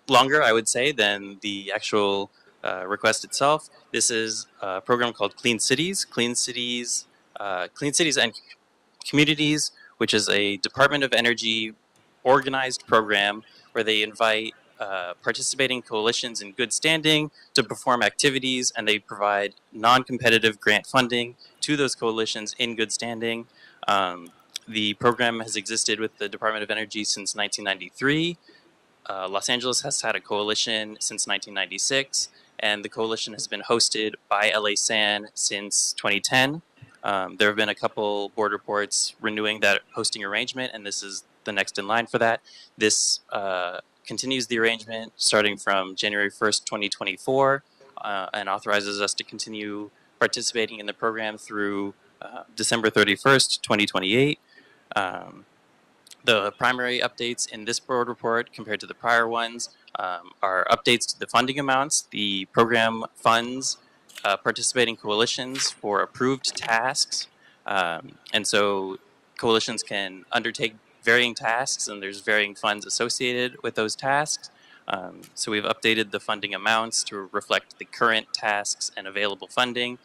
longer, I would say, than the actual request itself. This is a program called Clean Cities. Clean Cities and Communities, which is a Department of Energy organized program where they invite participating coalitions in good standing to perform activities, and they provide non-competitive grant funding to those coalitions in good standing. The program has existed with the Department of Energy since 1993. Los Angeles has had a coalition since 1996, and the coalition has been hosted by LA San since 2010. There have been a couple board reports renewing that hosting arrangement, and this is the next in line for that. This continues the arrangement starting from January 1st, 2024, and authorizes us to continue participating in the program through December 31st, 2028. The primary updates in this board report compared to the prior ones are updates to the funding amounts. The program funds participating coalitions for approved tasks, and so coalitions can undertake varying tasks, and there's varying funds associated with those tasks. So we've updated the funding amounts to reflect the current tasks and available funding.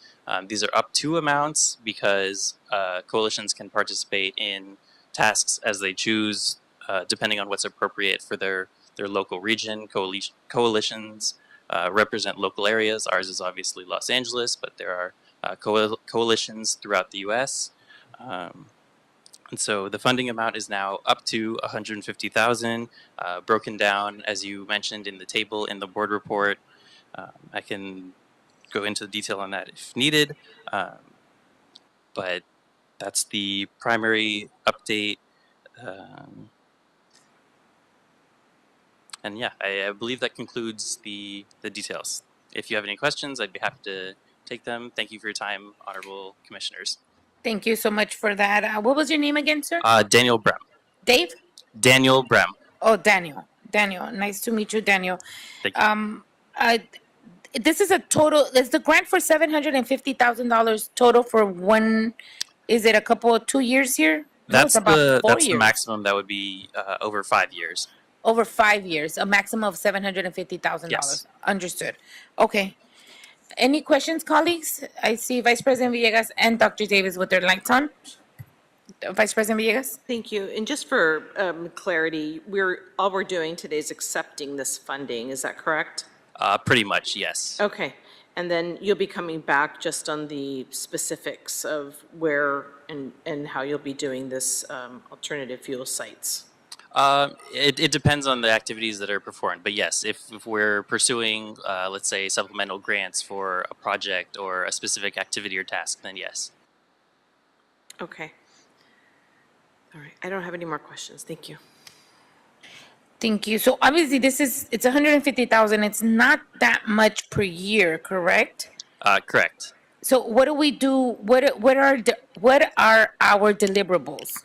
These are up to amounts because coalitions can participate in tasks as they choose, depending on what's appropriate for their local region. Coalitions represent local areas. Ours is obviously Los Angeles, but there are coalitions throughout the U.S. And so the funding amount is now up to $150,000, broken down, as you mentioned, in the table in the board report. I can go into detail on that if needed, but that's the primary update. And yeah, I believe that concludes the details. If you have any questions, I'd be happy to take them. Thank you for your time, honorable commissioners. Thank you so much for that. What was your name again, sir? Daniel Brem. Dave? Daniel Brem. Oh, Daniel. Daniel. Nice to meet you, Daniel. Thank you. This is a total, is the grant for $750,000 total for one, is it a couple, 2 years here? No, That's it's about 4 the years. maximum. That would be over 5 years. Over 5 years, a maximum of $750,000. Yes. Understood. Okay. Any questions, colleagues? I see Vice President Villegas and Dr. Davis with their lights on. Vice President Villegas? Thank you. And just for clarity, all we're doing today is accepting this funding. Is that correct? Pretty much, yes. Okay. And then you'll be coming back just on the specifics of where and how you'll be doing this alternative fuel sites. It depends on the activities that are performed, but yes, if we're pursuing, let's say, supplemental grants for a project or a specific activity or task, then yes. Okay. All right, I don't have any more questions. Thank you. Thank you. So obviously it's 150,000. It's not that much per year, correct? Correct. So what do we do? What are our deliverables?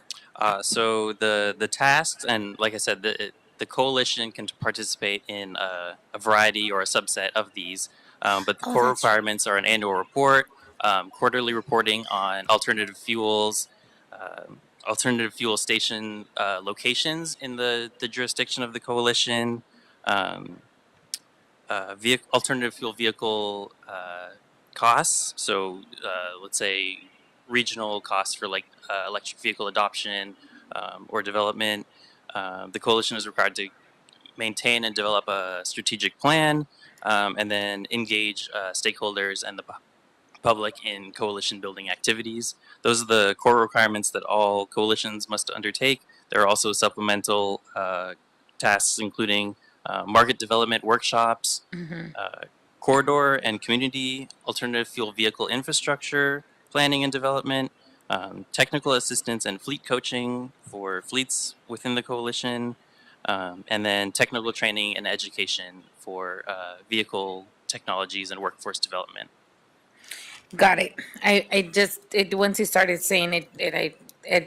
So the tasks, and like I said, the coalition can participate in a variety or a subset of these, but the core that's requirements are an annual report, quarterly reporting on alternative fuels, alternative fuel station locations in the jurisdiction of the coalition, alternative fuel vehicle costs. So let's say regional costs for like electric vehicle adoption or development. The coalition is required to maintain and develop a strategic plan and then engage stakeholders and the public in coalition building activities. Those are the core requirements that all coalitions must undertake. There are also supplemental tasks including market development workshops, corridor and community alternative fuel vehicle infrastructure planning and development, technical assistance and fleet coaching for fleets within the coalition, and then technical training and education for vehicle technologies and workforce development. Got it. I just once you started saying it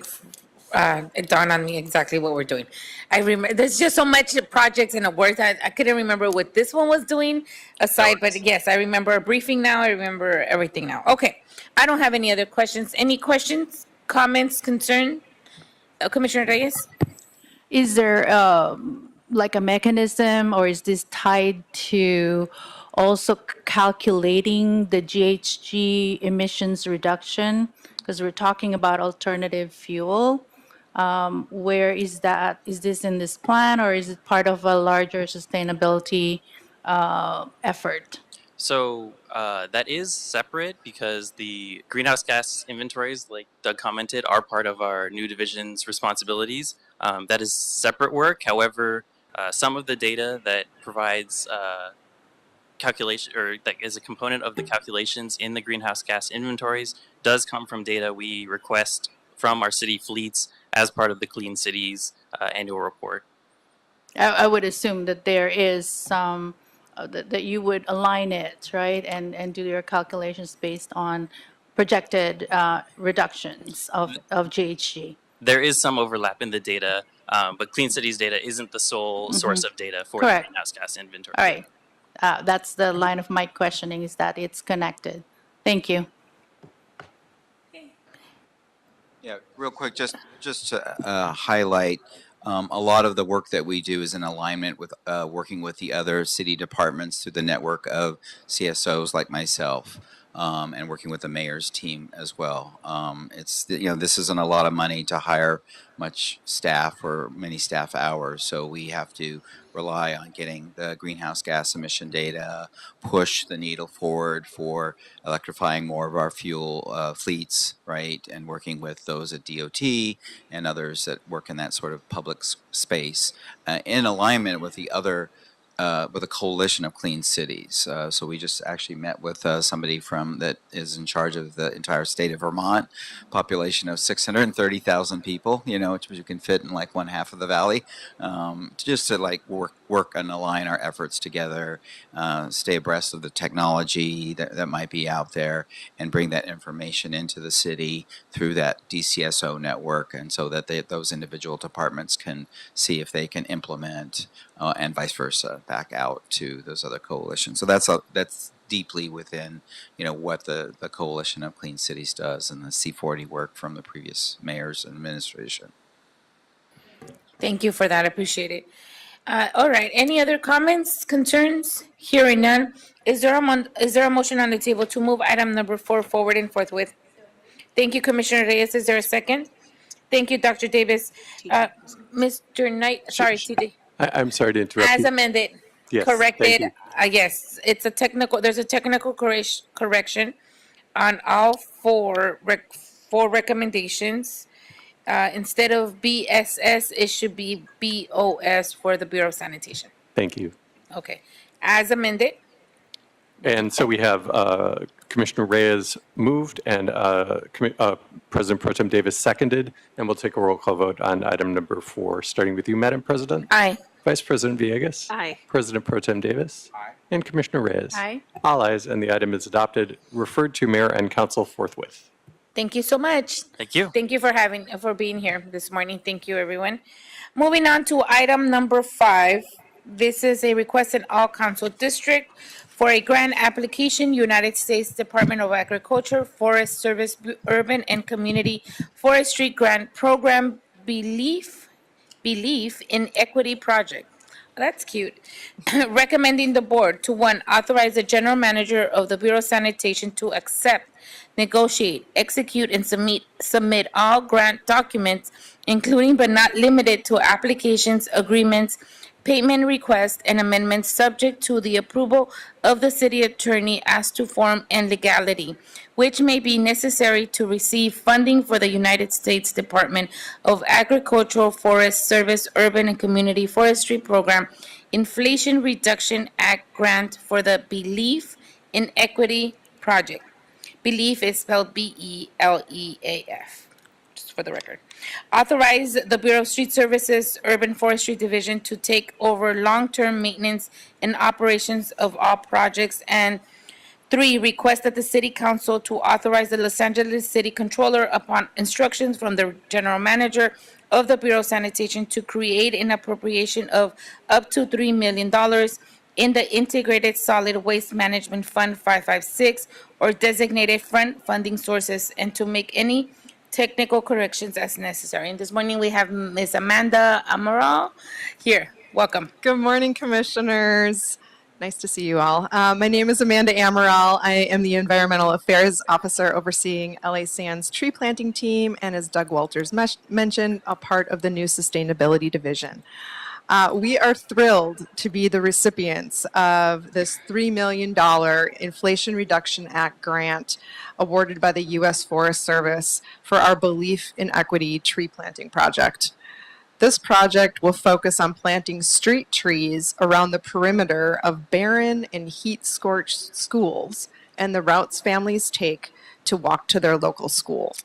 dawned on me exactly what we're doing. I remember there's just so much projects and awards. I couldn't remember what this one was doing aside, but yes, I remember a briefing now. I remember everything now. Okay. I don't have any other questions. Any questions, comments, concern? Commissioner Reyes? Is there like a mechanism, or is this tied to also calculating the GHG emissions reduction? Because we're talking about alternative fuel. Where is that? Is this in this plan, or is it part of a larger sustainability effort? So that is separate because the greenhouse gas inventories, like Doug commented, are part of our new division's responsibilities. That is separate work. However, some of the data that provides calculation, or that is a component of the calculations in the greenhouse gas inventories, does come from data we request from our city fleets as part of the Clean Cities annual report. I would assume that there is some, that you would align it, right? And do your calculations based on projected reductions of GHG. There is some overlap in the data, but Clean Cities data isn't the sole source of data for Correct. the greenhouse gas inventory. All right. That's the line of my questioning, is that it's connected. Thank you. Yeah, real quick, just to highlight, a lot of the work that we do is in alignment with working with the other city departments through the network of CSOs like myself, and working with the mayor's team as well. This isn't a lot of money to hire much staff or many staff hours, so we have to rely on getting the greenhouse gas emission data, push the needle forward for electrifying more of our fuel fleets, right, and working with those at DOT and others that work in that sort of public space in alignment with the other with a coalition of clean cities. So we just actually met with somebody that is in charge of the entire state of Vermont, population of 630,000 people, which you can fit in like one half of the valley, just to like work and align our efforts together, stay abreast of the technology that might be out there, and bring that information into the city through that DCSO network, and so that those individual departments can see if they can implement, and vice versa, back out to those other coalitions. So that's deeply within, what the Coalition of Clean Cities does, and the C40 work from the previous mayor's administration. Thank you for that. I appreciate it. All right. Any other comments, concerns? Hearing none. Is there a motion on the table to move item number 4 forward and forthwith? Thank you, Commissioner Reyes. Is there a second? Thank you, Dr. Davis. Mr. Knight, sorry, TJ. I'm sorry to interrupt As you. amended. Yes, thank corrected. you. Yes, it's a technical, there's a technical correction on all four recommendations. Instead of BSS, it should be BOS for the Bureau of Sanitation. Thank you. Okay. As amended. And so we have Commissioner Reyes moved and President Pro Tem Davis seconded, and we'll take a roll call vote on item number 4, starting with you, Madam President. Aye. Vice President Villegas. Aye. President Pro Tem Davis. Aye. And Commissioner Reyes. Aye. All ayes, and the item is adopted, referred to Mayor and Council forthwith. Thank you so much. Thank you. Thank you for being here this morning. Thank you, everyone. Moving on to item number 5. This is a request in all council district for a grant application, United States Department of Agriculture, Forest Service, Urban and Community Forestry Grant Program, Belief in Equity Project. That's cute. Recommending the board to 1, authorize the general manager of the Bureau of Sanitation to accept, negotiate, execute, and submit all grant documents, including but not limited to applications, agreements, payment requests, and amendments subject to the approval of the city attorney as to form and legality, which may be necessary to receive funding for the United States Department of Agricultural, Forest Service, Urban and Community Forestry Program Inflation Reduction Act grant for the Belief in Equity Project. Belief is spelled BELEAF, just for the record. Authorize the Bureau of Street Services Urban Forestry Division to take over long-term maintenance and operations of all projects. And 3, request that the City Council to authorize the Los Angeles City Controller, upon instructions from the General Manager of the Bureau of Sanitation, to create an appropriation of up to $3 million in the Integrated Solid Waste Management Fund 556 or designated funding sources, and to make any technical corrections as necessary. And this morning we have Ms. Amanda Amaral here. Welcome. Good morning, Commissioners. Nice to see you all. My name is Amanda Amaral. I am the Environmental Affairs Officer overseeing LA Sands tree planting team, and as Doug Walters mentioned, a part of the new Sustainability Division. We are thrilled to be the recipients of this $3 million Inflation Reduction Act grant awarded by the U.S. Forest Service for our Belief in Equity tree planting project. This project will focus on planting street trees around the perimeter of barren and heat-scorched schools and the routes families take to walk to their local school.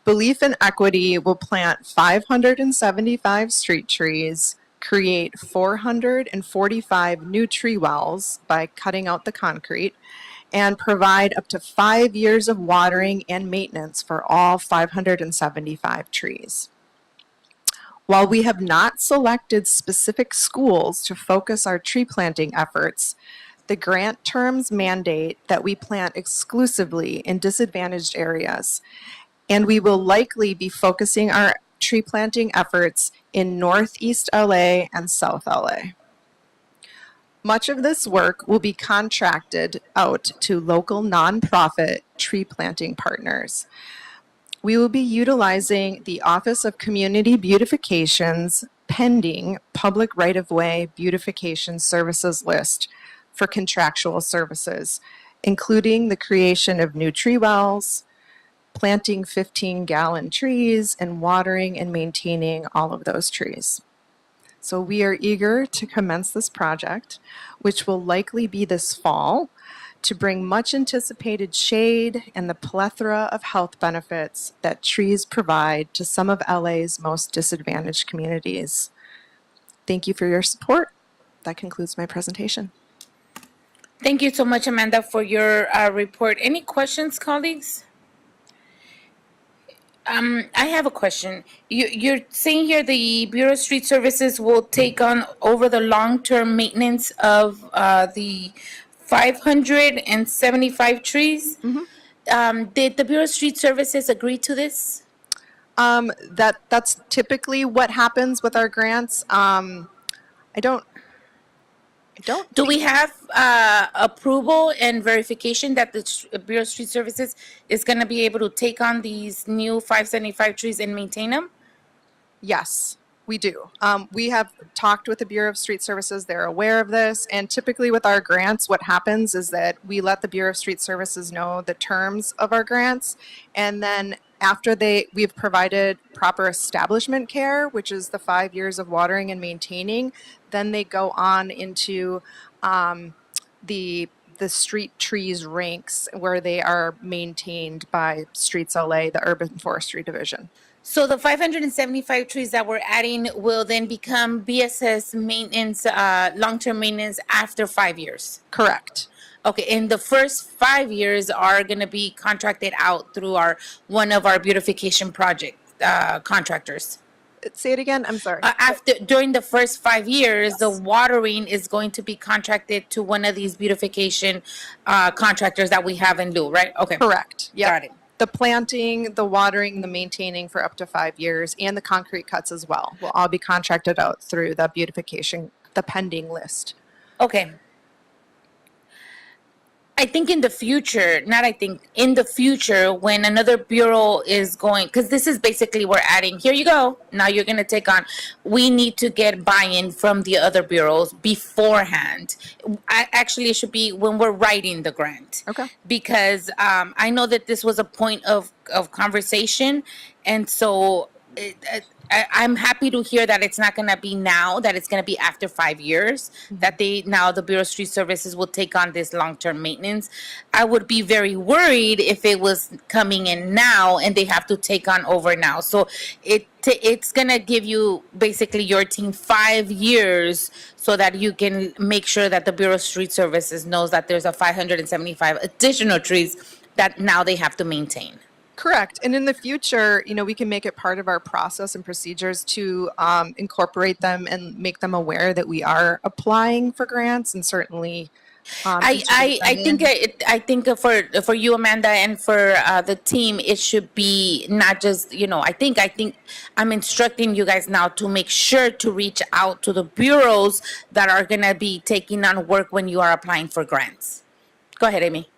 Belief in Equity will plant 575 street trees, create 445 new tree wells by cutting out the concrete, and provide up to 5 years of watering and maintenance for all 575 trees. While we have not selected specific schools to focus our tree planting efforts, the grant terms mandate that we plant exclusively in disadvantaged areas, and we will likely be focusing our tree planting efforts in Northeast LA and South LA. Much of this work will be contracted out to local nonprofit tree planting partners. We will be utilizing the Office of Community Beautification's pending public right-of-way beautification services list for contractual services, including the creation of new tree wells, planting 15-gallon trees, and watering and maintaining all of those trees. So we are eager to commence this project, which will likely be this fall, to bring much anticipated shade and the plethora of health benefits that trees provide to some of LA's most disadvantaged communities. Thank you for your support. That concludes my presentation. Thank you so much, Amanda, for your report. Any questions, colleagues? I have a question. You're saying here the Bureau of Street Services will take on over the long-term maintenance of the 575 trees? Mm-hmm. Did the Bureau of Street Services agree to this? That's typically what happens with our grants. Do we have approval and verification that the Bureau of Street Services is going to be able to take on these new 575 trees and maintain them? Yes, We do. We have talked with the Bureau of Street Services. They're aware of this. And typically with our grants, what happens is that we let the Bureau of Street Services know the terms of our grants. And then after we've provided proper establishment care, which is the 5 years of watering and maintaining, then they go on into the street trees ranks where they are maintained by Streets LA, the Urban Forestry Division. So the 575 trees that we're adding will then become BSS maintenance, long-term maintenance after 5 years? Correct. Okay, and the first 5 years are going to be contracted out through one of our beautification project contractors. Say it again. I'm sorry. During the first 5 years, the watering is going to be contracted to one of these beautification contractors that we have in lieu, right? Okay. Correct. Yeah. Got it. The planting, the watering, the maintaining for up to 5 years, and the concrete cuts as well will all be contracted out through the beautification, the pending list. Okay. I think in the future, in the future, when another bureau is going, because this is basically we're adding, here you go, now you're going to take on, we need to get buy-in from the other bureaus beforehand. Actually, it should be when we're writing the grant. Okay. Because I know that this was a point of conversation, and so I'm happy to hear that it's not going to be now, that it's going to be after 5 years, that the Bureau of Street Services will take on this long-term maintenance. I would be very worried if it was coming in now and they have to take on over now. So it's going to give you, basically your team, 5 years so that you can make sure that the Bureau of Street Services knows that there's a 575 additional trees that now they have to maintain. Correct. And in the future, we can make it part of our process and procedures to incorporate them and make them aware that we are applying for grants, and certainly. I think for you, Amanda, and for the team, it should be not just, I think I'm instructing you guys now to make sure to reach out to the bureaus that are going to be taking on work when you are applying for grants. Go ahead, Amy.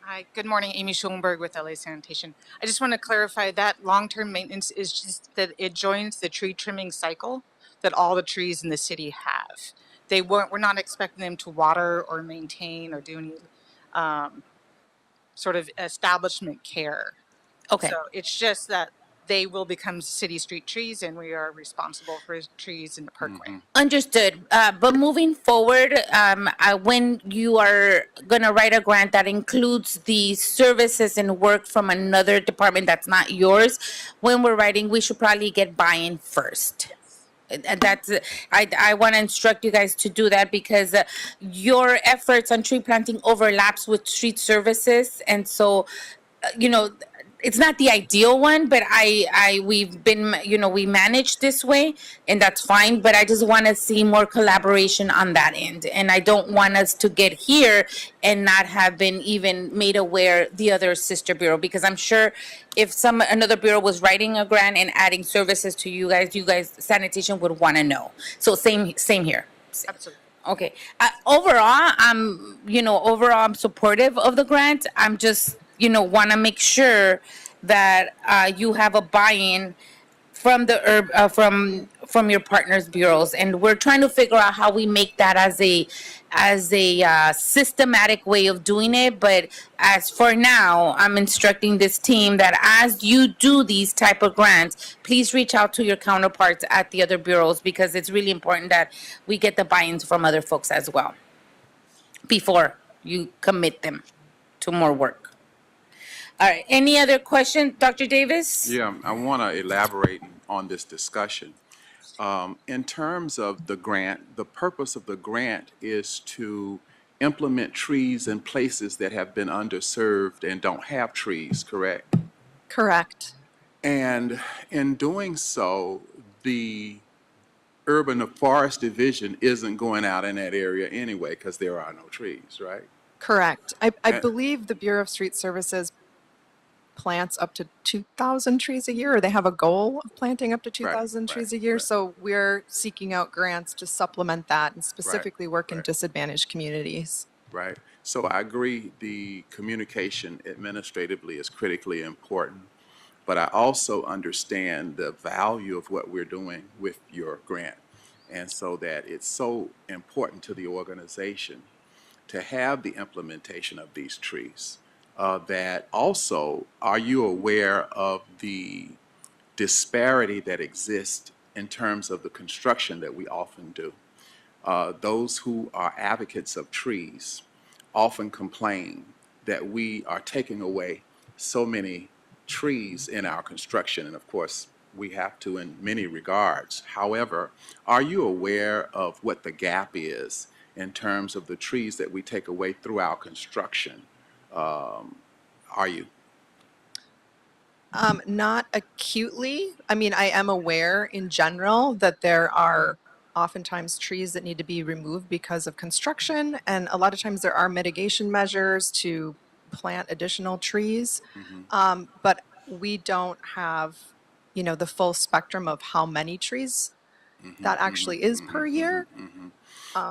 Hi, good morning. Amy Schulenberg with LA Sanitation. I just want to clarify that long-term maintenance is just that it joins the tree trimming cycle that all the trees in the city have. We're not expecting them to water or maintain or do any sort of establishment care. Okay. So it's just that they will become city street trees, and we are responsible for trees in the parkway. Understood. But moving forward, when you are going to write a grant that includes the services and work from another department that's not yours, when we're writing, we should probably get buy-in first. I want to instruct you guys to do that because your efforts on tree planting overlaps with street services. And so, it's not the ideal one, but we manage this way, and that's fine. But I just want to see more collaboration on that end, and I don't want us to get here and not have been even made aware the other sister bureau, because I'm sure if another bureau was writing a grant and adding services to you guys sanitation would want to know. So same here. Absolutely. Okay. Overall, I'm supportive of the grant. I'm just want to make sure that you have a buy-in from the from your partners' bureaus, and we're trying to figure out how we make that as a systematic way of doing it. But as for now, I'm instructing this team that as you do these type of grants, please reach out to your counterparts at the other bureaus, because it's really important that we get the buy-ins from other folks as well before you commit them to more work. All right. Any other question, Dr. Davis? Yeah, I want to elaborate on this discussion. In terms of the grant, the purpose of the grant is to implement trees in places that have been underserved and don't have trees, correct? Correct. And in doing so, the Urban Forest Division isn't going out in that area anyway because there are no trees, right? Correct. I believe the Bureau of Street Services plants up to 2,000 trees a year, or they have a goal of planting up to 2,000 trees a year. So we're seeking out grants to supplement that and specifically work in disadvantaged communities. Right. So I agree the communication administratively is critically important. but I also understand the value of what we're doing with your grant. And so that it's so important to the organization to have the implementation of these trees. That also, are you aware of the disparity that exists in terms of the construction that we often do? Those who are advocates of trees often complain that we are taking away so many trees in our construction, and of course, we have to in many regards. However, are you aware of what the gap is in terms of the trees that we take away through our construction? Are you? Not acutely. I mean, I am aware in general that there are oftentimes trees that need to be removed because of construction, and a lot of times there are mitigation measures to plant additional trees. But we don't have, the full spectrum of how many trees that actually is per year.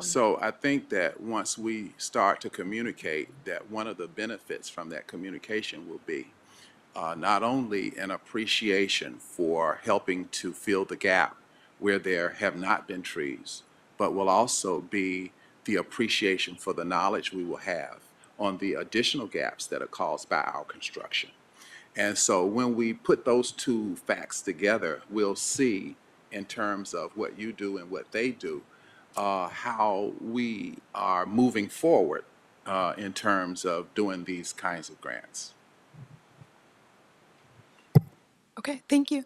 So I think that once we start to communicate, that one of the benefits from that communication will be not only an appreciation for helping to fill the gap where there have not been trees, but will also be the appreciation for the knowledge we will have on the additional gaps that are caused by our construction. And so when we put those two facts together, we'll see in terms of what you do and what they do, how we are moving forward in terms of doing these kinds of grants. Okay, thank you.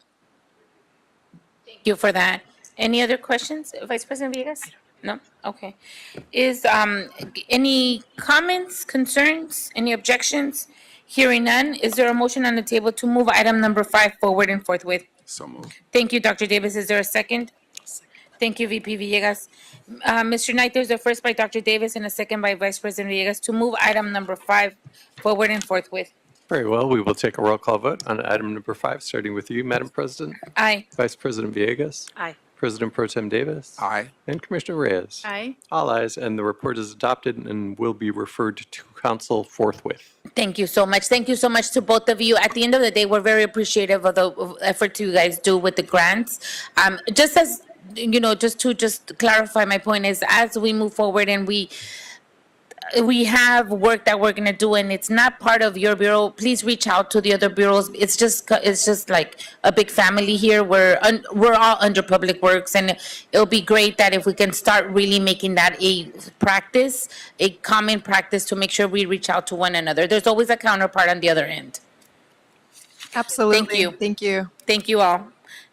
Thank you for that. Any other questions, Vice President Villegas? No? Okay. Is any comments, concerns, any objections? Hearing none, is there a motion on the table to move item number 5 forward and forthwith? So moved. Thank you, Dr. Davis. Is there a second? Thank you, VP Villegas. Mr. Knight, there's a first by Dr. Davis and a second by Vice President Villegas to move item number 5 forward and forthwith. Very well, we will take a roll call vote on item number 5, starting with you, Madam President. Aye. Vice President Villegas. Aye. President Pro Tem Davis. Aye. And Commissioner Reyes. Aye. All ayes, and the report is adopted and will be referred to council forthwith. Thank you so much. Thank you so much to both of you. At the end of the day, we're very appreciative of the effort you guys do with the grants. Just as, just to clarify my point is, as we move forward and we have work that we're gonna do, and it's not part of your bureau, please reach out to the other bureaus. It's just like a big family here. We're all under Public Works, and it'll be great that if we can start really making that a practice, a common practice, to make sure we reach out to one another. There's always a counterpart on the other end. Absolutely. Thank you. Thank you. Thank you all.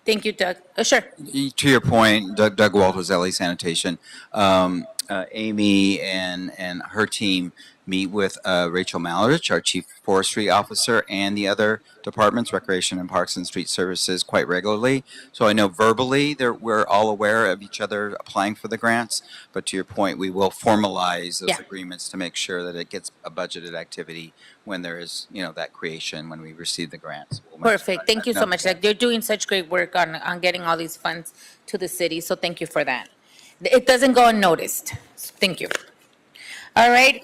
Thank you, Doug. Sure. To your point, Doug Walters, LA Sanitation. Amy and her team meet with Rachel Malrich, our Chief Forestry Officer, and the other departments, Recreation and Parks and Street Services, quite regularly. So I know verbally we're all aware of each other applying for the grants, but to your point, we will formalize those agreements to make sure that it gets a budgeted activity when there is, that creation, when we receive the grants. Perfect. Thank you so much. Like, you're doing such great work on getting all these funds to the city, so thank you for that. It doesn't go unnoticed. Thank you. All right,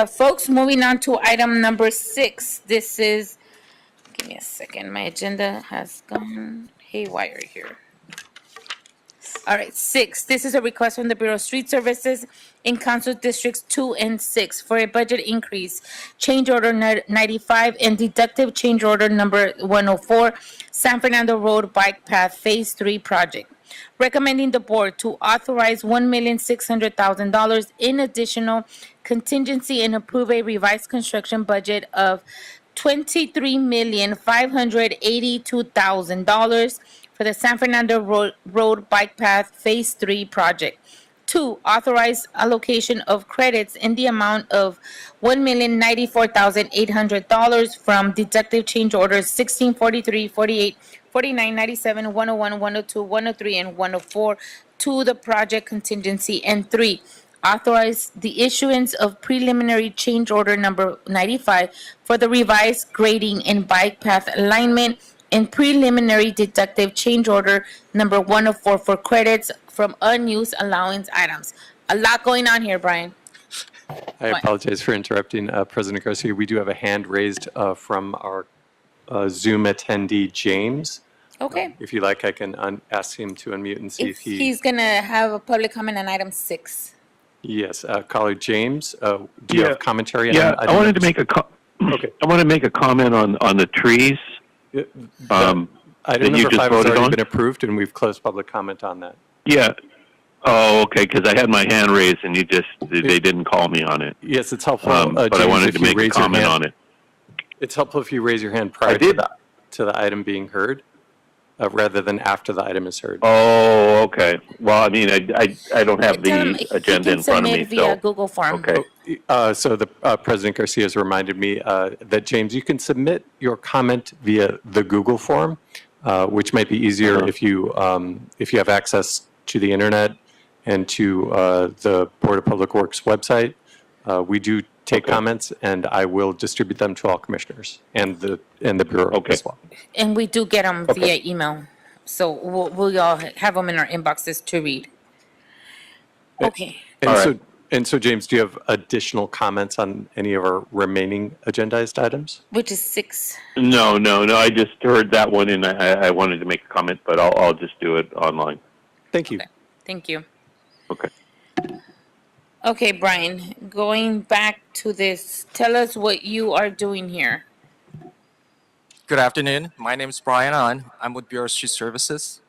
folks, moving on to item number 6. This is, give me a second, my agenda has gone haywire here. All right, 6. This is a request from the Bureau of Street Services in Council Districts 2 and 6 for a budget increase, change order 95 and deductive change order number 104, San Fernando Road Bike Path Phase 3 project. Recommending the board to authorize $1,600,000 in additional contingency and approve a revised construction budget of $23,582,000 for the San Fernando Road Bike Path Phase 3 project. 2, authorize allocation of credits in the amount of $1,094,800 from deductive change orders 1643, 48, 49, 97, 101, 102, 103, and 104 to the project contingency. And 3, authorize the issuance of preliminary change order number 95 for the revised grading and bike path alignment and preliminary deductive change order number 104 for credits from unused allowance items. A lot going on here, Brian. I apologize for interrupting, President Garcia. We do have a hand raised from our Zoom attendee James. Okay. If you like, I can ask him to unmute and see if he. He's gonna have a public comment on item 6. Yes, caller James, do you have commentary? Yeah, on I wanted to make Okay. I want to make a comment on the trees. Item that you number just 5 has voted already on? been approved, and we've closed public comment on that. Yeah. Oh, okay. Because I had my hand raised and they didn't call me on it. Yes, it's helpful. But I James, wanted if to you make a raise your comment hand. on it. It's helpful if you raise your hand prior to the item being heard, rather than after the item is heard. Oh, okay. Well, I mean, I don't have the agenda in front of me, Via so. Google Form. Okay. So the President Garcia has reminded me that, James, you can submit your comment via the Google form, which might be easier if you have access to the internet and to the Board of Public Works website. We do take comments, and I will distribute them to all commissioners and the Bureau as well. And we do get them via email. So we'll all have them in our inboxes to read. Okay. And so, James, do you have additional comments on any of our remaining agendized items? Which is 6. No. I just heard that one and I wanted to make a comment, but I'll just do it online. Thank you. Thank you. Okay. Okay, Brian, going back to this, tell us what you are doing here. Good afternoon. My name is Brian Ahn. I'm with Bureau of Street Services.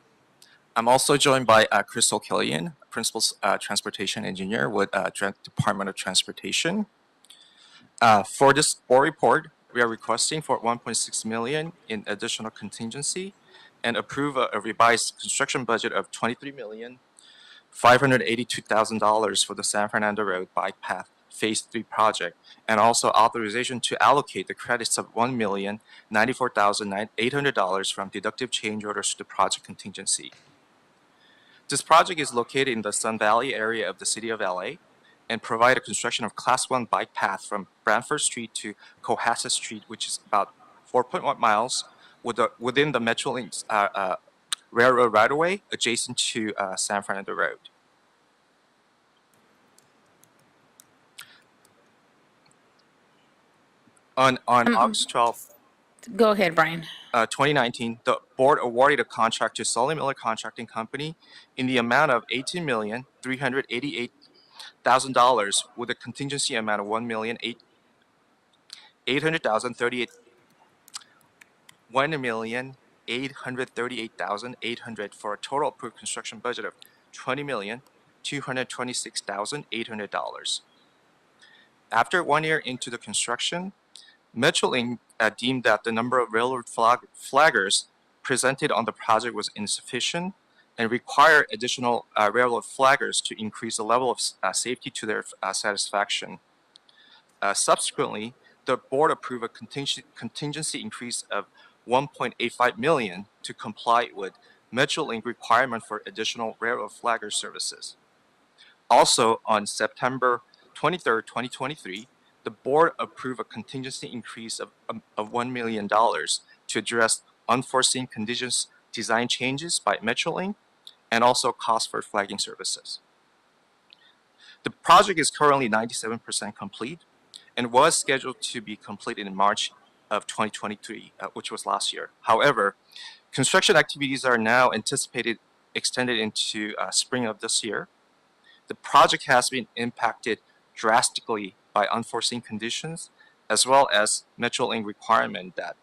I'm also joined by Crystal Killian, Principal Transportation Engineer with Department of Transportation. For this board report, we are requesting for $1.6 million in additional contingency and approve a revised construction budget of $23,582,000 for the San Fernando Road Bike Path Phase 3 project, and also authorization to allocate the credits of $1,094,800 from deductive change orders to the project contingency. This project is located in the Sun Valley area of the city of LA and provide a construction of Class 1 bike path from Branford Street to Cohasset Street, which is about 4.1 miles within the Metrolink railroad right-of-way adjacent to San Fernando Road. On August 12th, Go ahead, Brian. 2019, the board awarded a contract to Sully Miller Contracting Company in the amount of $18,388,000 with a contingency amount of $1,838,800 for a total approved construction budget of $20,226,800. After 1 year into the construction, Metrolink deemed that the number of railroad flaggers presented on the project was insufficient and required additional railroad flaggers to increase the level of safety to their satisfaction. Subsequently, the board approved a contingency increase of $1.85 million to comply with Metrolink requirement for additional railroad flagger services. Also, on September 23rd, 2023, the board approved a contingency increase of $1 million to address unforeseen conditions, design changes by Metrolink, and also cost for flagging services. The project is currently 97% complete and was scheduled to be completed in March of 2023, which was last year. However, construction activities are now anticipated extended into spring of this year. The project has been impacted drastically by unforeseen conditions, as well as Metrolink requirement that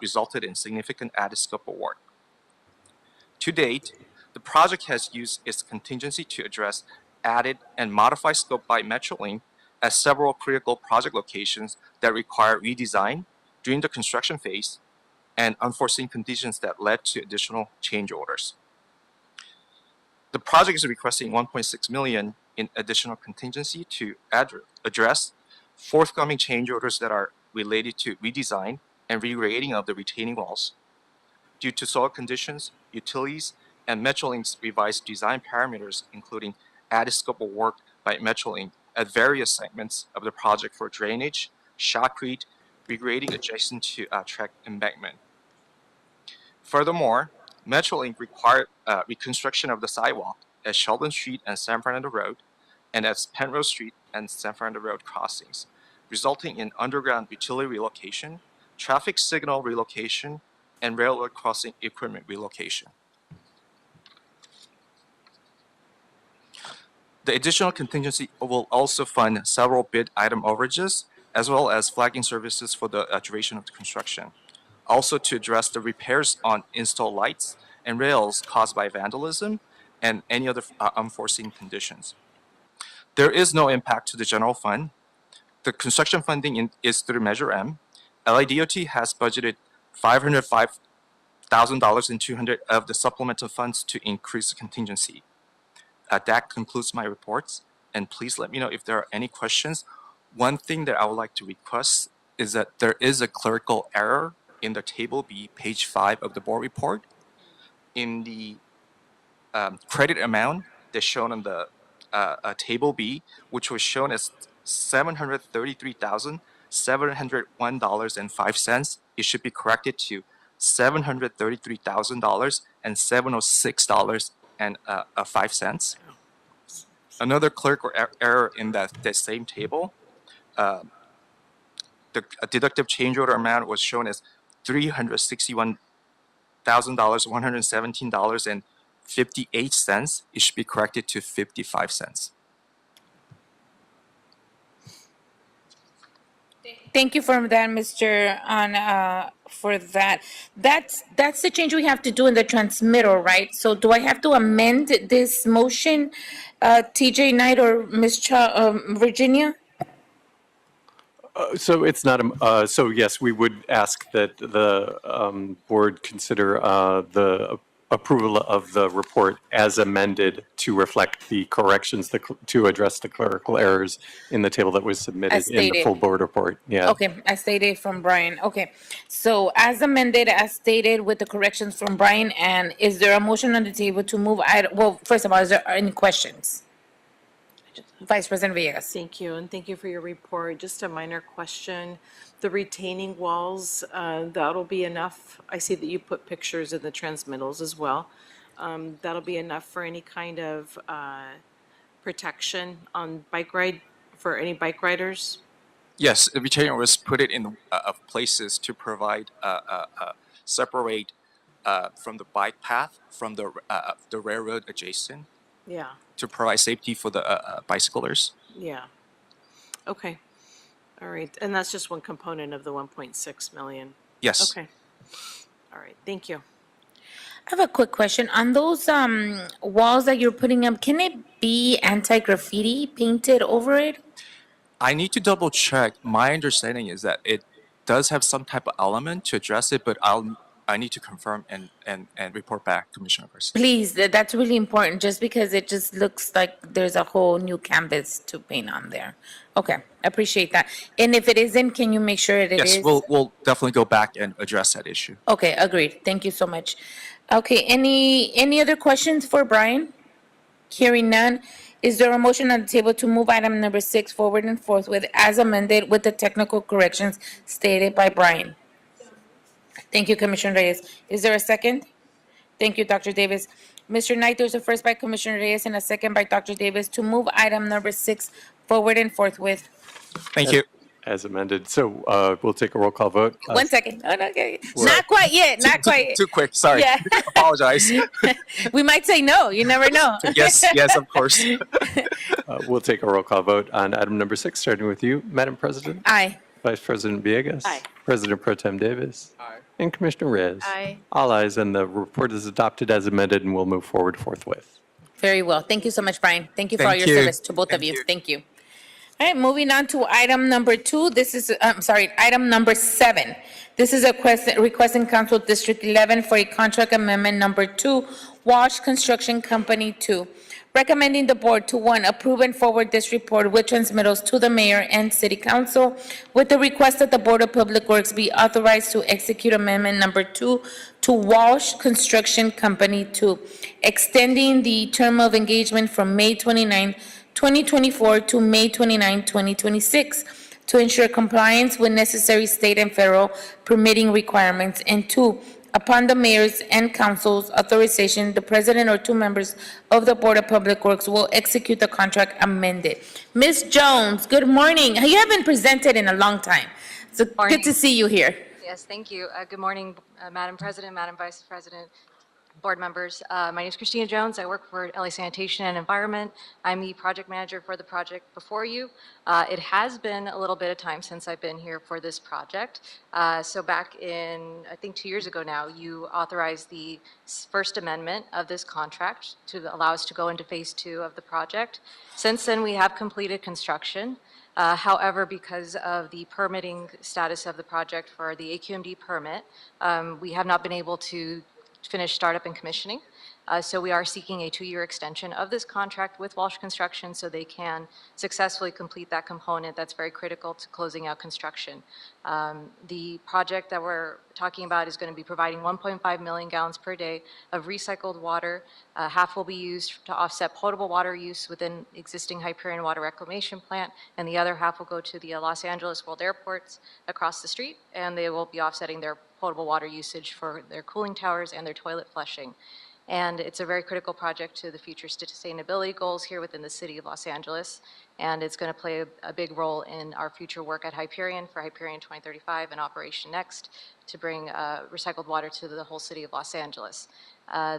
resulted in significant added scope of work. To date, the project has used its contingency to address added and modified scope by Metrolink at several critical project locations that require redesign during the construction phase and unforeseen conditions that led to additional change orders. The project is requesting $1.6 million in additional contingency to address forthcoming change orders that are related to redesign and regrading of the retaining walls due to soil conditions, utilities, and Metrolink's revised design parameters, including added scope of work by Metrolink at various segments of the project for drainage, shotcrete, regrading adjacent to track embankment. Furthermore, Metrolink required reconstruction of the sidewalk at Sheldon Street and San Fernando Road, and at Penrose Street and San Fernando Road crossings, resulting in underground utility relocation, traffic signal relocation, and railroad crossing equipment relocation. The additional contingency will also fund several bid item overages, as well as flagging services for the duration of the construction. Also to address the repairs on installed lights and rails caused by vandalism and any other unforeseen conditions. There is no impact to the general fund. The construction funding is through Measure M. LIDOT has budgeted $505,000 and $200 of the supplemental funds to increase the contingency. That concludes my reports, and please let me know if there are any questions. One thing that I would like to request is that there is a clerical error in the Table B, page 5 of the board report. In the credit amount that's shown on the Table B, which was shown as $733,701.05, it should be corrected to $733,706.05. Another clerical error in that same table, the deductive change order amount was shown as $361,117.58. It should be corrected to 55 cents. Thank you for that, Mr. For that. That's the change we have to do in the transmittal, right? So do I have to amend this motion, TJ Knight or Ms. Virginia? So it's not, so yes, we would ask that the board consider the approval of the report as amended to reflect the corrections, to address the clerical errors in the table that was submitted in the full board report. Yeah. Okay, as stated from Brian. Okay, so as amended, as stated with the corrections from Brian, and is there a motion on the table to move item? Well, first of all, is there any questions? Vice President Villegas. Thank you, and thank you for your report. Just a minor question. The retaining walls, that'll be enough. I see that you put pictures of the transmittals as well. That'll be enough for any kind of protection on for any bike riders? Yes, the retaining was put it in places to provide separate from the bike path from the railroad adjacent. Yeah. To provide safety for the bicyclers. Yeah. Okay. All right. And that's just one component of the 1.6 million. Yes. Okay. All right. Thank you. I have a quick question. On those walls that you're putting up, can it be anti-graffiti painted over it? I need to double check. My understanding is that it does have some type of element to address it, but I need to confirm and report back, Commissioner Garcia. Please, that's really important, just because it just looks like there's a whole new canvas to paint on there. Okay, I appreciate that. And if it isn't, can you make sure it is? Yes, we'll definitely go back and address that issue. Okay, agreed. Thank you so much. Okay, any other questions for Brian? Hearing none, is there a motion on the table to move item number 6 forward and forthwith as amended with the technical corrections stated by Brian? Thank you, Commissioner Reyes. Is there a second? Thank you, Dr. Davis. Mr. Knight, there's a first by Commissioner Reyes and a second by Dr. Davis to move item number 6 forward and forthwith. Thank you. As amended. So we'll take a roll call vote. 1 second. Oh, no, okay. Not quite yet. Not quite yet. Too quick. Sorry. Yeah. Apologize. We might say no. You never know. Yes, of course. We'll take a roll call vote on item number 6, starting with you, Madam President. Aye. Vice President Villegas. Aye. President Pro Tem Davis. Aye. And Commissioner Reyes. Aye. All ayes, and the report is adopted as amended, and we'll move forward forthwith. Very well. Thank you so much, Brian. Thank you for all your service to both of you. Thank you. All right, moving on to item number 2. This is, item number 7. This is a request in Council District 11 for a contract amendment number 2, Walsh Construction Company 2. Recommending the board to 1, approve and forward this report with transmittals to the mayor and city council with the request that the Board of Public Works be authorized to execute amendment number 2 to Walsh Construction Company 2, extending the term of engagement from May 29, 2024 to May 29, 2026 to ensure compliance with necessary state and federal permitting requirements. And 2, upon the mayor's and council's authorization, the president or 2 members of the Board of Public Works will execute the contract amended. Ms. Jones, good morning. You haven't presented in a long time, so good to see you here. Yes, thank you. Good morning, Madam President, Madam Vice President, board members. My name is Christina Jones. I work for LA Sanitation and Environment. I'm the project manager for the project before you. It has been a little bit of time since I've been here for this project. So back in, I think 2 years ago now, you authorized the first amendment of this contract to allow us to go into phase 2 of the project. Since then, we have completed construction. However, because of the permitting status of the project for the AQMD permit, we have not been able to finish startup and commissioning. So we are seeking a 2-year extension of this contract with Walsh Construction so they can successfully complete that component that's very critical to closing out construction. The project that we're talking about is going to be providing 1.5 million gallons per day of recycled water. Half will be used to offset potable water use within existing Hyperion Water Reclamation Plant, and the other half will go to the Los Angeles World Airports across the street, and they will be offsetting their potable water usage for their cooling towers and their toilet flushing. And it's a very critical project to the future sustainability goals here within the city of Los Angeles. And it's going to play a big role in our future work at Hyperion for Hyperion 2035 and Operation Next to bring recycled water to the whole city of Los Angeles.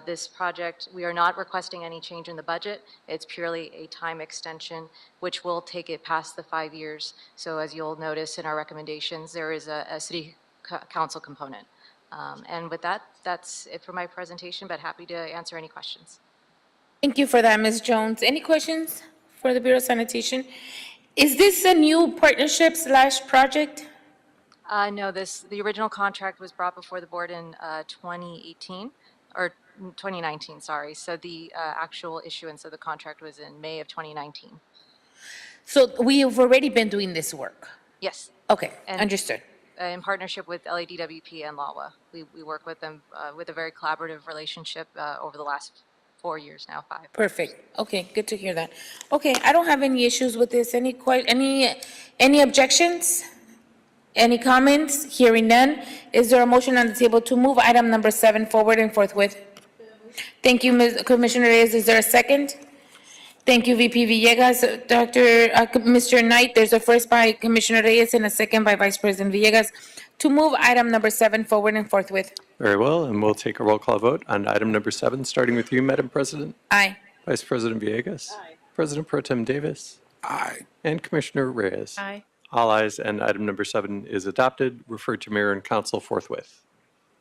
This project, we are not requesting any change in the budget. It's purely a time extension, which will take it past the 5 years. So as you'll notice in our recommendations, there is a city council component. And with that, that's it for my presentation, but happy to answer any questions. Thank you for that, Ms. Jones. Any questions for the Bureau of Sanitation? Is this a new partnership / project? No, the original contract was brought before the board in 2018, or 2019, sorry. So the actual issuance of the contract was in May of 2019. So we have already been doing this work? Yes. Okay, And- understood. In partnership with LADWP and LAWA. We work with them with a very collaborative relationship over the last 4 years now, 5. Perfect. Okay, good to hear that. Okay, I don't have any issues with this. Any objections? Any comments? Hearing none. Is there a motion on the table to move item number 7 forward and forthwith? Thank you, Commissioner Reyes. Is there a second? Thank you, VP Villegas. Mr. Knight, there's a first by Commissioner Reyes and a second by Vice President Villegas to move item number 7 forward and forthwith. Very well, and we'll take a roll call vote on item number 7, starting with you, Madam President. Aye. Vice President Villegas. Aye. President Pro Tem Davis. Aye. And Commissioner Reyes. Aye. All ayes, and item number 7 is adopted. Referred to Mayor and Council forthwith.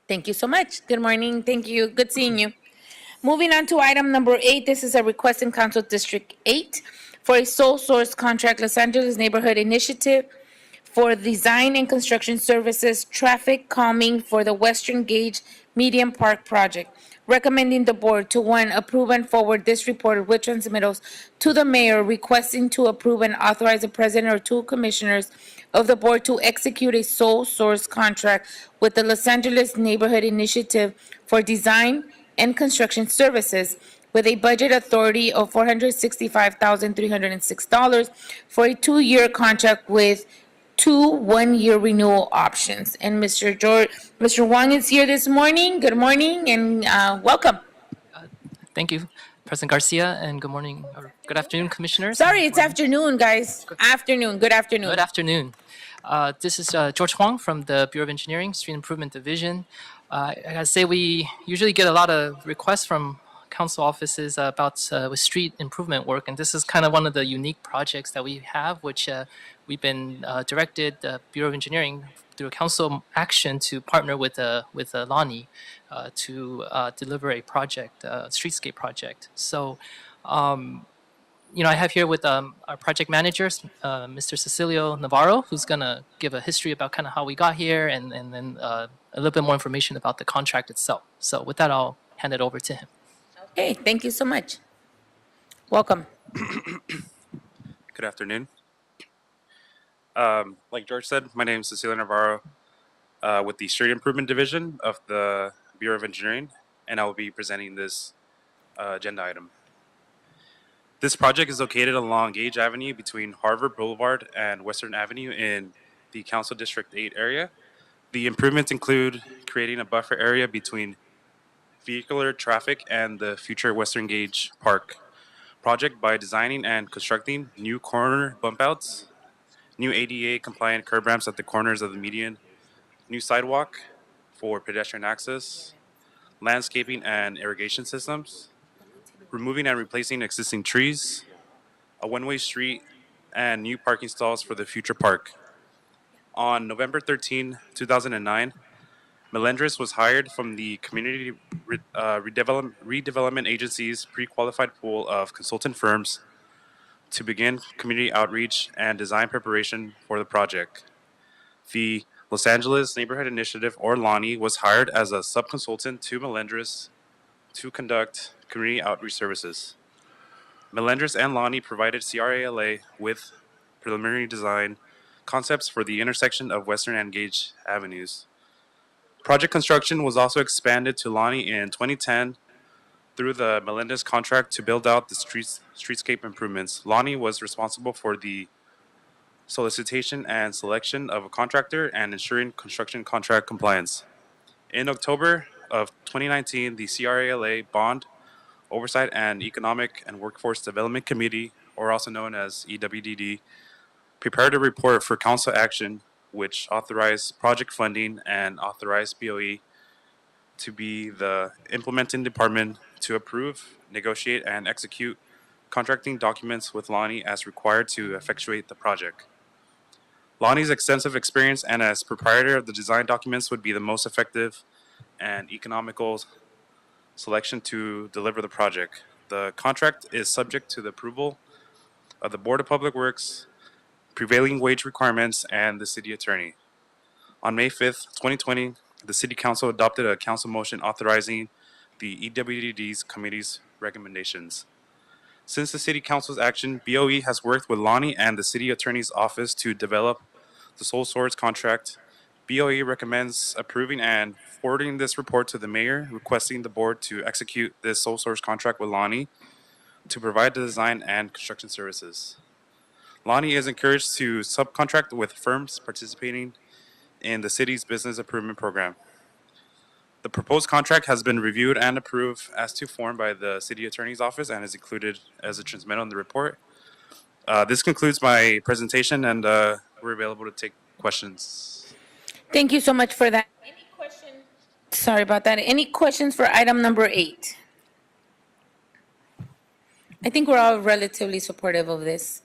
Thank you so much. Good morning. Thank you. Good seeing you. Moving on to item number 8, this is a request in Council District 8 for a sole source contract, Los Angeles Neighborhood Initiative for design and construction services, traffic calming for the Western Gauge Medium Park project. Recommending the board to 1, approve and forward this report with transmittals to the mayor, requesting to approve and authorize the president or 2 commissioners of the board to execute a sole source contract with the Los Angeles Neighborhood Initiative for design and construction services with a budget authority of $465,306 for a 2-year contract with 2 one-year renewal options. And Mr. Wong is here this morning. Good morning and welcome. Thank you, President Garcia, and good morning, or good afternoon, Commissioners. Sorry, it's afternoon, guys. Afternoon. Good afternoon. Good afternoon. This is George Huang from the Bureau of Engineering, Street Improvement Division. I gotta say, we usually get a lot of requests from council offices about with street improvement work, and this is kind of one of the unique projects that we have, which we've been directed, the Bureau of Engineering, through council action to partner with Lonnie to deliver a project, a streetscape project. So, I have here with our project managers, Mr. Cecilio Navarro, who's gonna give a history about kind of how we got here, and then a little bit more information about the contract itself. So with that, I'll hand it over to him. Okay, thank you so much. Welcome. Good afternoon. Like George said, my name is Cecilio Navarro with the Street Improvement Division of the Bureau of Engineering, and I will be presenting this agenda item. This project is located along Gage Avenue between Harvard Boulevard and Western Avenue in the Council District 8 area. The improvements include creating a buffer area between vehicular traffic and the future Western Gauge Park project by designing and constructing new corner bump outs, new ADA compliant curb ramps at the corners of the median new sidewalk for pedestrian access, landscaping and irrigation systems, removing and replacing existing trees, a one-way street, and new parking stalls for the future park. On November 13, 2009, Melendres was hired from the Community Redevelopment Agency's pre-qualified pool of consultant firms to begin community outreach and design preparation for the project. The Los Angeles Neighborhood Initiative, or LANI, was hired as a sub-consultant to Melendres to conduct community outreach services. Melendres and LANI provided CRALA with preliminary design concepts for the intersection of Western and Gage Avenues. Project construction was also expanded to LANI in 2010 through the Melendres contract to build out the streetscape improvements. LANI was responsible for the solicitation and selection of a contractor and ensuring construction contract compliance. In October of 2019, the CRALA Bond Oversight and Economic and Workforce Development Committee, or also known as EWDD, prepared a report for council action which authorized project funding and authorized BOE to be the implementing department to approve, negotiate, and execute contracting documents with LANI as required to effectuate the project. LANI's extensive experience and as proprietor of the design documents would be the most effective and economical selection to deliver the project. The contract is subject to the approval of the Board of Public Works, prevailing wage requirements, and the city attorney. On May 5th, 2020, the City Council adopted a council motion authorizing the EWDD's committee's recommendations. Since the City Council's action, BOE has worked with LANI and the City Attorney's Office to develop the sole source contract. BOE recommends approving and forwarding this report to the mayor, requesting the board to execute this sole source contract with LANI to provide the design and construction services. LANI is encouraged to subcontract with firms participating in the city's business improvement program. The proposed contract has been reviewed and approved as to form by the City Attorney's Office and is included as a transmittal in the report. This concludes my presentation, and we're available to take questions. Thank you so much for that. Any questions? Sorry about that. Any questions for item number 8? I think we're all relatively supportive of this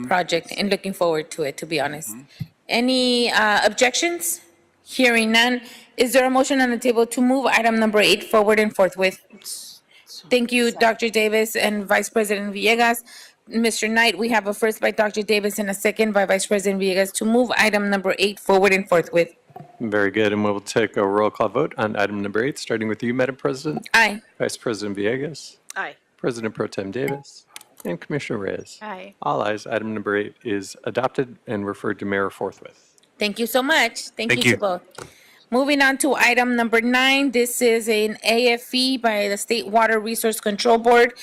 project and looking forward to it, to be honest. Any objections? Hearing none. Is there a motion on the table to move item number 8 forward and forthwith? Thank you, Dr. Davis and Vice President Villegas. Mr. Knight, we have a first by Dr. Davis and a second by Vice President Villegas to move item number 8 forward and forthwith. Very good, and we'll take a roll call vote on item number 8, starting with you, Madam President. Aye. Vice President Villegas. Aye. President Pro Tem Davis. And Commissioner Reyes. Aye. All ayes. Item number 8 is adopted and referred to mayor forthwith. Thank you so much. Thank Thank you you. to both. Moving on to item number 9. This is an AFE by the State Water Resource Control Board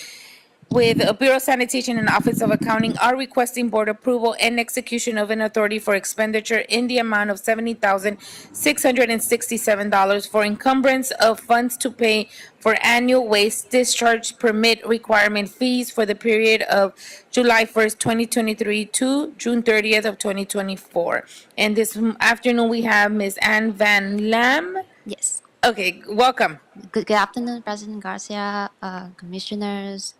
with Bureau of Sanitation and Office of Accounting are requesting board approval and execution of an authority for expenditure in the amount of $70,667 for encumbrance of funds to pay for annual waste discharge permit requirement fees for the period of July 1st, 2023 to June 30th of 2024. And this afternoon, we have Ms. Ann Van Lam. Yes. Okay, welcome. Good afternoon, President Garcia, commissioners,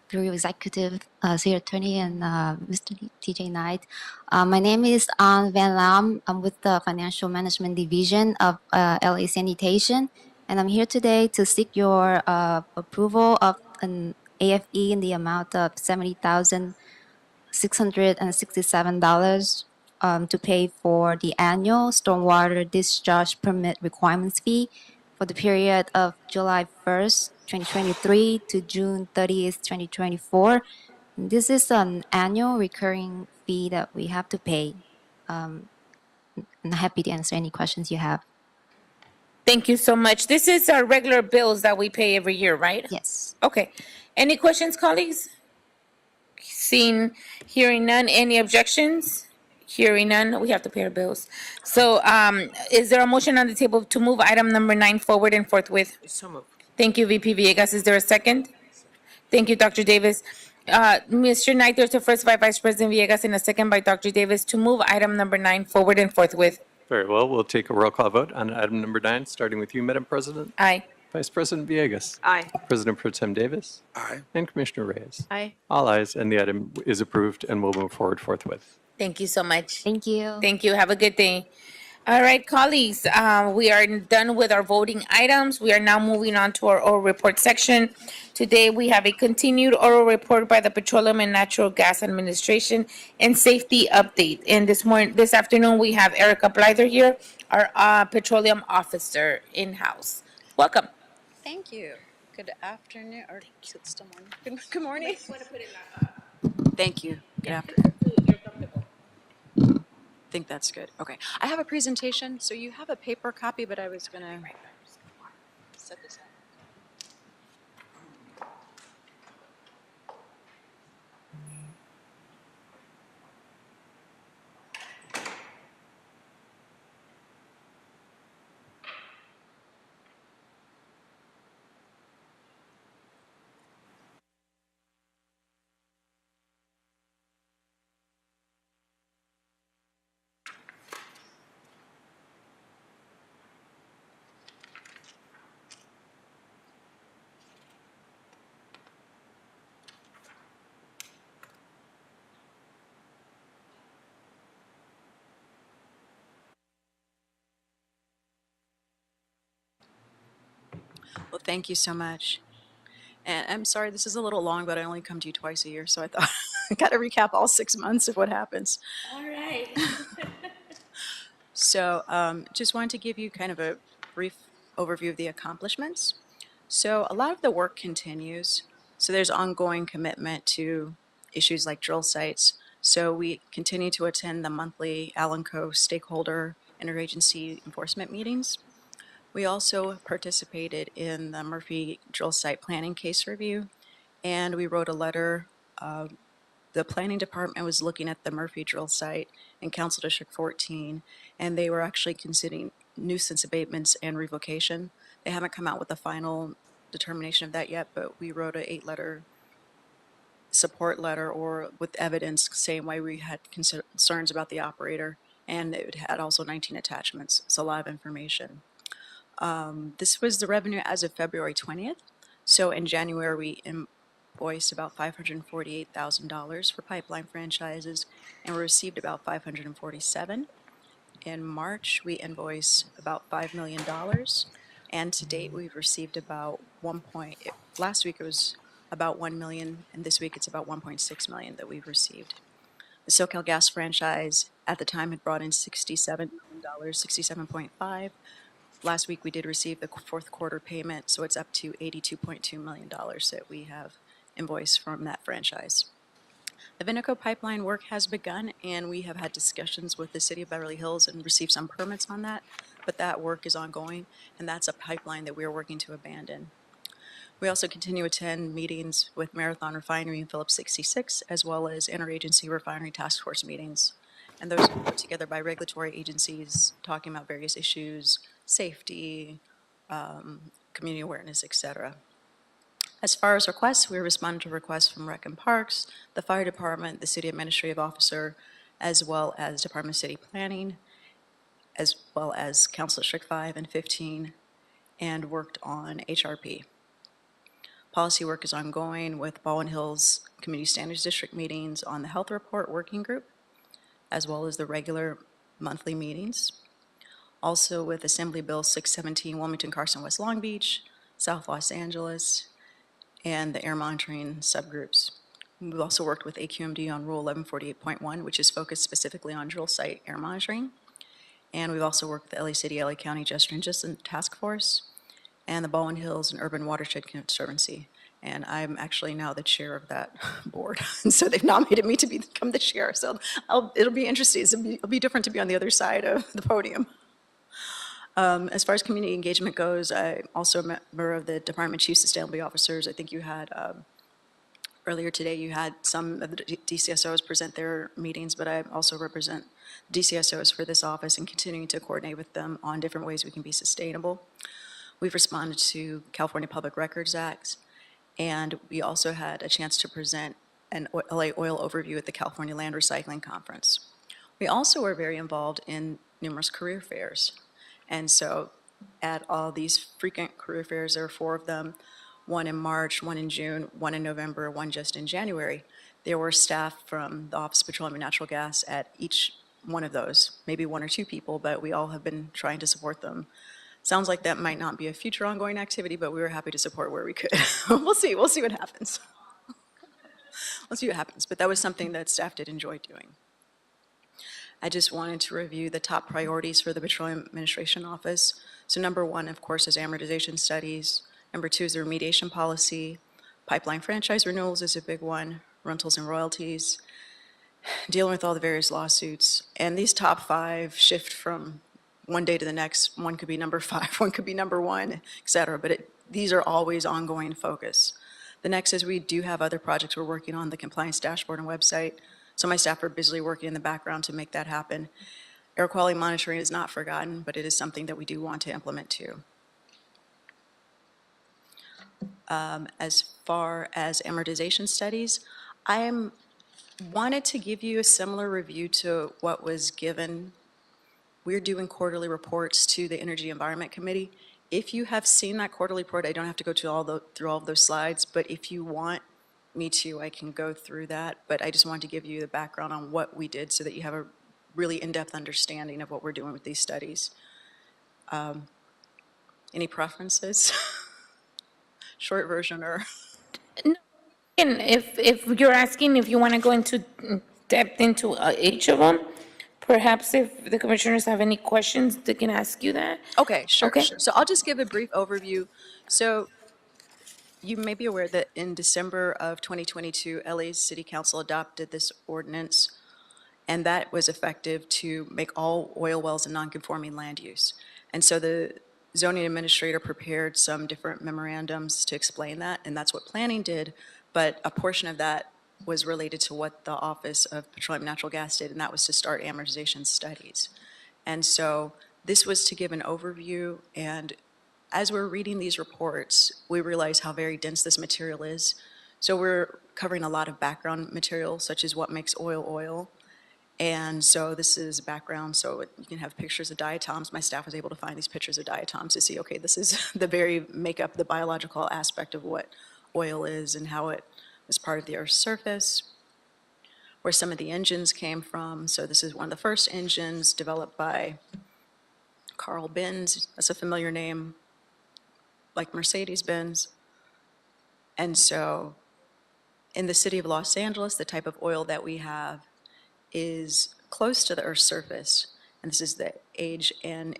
Bureau Executive, City Attorney, and Mr. TJ Knight. My name is Ann Van Lam. I'm with the Financial Management Division of LA Sanitation, and I'm here today to seek your approval of an AFE in the amount of $70,667 to pay for the annual stormwater discharge permit requirements fee for the period of July 1st, 2023 to June 30th, 2024. This is an annual recurring fee that we have to pay. I'm happy to answer any questions you have. Thank you so much. This is our regular bills that we pay every year, right? Yes. Okay. Any questions, colleagues? Hearing none. Any objections? Hearing none. We have to pay our bills. So is there a motion on the table to move item number 9 forward and forthwith? So moved. Thank you, VP Villegas. Is there a second? Thank you, Dr. Davis. Mr. Knight, there's a first by Vice President Villegas and a second by Dr. Davis to move item number 9 forward and forthwith. Very well. We'll take a roll call vote on item number 9, starting with you, Madam President. Aye. Vice President Villegas. Aye. President Pro Tem Davis. Aye. And Commissioner Reyes. Aye. All ayes, and the item is approved and will move forward forthwith. Thank you so much. Thank you. Thank you. Have a good day. All right, colleagues, we are done with our voting items. We are now moving on to our oral report section. Today, we have a continued oral report by the Petroleum and Natural Gas Administration and safety update. And this afternoon, we have Erica Blyther here, our petroleum officer in-house. Welcome. Thank you. Good afternoon, or is it still morning? Good morning. Thank you. Good afternoon. I think that's good. Okay. I have a presentation, so you have a paper copy, but I was going to set this up. Well, thank you so much. And I'm sorry, this is a little long, but I only come to you twice a year, so I thought I got to recap all 6 months of what happens. All right. So just wanted to give you kind of a brief overview of the accomplishments. So a lot of the work continues. So there's ongoing commitment to issues like drill sites. So we continue to attend the monthly Alanco stakeholder interagency enforcement meetings. We also participated in the Murphy drill site planning case review, and we wrote a letter. The planning department was looking at the Murphy drill site in Council District 14, and they were actually considering nuisance abatements and revocation. They haven't come out with a final determination of that yet, but we wrote an 8-letter support letter or with evidence saying why we had concerns about the operator, and it had also 19 attachments. It's a lot of information. This was the revenue as of February 20th. So in January, we invoiced about $548,000 for pipeline franchises, and we received about $547,000. In March, we invoiced about $5 million, and to date, we've received about last week it was about $1 million, and this week it's about $1.6 million that we've received. The SoCalGas franchise at the time had brought in $67 million, $67.5. Last week, we did receive the fourth quarter payment, so it's up to $82.2 million that we have invoiced from that franchise. The Vinoco pipeline work has begun, and we have had discussions with the City of Beverly Hills and received some permits on that, but that work is ongoing, and that's a pipeline that we are working to abandon. We also continue to attend meetings with Marathon Refinery and Phillips 66, as well as interagency refinery task force meetings. And those are put together by regulatory agencies talking about various issues, safety, community awareness, etc. As far as requests, we respond to requests from Rec and Parks, the Fire Department, the City Administrative Officer, as well as Department of City Planning, as well as Council District 5 and 15, and worked on HRP. Policy work is ongoing with Baldwin Hills Community Standards District meetings on the Health Report Working Group, as well as the regular monthly meetings. Also with Assembly Bill 617, Wilmington, Carson, West Long Beach, South Los Angeles, and the air monitoring subgroups. We've also worked with AQMD on Rule 1148.1, which is focused specifically on drill site air monitoring. And we've also worked with the LA City, LA County Just Transition Task Force, and the Baldwin Hills and Urban Watershed Conservancy. And I'm actually now the chair of that board. And so they've nominated me to become the chair. So it'll be interesting. It'll be different to be on the other side of the podium. As far as community engagement goes, I'm also a member of the Department of Chief Sustainability Officers. I think you had, earlier today, you had some of the DCSOs present their meetings, but I also represent DCSOs for this office and continuing to coordinate with them on different ways we can be sustainable. We've responded to California Public Records Act, and we also had a chance to present an LA oil overview at the California Land Recycling Conference. We also were very involved in numerous career fairs. And so at all these frequent career fairs, there are 4 of them, one in March, one in June, one in November, one just in January. There were staff from the Office of Petroleum and Natural Gas at each one of those, maybe 1 or 2 people, but we all have been trying to support them. Sounds like that might not be a future ongoing activity, but we were happy to support where we could. We'll see what happens. We'll see what happens, but that was something that staff did enjoy doing. I just wanted to review the top priorities for the Petroleum Administration Office. So number 1, of course, is amortization studies. Number 2 is the remediation policy. Pipeline franchise renewals is a big one. Rentals and royalties. Dealing with all the various lawsuits. And these top 5 shift from one day to the next. One could be number 5, one could be number 1, et cetera. But these are always ongoing focus. The next is we do have other projects we're working on, the compliance dashboard and website. So my staff are busily working in the background to make that happen. Air quality monitoring is not forgotten, but it is something that we do want to implement too. As far as amortization studies, I wanted to give you a similar review to what was given. We're doing quarterly reports to the Energy Environment Committee. If you have seen that quarterly report, I don't have to go to through all of those slides, but if you want me to, I can go through that. But I just wanted to give you the background on what we did so that you have a really in-depth understanding of what we're doing with these studies. Any preferences? Short version or? And if you're asking if you want to go into depth into each of them, perhaps if the commissioners have any questions, they can ask you that. Okay, sure, Okay. sure. So I'll just give a brief overview. So you may be aware that in December of 2022, LA's City Council adopted this ordinance, and that was effective to make all oil wells a non-conforming land use. And so the zoning administrator prepared some different memorandums to explain that, and that's what planning did, but a portion of that was related to what the Office of Petroleum and Natural Gas did, and that was to start amortization studies. And so this was to give an overview, and as we're reading these reports, we realize how very dense this material is. So we're covering a lot of background material, such as what makes oil oil. And so this is background, so you can have pictures of diatoms. My staff was able to find these pictures of diatoms to see, okay, this is the very makeup, the biological aspect of what oil is and how it was part of the Earth's surface, where some of the engines came from. So this is one of the first engines developed by Carl Benz. That's a familiar name, like Mercedes-Benz. And so in the city of Los Angeles, the type of oil that we have is close to the Earth's surface, and this is the age, and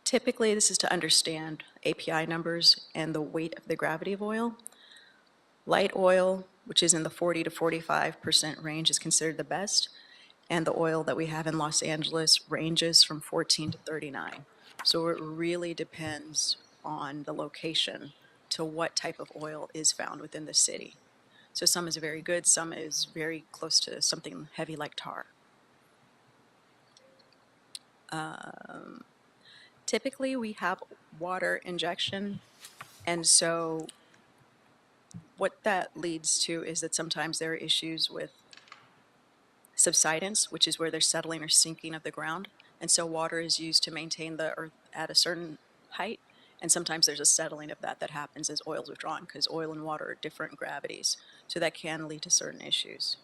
typically this is to understand API numbers and the weight of the gravity of oil. Light oil, which is in the 40 to 45% range, is considered the best, and the oil that we have in Los Angeles ranges from 14 to 39. So it really depends on the location to what type of oil is found within the city. So some is very good, some is very close to something heavy like tar. Typically, we have water injection, and so what that leads to is that sometimes there are issues with subsidence, which is where there's settling or sinking of the ground, and so water is used to maintain the earth at a certain height, and sometimes there's a settling of that happens as oil is withdrawn, because oil and water are different gravities, so that can lead to certain issues.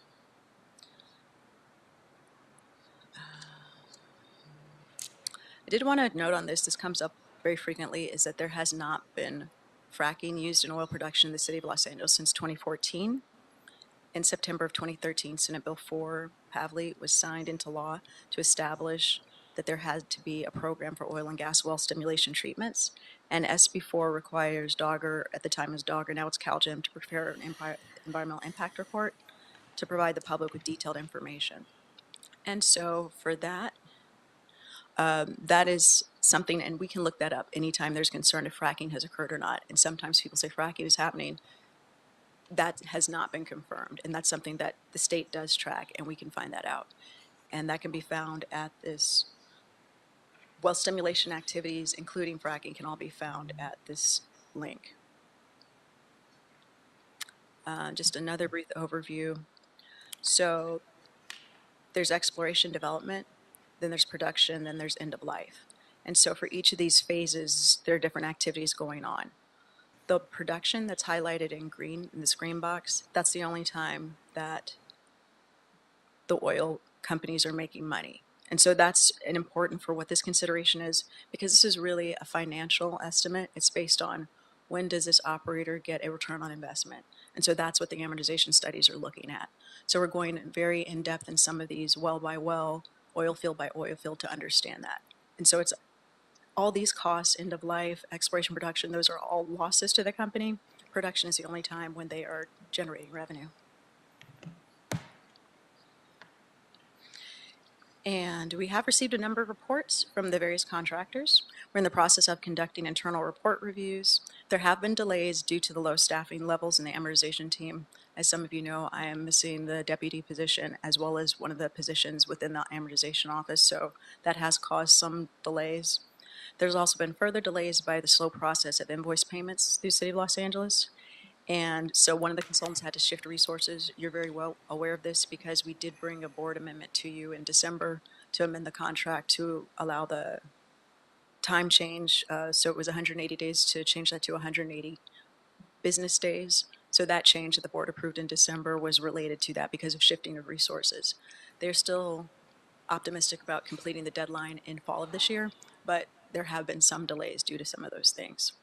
I did want to note on this comes up very frequently, is that there has not been fracking used in oil production in the city of Los Angeles since 2014. In September of 2013, Senate Bill 4 Pavley was signed into law to establish that there had to be a program for oil and gas well stimulation treatments. And SB4 requires Dogger, at the time it was Dogger, now it's CalGEM, to prepare an environmental impact report to provide the public with detailed information. And so for that, that is something, and we can look that up anytime there's concern if fracking has occurred or not. And sometimes people say fracking is happening. That has not been confirmed, and that's something that the state does track, and we can find that out. And that can be found at this well stimulation activities, including fracking, can all be found at this link. Just another brief overview. So there's exploration development. then there's production, then there's end of life. And so for each of these phases, there are different activities going on. The production that's highlighted in green, in this green box, that's the only time that the oil companies are making money. And so that's an important for what this consideration is, because this is really a financial estimate. It's based on when does this operator get a return on investment. And so that's what the amortization studies are looking at. So we're going very in depth in some of these well by well, oil field by oil field to understand that. And so it's all these costs, end of life, exploration, production, those are all losses to the company. Production is the only time when they are generating revenue. And we have received a number of reports from the various contractors. We're in the process of conducting internal report reviews. There have been delays due to the low staffing levels in the amortization team. As some of you know, I am missing the deputy position as well as one of the positions within the amortization office, so that has caused some delays. There's also been further delays by the slow process of invoice payments through the City of Los Angeles. And so one of the consultants had to shift resources. You're very well aware of this because we did bring a board amendment to you in December to amend the contract to allow the time change. So it was 180 days to change that to 180 business days. So that change that the board approved in December was related to that because of shifting of resources. They're still optimistic about completing the deadline in fall of this year, but there have been some delays due to some of those things.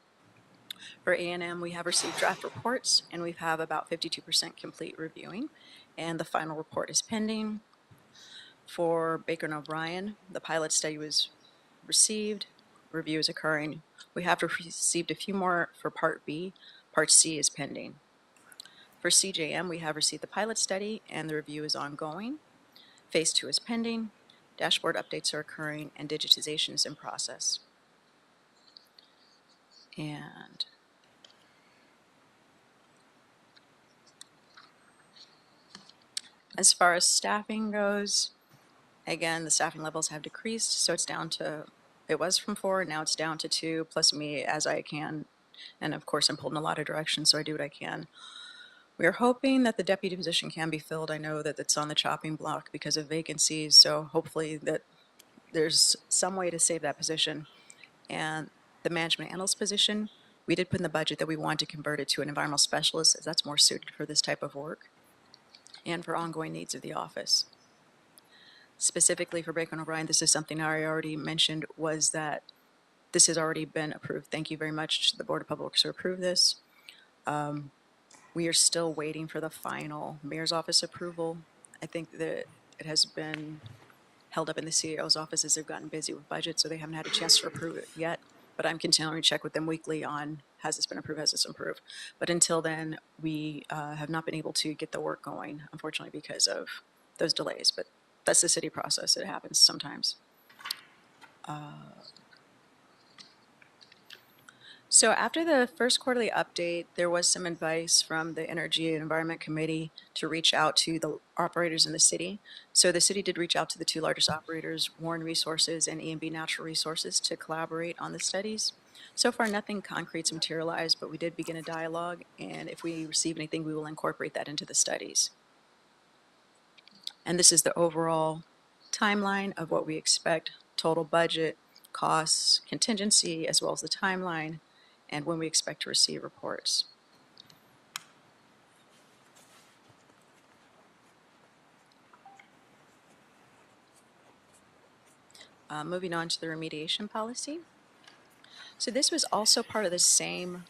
For A&M, we have received draft reports, and we have about 52% complete reviewing, and the final report is pending. For Baker and O'Brien, the pilot study was received, review is occurring. We have received a few more for Part B. Part C is pending. For CJM, we have received the pilot study, and the review is ongoing. Phase 2 is pending. Dashboard updates are occurring, and digitization is in process. And as far as staffing goes, again, the staffing levels have decreased, so it's down to, it was from 4, now it's down to 2, plus me as I can. And of course, I'm pulled in a lot of directions, so I do what I can. We are hoping that the deputy position can be filled. I know that it's on the chopping block because of vacancies, so hopefully that there's some way to save that position. And the management analyst position, we did put in the budget that we want to convert it to an environmental specialist, as that's more suited for this type of work and for ongoing needs of the office. Specifically for Baker and O'Brien, this is something I already mentioned, was that this has already been approved. Thank you very much to the Board of Public Works to approve this. We are still waiting for the final mayor's office approval. I think that it has been held up in the CEO's office as they've gotten busy with budget, so they haven't had a chance to approve it yet. But I'm continuing to check with them weekly on, has this been approved, has this approved? But until then, we have not been able to get the work going, unfortunately, because of those delays. But that's the city process. It happens sometimes. So after the first quarterly update, there was some advice from the Energy and Environment Committee to reach out to the operators in the city. So the city did reach out to the 2 largest operators, Warren Resources and E&B Natural Resources, to collaborate on the studies. So far, nothing concrete's materialized, but we did begin a dialogue, and if we receive anything, we will incorporate that into the studies. And this is the overall timeline of what we expect, total budget, costs, contingency, as well as the timeline, and when we expect to receive reports. Moving on to the remediation policy. So this was also part of the same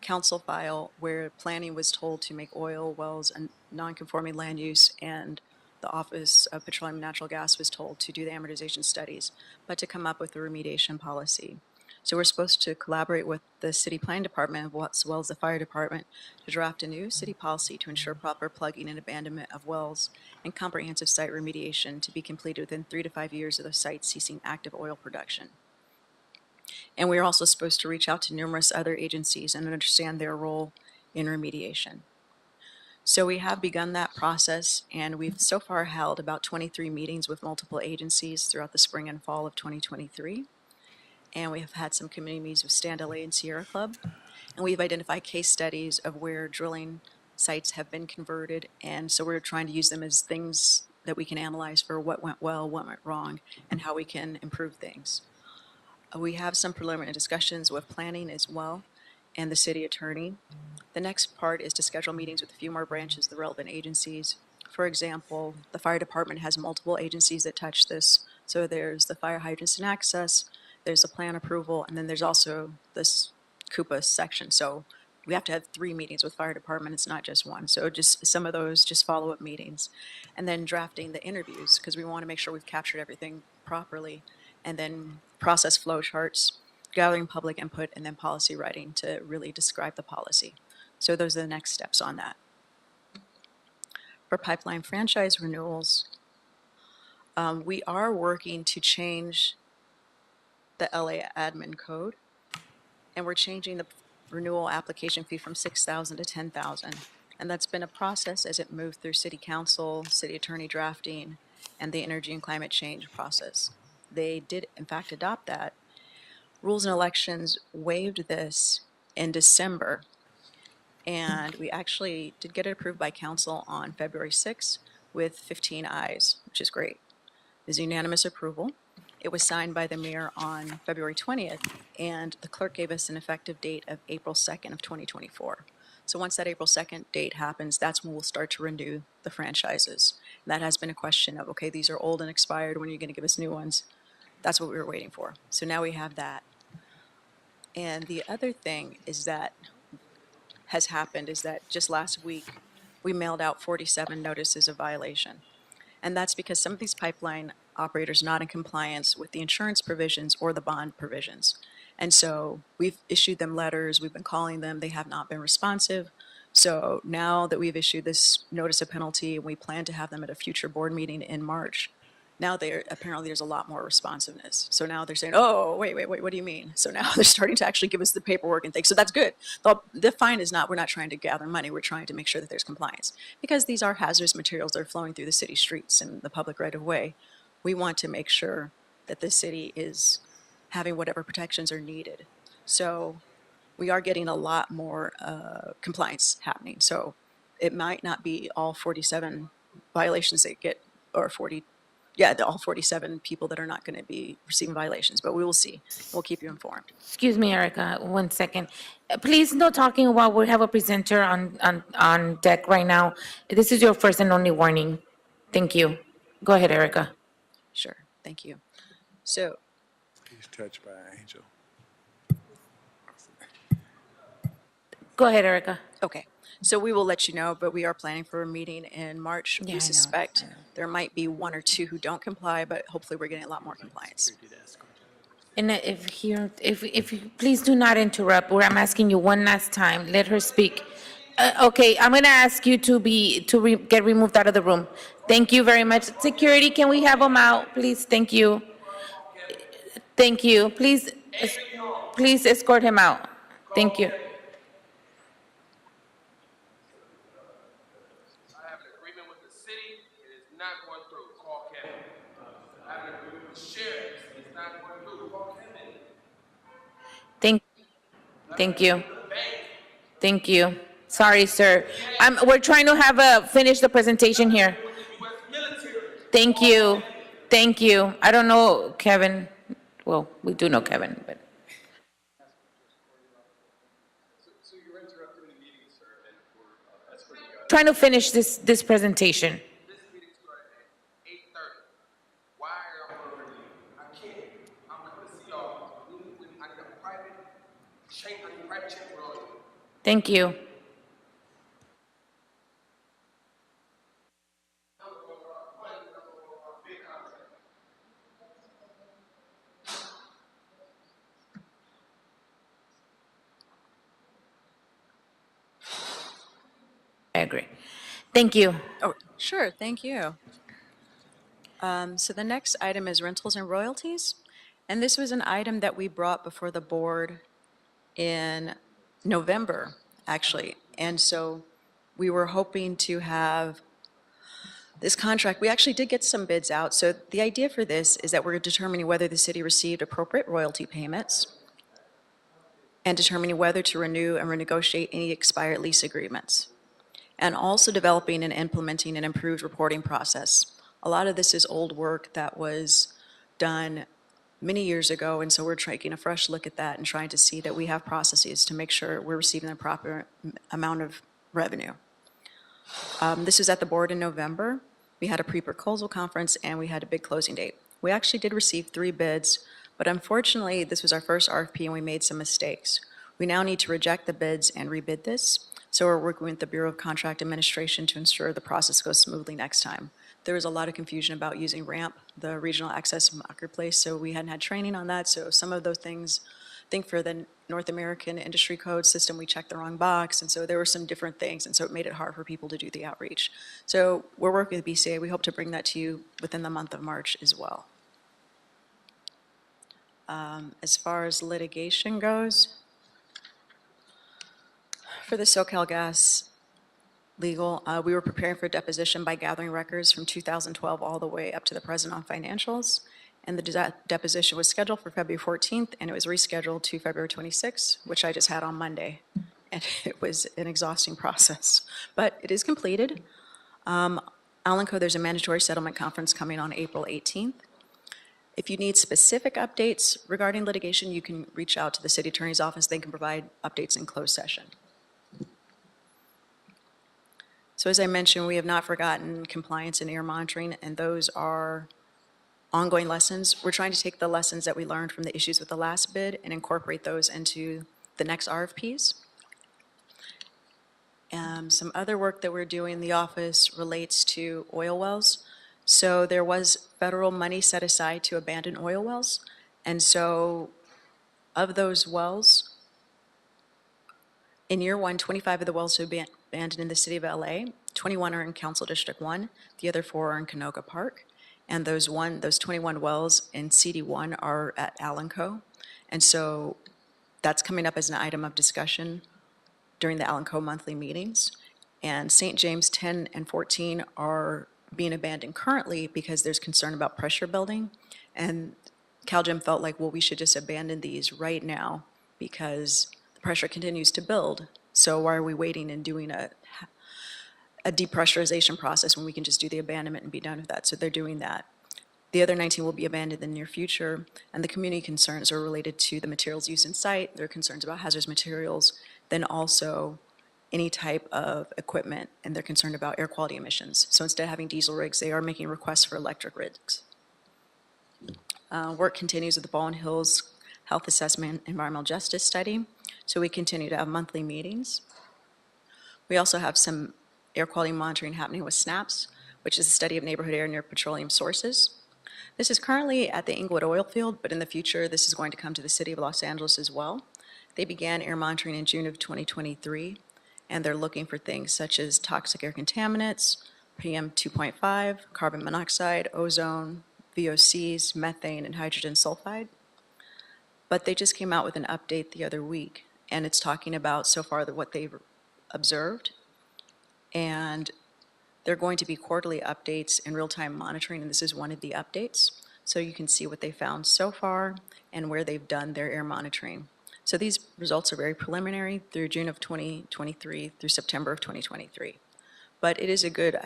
council file where planning was told to make oil wells a non-conforming land use, and the Office of Petroleum and Natural Gas was told to do the amortization studies, but to come up with a remediation policy. So we're supposed to collaborate with the City Planning Department as well as the Fire Department to draft a new city policy to ensure proper plugging and abandonment of wells and comprehensive site remediation to be completed within 3 to 5 years of the site ceasing active oil production. And we're also supposed to reach out to numerous other agencies and understand their role in remediation. So we have begun that process, and we've so far held about 23 meetings with multiple agencies throughout the spring and fall of 2023. And we have had some community meetings with Stand LA and Sierra Club. And we've identified case studies of where drilling sites have been converted. And so we're trying to use them as things that we can analyze for what went well, what went wrong, and how we can improve things. We have some preliminary discussions with planning as well and the city attorney. The next part is to schedule meetings with a few more branches, the relevant agencies. For example, the fire department has multiple agencies that touch this. So there's the fire hydrants and access, there's the plan approval, and then there's also this Coupa section. So we have to have 3 meetings with fire department. It's not just one. So just some of those just follow-up meetings. And then drafting the interviews, because we want to make sure we've captured everything properly. And then process flow charts, gathering public input, and then policy writing to really describe the policy. So those are the next steps on that. For pipeline franchise renewals, we are working to change the LA admin code, and we're changing the renewal application fee from $6,000 to $10,000. And that's been a process as it moved through city council, city attorney drafting, and the energy and climate change process. They did, in fact, adopt that. Rules and Elections waived this in December, and we actually did get it approved by council on February 6th with 15 ayes, which is great. It was unanimous approval. It was signed by the mayor on February 20th, and the clerk gave us an effective date of April 2nd of 2024. So once that April 2nd date happens, that's when we'll start to renew the franchises. And that has been a question of, okay, these are old and expired, when are you going to give us new ones? That's what we were waiting for. So now we have that. And the other thing is that has happened is that just last week, we mailed out 47 notices of violation. And that's because some of these pipeline operators are not in compliance with the insurance provisions or the bond provisions. And so we've issued them letters, we've been calling them, they have not been responsive. So now that we've issued this notice of penalty, and we plan to have them at a future board meeting in March, now apparently there's a lot more responsiveness. So now they're saying, oh, wait, what do you mean? So now they're starting to actually give us the paperwork and things. So that's good. The fine is not, we're not trying to gather money. We're trying to make sure that there's compliance. Because these are hazardous materials that are flowing through the city streets and the public right of way. We want to make sure that the city is having whatever protections are needed. So we are getting a lot more compliance happening. So it might not be all 47 violations that get, or all 47 people that are not going to be receiving violations, but we will see. We'll keep you informed. Excuse me, Erica, 1 second. Please, no talking while we have a presenter on deck right now. This is your first and only warning. Thank you. Go ahead, Erica. Sure, thank you. So. He's touched by an angel. Go ahead, Erica. Okay, so we will let you know, but we are planning for a meeting in March. Yeah, I We know. suspect there might be 1 or 2 who don't comply, but hopefully we're getting a lot more compliance. And if you please do not interrupt, or I'm asking you one last time, let her speak. Okay, I'm gonna ask you to get removed out of the room. Thank you very much. Security, can we have them out, please? Thank you. Thank you. Please escort him out. Thank you. Thank you. Thank you. Sorry, sir. We're trying to finish the presentation here. Thank you. Thank you. I don't know Kevin. Well, we do know Kevin, but. Trying to finish this presentation. Thank you. I agree. Thank you. Oh, sure, thank you. So the next item is rentals and royalties. And this was an item that we brought before the board in November, actually. And so we were hoping to have this contract. We actually did get some bids out. So the idea for this is that we're determining whether the city received appropriate royalty payments and determining whether to renew and renegotiate any expired lease agreements, and also developing and implementing an improved reporting process A lot of this is old work that was done many years ago, and so we're taking a fresh look at that and trying to see that we have processes to make sure we're receiving the proper amount of revenue. This was at the board in November. We had a pre-proposal conference and we had a big closing date. We actually did receive 3 bids, but unfortunately, this was our first RFP and we made some mistakes. We now need to reject the bids and rebid this. So we're working with the Bureau of Contract Administration to ensure the process goes smoothly next time. There was a lot of confusion about using RAMP, the Regional Access Marketplace, so we hadn't had training on that. So some of those things, I think for the North American Industry Code system, we checked the wrong box, and so there were some different things, and so it made it hard for people to do the outreach. So we're working with BCA. We hope to bring that to you within the month of March as well. As far as litigation goes, for the SoCalGas legal, we were preparing for deposition by gathering records from 2012 all the way up to the present on financials. And the deposition was scheduled for February 14th, and it was rescheduled to February 26th, which I just had on Monday. And it was an exhausting process, but it is completed. Alanco, there's a mandatory settlement conference coming on April 18th. If you need specific updates regarding litigation, you can reach out to the city attorney's office. They can provide updates in closed session. So as I mentioned, we have not forgotten compliance and air monitoring, and those are ongoing lessons. We're trying to take the lessons that we learned from the issues with the last bid and incorporate those into the next RFPs. Some other work that we're doing in the office relates to oil wells. So there was federal money set aside to abandon oil wells. And so of those wells, in year 1, 25 of the wells have been abandoned in the city of LA, 21 are in Council District 1, the other 4 are in Canoga Park. And those 21 wells in CD1 are at Alanco. And so that's coming up as an item of discussion during the Alanco monthly meetings. And St. James 10 and 14 are being abandoned currently because there's concern about pressure building. And CalGEM felt like, well, we should just abandon these right now because the pressure continues to build. So why are we waiting and doing a depressurization process when we can just do the abandonment and be done with that? So they're doing that. The other 19 will be abandoned in the near future, and the community concerns are related to the materials used in site. There are concerns about hazardous materials, then also any type of equipment, and they're concerned about air quality emissions. So instead of having diesel rigs, they are making requests for electric rigs. Work continues with the Baldwin Hills Health Assessment Environmental Justice Study. So we continue to have monthly meetings. We also have some air quality monitoring happening with SNAPS, which is a study of neighborhood air near petroleum sources. This is currently at the Inglewood oil field, but in the future, this is going to come to the city of Los Angeles as well. They began air monitoring in June of 2023, and they're looking for things such as toxic air contaminants, PM 2.5, carbon monoxide, ozone, VOCs, methane, and hydrogen sulfide. But they just came out with an update the other week, and it's talking about so far what they've observed. And they're going to be quarterly updates and real-time monitoring, and this is one of the updates. So you can see what they found so far and where they've done their air monitoring. So these results are very preliminary through June of 2023 through September of 2023. But it is a good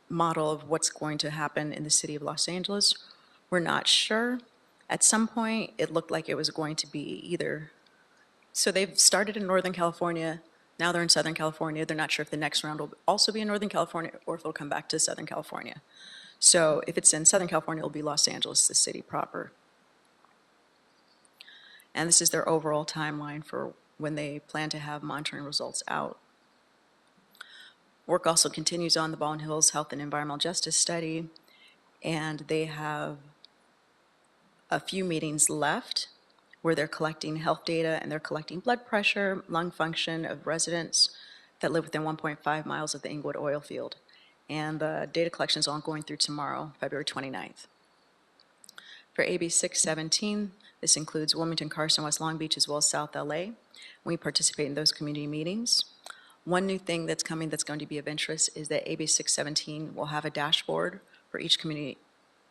model of what's going to happen in the city of Los Angeles. We're not sure. At some point, it looked like it was going to be either. So they've started in Northern California. Now they're in Southern California. They're not sure if the next round will also be in Northern California or if it'll come back to Southern California. So if it's in Southern California, it'll be Los Angeles, the city proper. And this is their overall timeline for when they plan to have monitoring results out. Work also continues on the Baldwin Hills Health and Environmental Justice Study, and they have a few meetings left where they're collecting health data and they're collecting blood pressure, lung function of residents that live within 1.5 miles of the Inglewood oil field. And the data collection is ongoing through tomorrow, February 29th. For AB 617, this includes Wilmington, Carson, West Long Beach, as well as South LA. We participate in those community meetings. One new thing that's coming that's going to be of interest is that AB 617 will have a dashboard for each community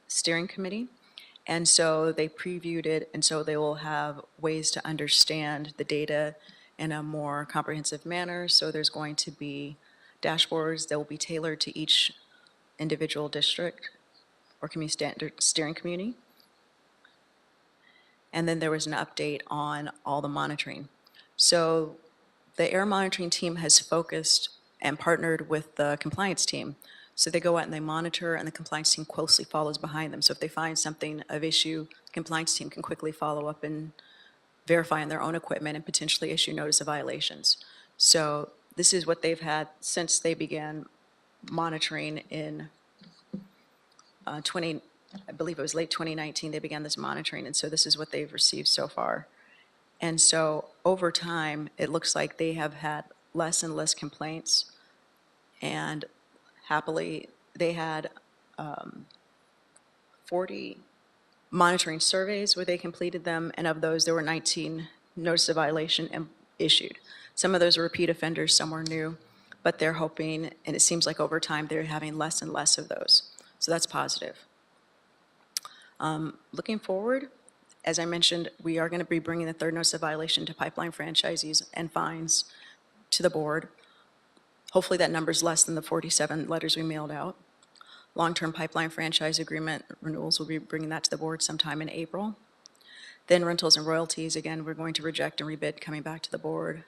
steering committee. And so they previewed it, and so they will have ways to understand the data in a more comprehensive manner. So there's going to be dashboards that will be tailored to each individual district or community standard steering committee. And then there was an update on all the monitoring. So the air monitoring team has focused and partnered with the compliance team. So they go out and they monitor, and the compliance team closely follows behind them. So if they find something of issue, the compliance team can quickly follow up and verify on their own equipment and potentially issue notice of violations. So this is what they've had since they began monitoring in I believe it was late 2019, they began this monitoring, and so this is what they've received so far. And so over time, it looks like they have had less and less complaints, and happily, they had 40 monitoring surveys where they completed them, and of those, there were 19 notice of violation issued. Some of those are repeat offenders, some were new, but they're hoping, and it seems like over time, they're having less and less of those. So that's positive. Looking forward, as I mentioned, we are going to be bringing the third notice of violation to pipeline franchisees and fines to the board. Hopefully that number is less than the 47 letters we mailed out. Long-term pipeline franchise agreement renewals, we'll be bringing that to the board sometime in April. Then rentals and royalties, again, we're going to reject and rebid coming back to the board.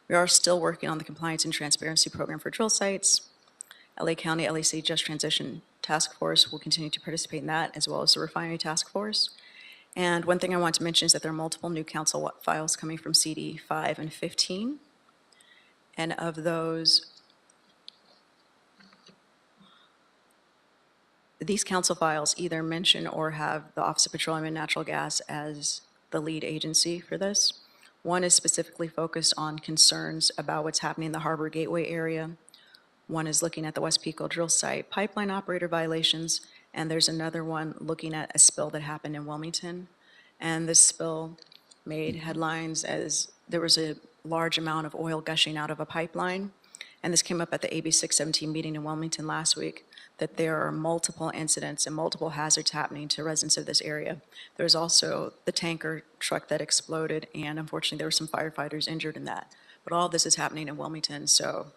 We are still working on the compliance and transparency program for drill sites. LA County LAC Just Transition Task Force will continue to participate in that, as well as the Refinery Task Force. And one thing I want to mention is that there are multiple new council files coming from CD 5 and 15. And of those, these council files either mention or have the Office of Petroleum and Natural Gas as the lead agency for this. One is specifically focused on concerns about what's happening in the Harbor Gateway area. One is looking at the West Pico drill site pipeline operator violations, and there's another one looking at a spill that happened in Wilmington. And this spill made headlines as there was a large amount of oil gushing out of a pipeline. And this came up at the AB 617 meeting in Wilmington last week, that there are multiple incidents and multiple hazards happening to residents of this area. There's also the tanker truck that exploded, and unfortunately there were some firefighters injured in that. But all this is happening in Wilmington, so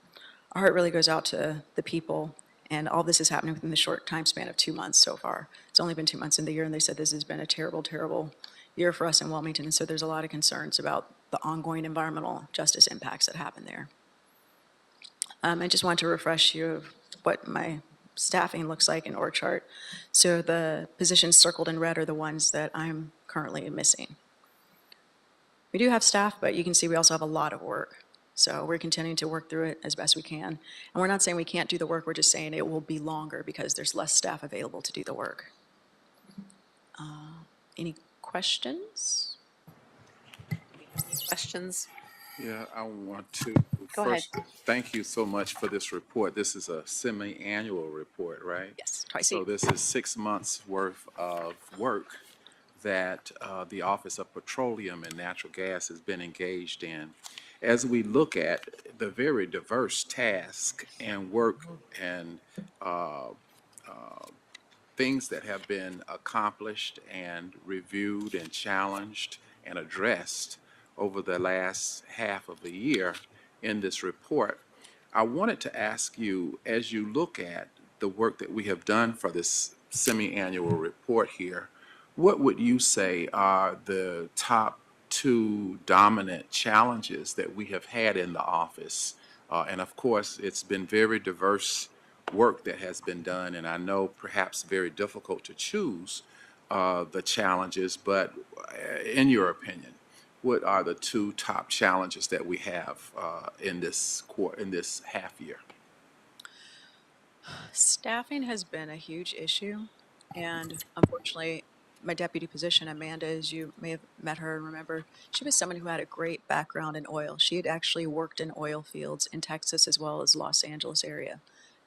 our heart really goes out to the people, and all this is happening within the short time span of 2 months so far. It's only been 2 months in the year, and they said this has been a terrible, terrible year for us in Wilmington, and so there's a lot of concerns about the ongoing environmental justice impacts that happen there. I just want to refresh you of what my staffing looks like in org chart. So the positions circled in red are the ones that I'm currently missing. We do have staff, but you can see we also have a lot of work. So we're continuing to work through it as best we can. And we're not saying we can't do the work, we're just saying it will be longer because there's less staff available to do the work. Any questions? Questions? Yeah, I want to Go first thank you so much for this report. This is a semi-annual report, right? Yes, twice a So year. this is 6 months worth of work that the Office of Petroleum and Natural Gas has been engaged in. As we look at the very diverse task and work and things that have been accomplished and reviewed and challenged and addressed over the last half of the year in this report, I wanted to ask you, as you look at the work that we have done for this semi-annual report here, what would you say are the top two dominant challenges that we have had in the office? And of course, it's been very diverse work that has been done, and I know perhaps very difficult to choose the challenges, but in your opinion, what are the two top challenges that we have in this half year? Staffing has been a huge issue, and unfortunately, my deputy position, Amanda, as you may have met her and remember, she was someone who had a great background in oil. She had actually worked in oil fields in Texas as well as Los Angeles area.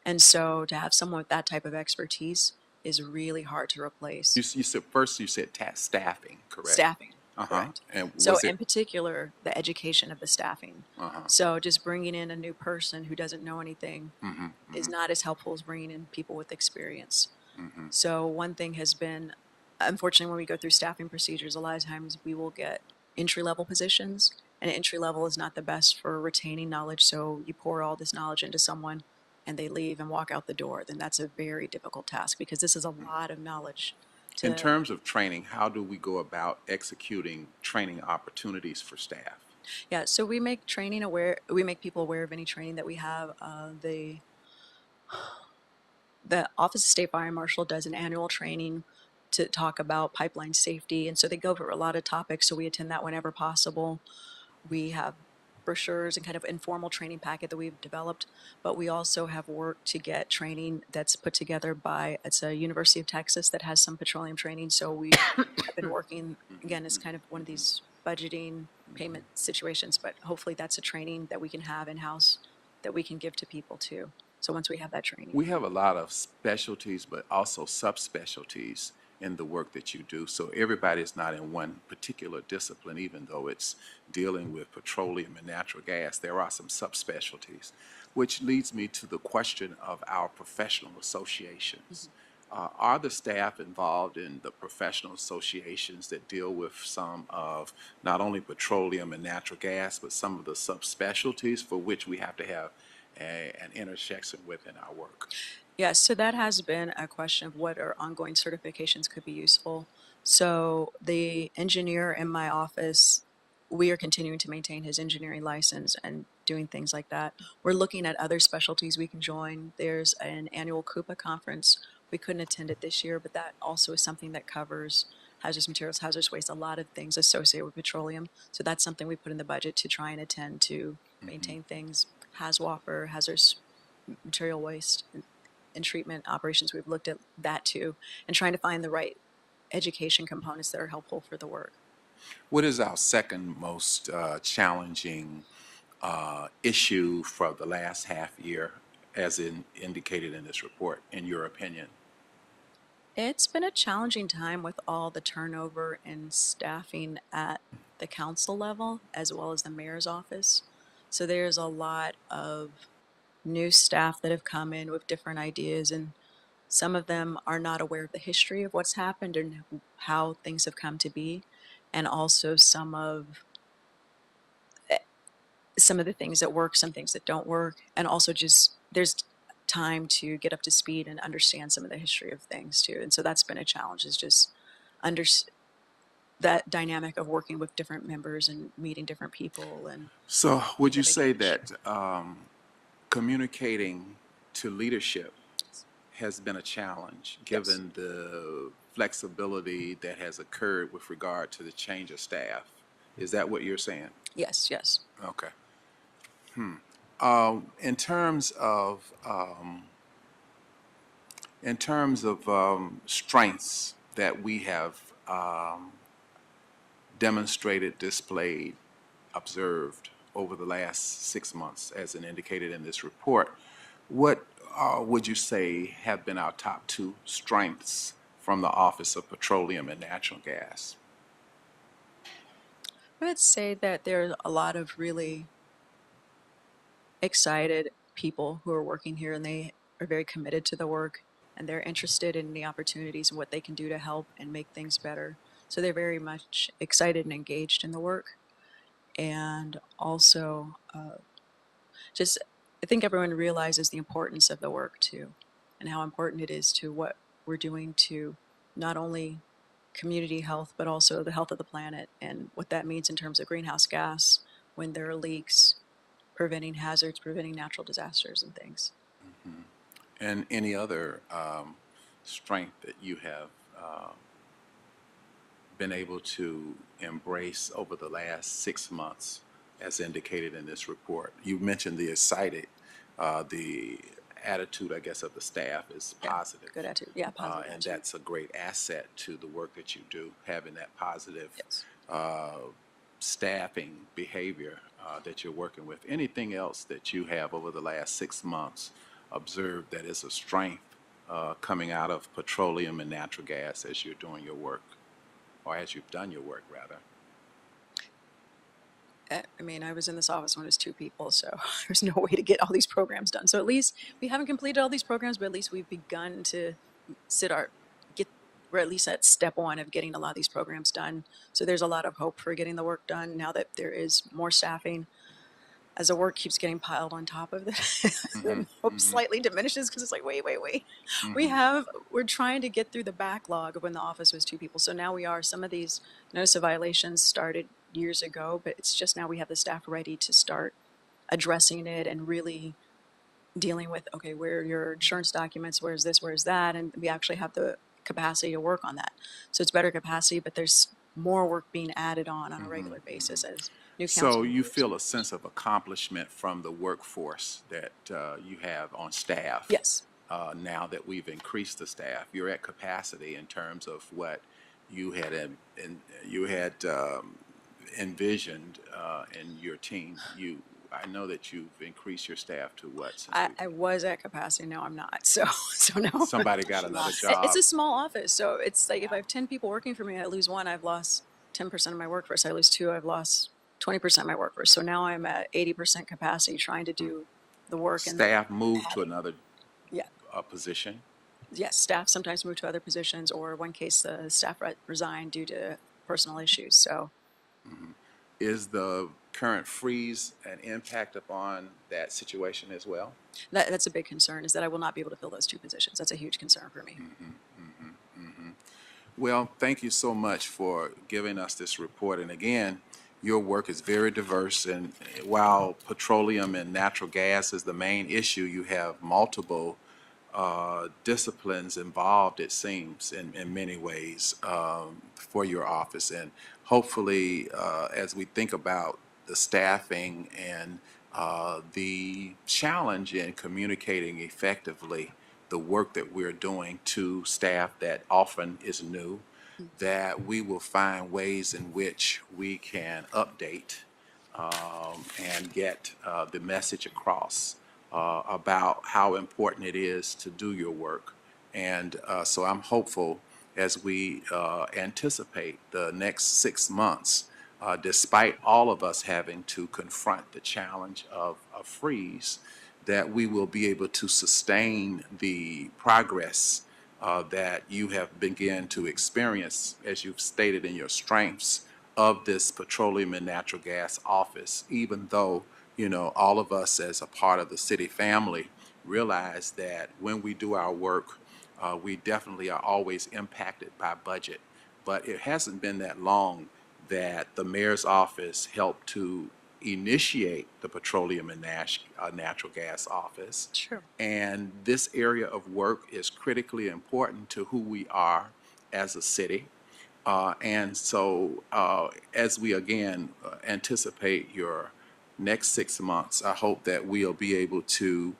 And so to have someone with that type of expertise is really hard to replace. You said first you said staffing, correct? Staffing. Correct. And So was in it, particular, the education of the staffing. So just bringing in a new person who doesn't know anything is not as helpful as bringing in people with experience. So one thing has been, unfortunately, when we go through staffing procedures, a lot of times we will get entry-level positions, and entry-level is not the best for retaining knowledge. So you pour all this knowledge into someone, and they leave and walk out the door, then that's a very difficult task because this is a lot of knowledge. In terms of training, how do we go about executing training opportunities for staff? Yeah, so we make training aware. We make people aware of any training that we have. The Office of State Fire Marshal does an annual training to talk about pipeline safety, and so they go over a lot of topics. So we attend that whenever possible. We have brochures and kind of informal training packet that we've developed, but we also have worked to get training that's put together by, it's a University of Texas that has some petroleum training. So we have been working, again, it's kind of one of these budgeting payment situations, but hopefully that's a training that we can have in-house that we can give to people too. So once we have that training. We have a lot of specialties, but also subspecialties in the work that you do. So everybody is not in one particular discipline, even though it's dealing with petroleum and natural gas. There are some subspecialties, which leads me to the question of our professional associations. Are the staff involved in the professional associations that deal with some of not only petroleum and natural gas, but some of the subspecialties for which we have to have an intersection within our work? Yes, so that has been a question of what our ongoing certifications could be useful. So the engineer in my office, we are continuing to maintain his engineering license and doing things like that. We're looking at other specialties we can join. There's an annual Coupa conference. We couldn't attend it this year, but that also is something that covers hazardous materials, hazardous waste, a lot of things associated with petroleum. So that's something we put in the budget to try and attend to maintain things. HAZWOPER, hazardous material waste, and treatment operations. We've looked at that too, and trying to find the right education components that are helpful for the work. What is our second most challenging issue for the last half year, as indicated in this report, in your opinion? It's been a challenging time with all the turnover in staffing at the council level as well as the mayor's office. So there's a lot of new staff that have come in with different ideas, and some of them are not aware of the history of what's happened and how things have come to be, and also some of the things that work, some things that don't work, and also just there's time to get up to speed and understand some of the history of things too. And so that's been a challenge, is just that dynamic of working with different members and meeting different people. And so would you say that communicating to leadership has been a challenge, given the flexibility that has occurred with regard to the change of staff? Is that what you're saying? Yes, yes. Okay. In terms of strengths that we have demonstrated, displayed, observed over the last 6 months, as indicated in this report, what would you say have been our top two strengths from the Office of Petroleum and Natural Gas? I would say that there's a lot of really excited people who are working here, and they are very committed to the work, and they're interested in the opportunities and what they can do to help and make things better. So they're very much excited and engaged in the work. And also, I think everyone realizes the importance of the work too, and how important it is to what we're doing to not only community health, but also the health of the planet, and what that means in terms of greenhouse gas when there are leaks, preventing hazards, preventing natural disasters and things. And any other strength that you have been able to embrace over the last 6 months, as indicated in this report? You mentioned the the attitude, I guess, of the staff is positive. Good attitude, yeah, positive And attitude. that's a great asset to the work that you do, having that positive staffing behavior that you're working with. Anything else that you have over the last 6 months observed that is a strength coming out of petroleum and natural gas as you're doing your work, or as you've done your work, rather? I mean, I was in this office when it was 2 people, so there's no way to get all these programs done. So at least we haven't completed all these programs, but at least we've begun to we're at least at step 1 of getting a lot of these programs done. So there's a lot of hope for getting the work done now that there is more staffing. as the work keeps getting piled on top of this, the hope slightly diminishes because it's like, wait. We're trying to get through the backlog of when the office was 2 people. So now some of these notice of violations started years ago, but it's just now we have the staff ready to start addressing it and really dealing with, okay, where are your insurance documents, where's this, where's that, and we actually have the capacity to work on that. So it's better capacity, but there's more work being added on a regular basis as new council So you members. feel a sense of accomplishment from the workforce that you have on staff? Yes. Now that we've increased the staff, you're at capacity in terms of what you had envisioned in your team. I know that you've increased your staff to what? Since I was at capacity, now I'm not. So now somebody got another job. It's a small office, so it's like if I have 10 people working for me, I lose 1, I've lost 10% of my workforce. I lose 2, I've lost 20% of my workforce. So now I'm at 80% capacity trying to do the work. And Staff moved to another Yeah. position. Yes, staff sometimes move to other positions, or one case the staff resigned due to personal issues. So Is the current freeze an impact upon that situation as well? that's a big concern, is that I will not be able to fill those 2 positions. That's a huge concern for me. Well, thank you so much for giving us this report. And again, your work is very diverse. And while petroleum and natural gas is the main issue, you have multiple disciplines involved, it seems, in many ways for your office. And hopefully, as we think about the staffing and the challenge in communicating effectively the work that we're doing to staff that often is new, that we will find ways in which we can update and get the message across about how important it is to do your work. And so I'm hopeful as we anticipate the next 6 months, despite all of us having to confront the challenge of a freeze, that we will be able to sustain the progress that you have begun to experience, as you've stated in your strengths, of this petroleum and natural gas office, even though, you know, all of us as a part of the city family realize that when we do our work, we definitely are always impacted by budget. But it hasn't been that long that the mayor's office helped to initiate the petroleum and natural gas office. Sure. And this area of work is critically important to who we are as a city. And so as we again anticipate your next 6 months, I hope that we'll be able to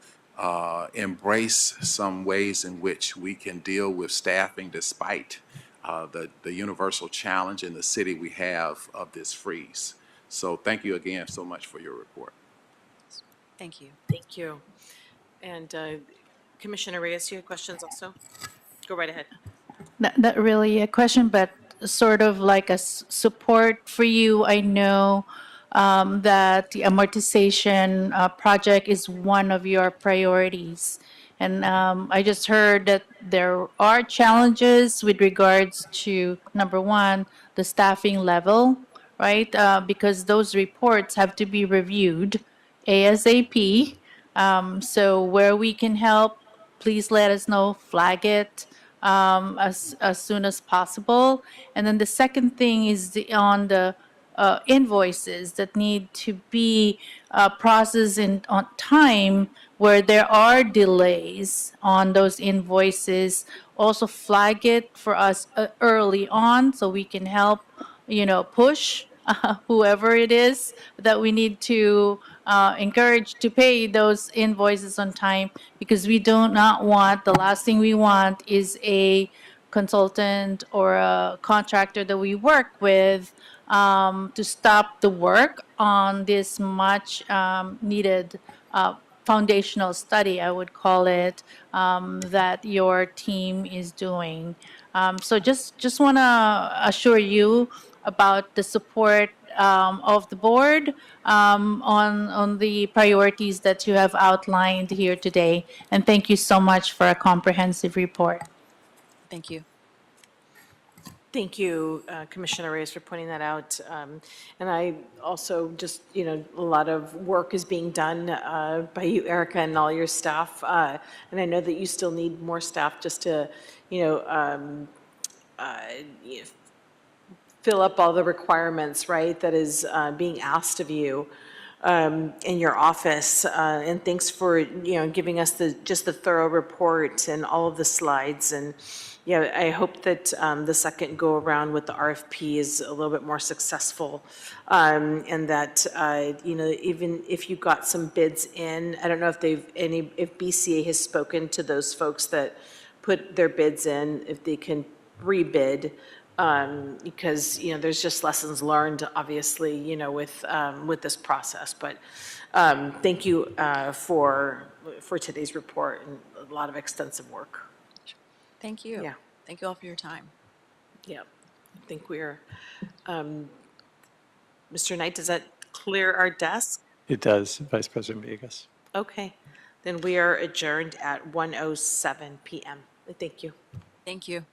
embrace some ways in which we can deal with staffing despite the universal challenge in the city we have of this freeze. So thank you again so much for your report. Thank you. Thank you. And Commissioner Reyes, you had questions also? Go right ahead. Not really a question, but sort of like a support for you. I know that the amortization project is one of your priorities. And I just heard that there are challenges with regards to, number one, the staffing level, right? Because those reports have to be reviewed ASAP. So where we can help, please let us know, flag it as soon as possible. And then the second thing is on the invoices that need to be processed on time, where there are delays on those invoices. Also flag it for us early on so we can help, push whoever it is that we need to encourage to pay those invoices on time, because we do not want, the last thing we want is a consultant or a contractor that we work with to stop the work on this much needed foundational study, I would call it, that your team is doing. So just want to assure you about the support of the board on the priorities that you have outlined here today. And thank you so much for a comprehensive report. Thank you. Thank you, Commissioner Reyes, for pointing that out. And I also just, a lot of work is being done by you, Erica, and all your staff. And I know that you still need more staff just to, fill up all the requirements, right, that is being asked of you in your office. And thanks for, giving us just the thorough report and all of the slides. And yeah, I hope that the second go around with the RFP is a little bit more successful, and that even if you got some bids in, I don't know if if BCA has spoken to those folks that put their bids in, if they can rebid, because there's just lessons learned, obviously, with this process. But thank you for today's report and a lot of extensive work. Thank you. Yeah. Thank you all for your time. Yeah, I think we're, Mr. Knight, does that clear our desk? It does, Vice President Villegas. Okay, then we are adjourned at 1:07 p.m. Thank you. Thank you.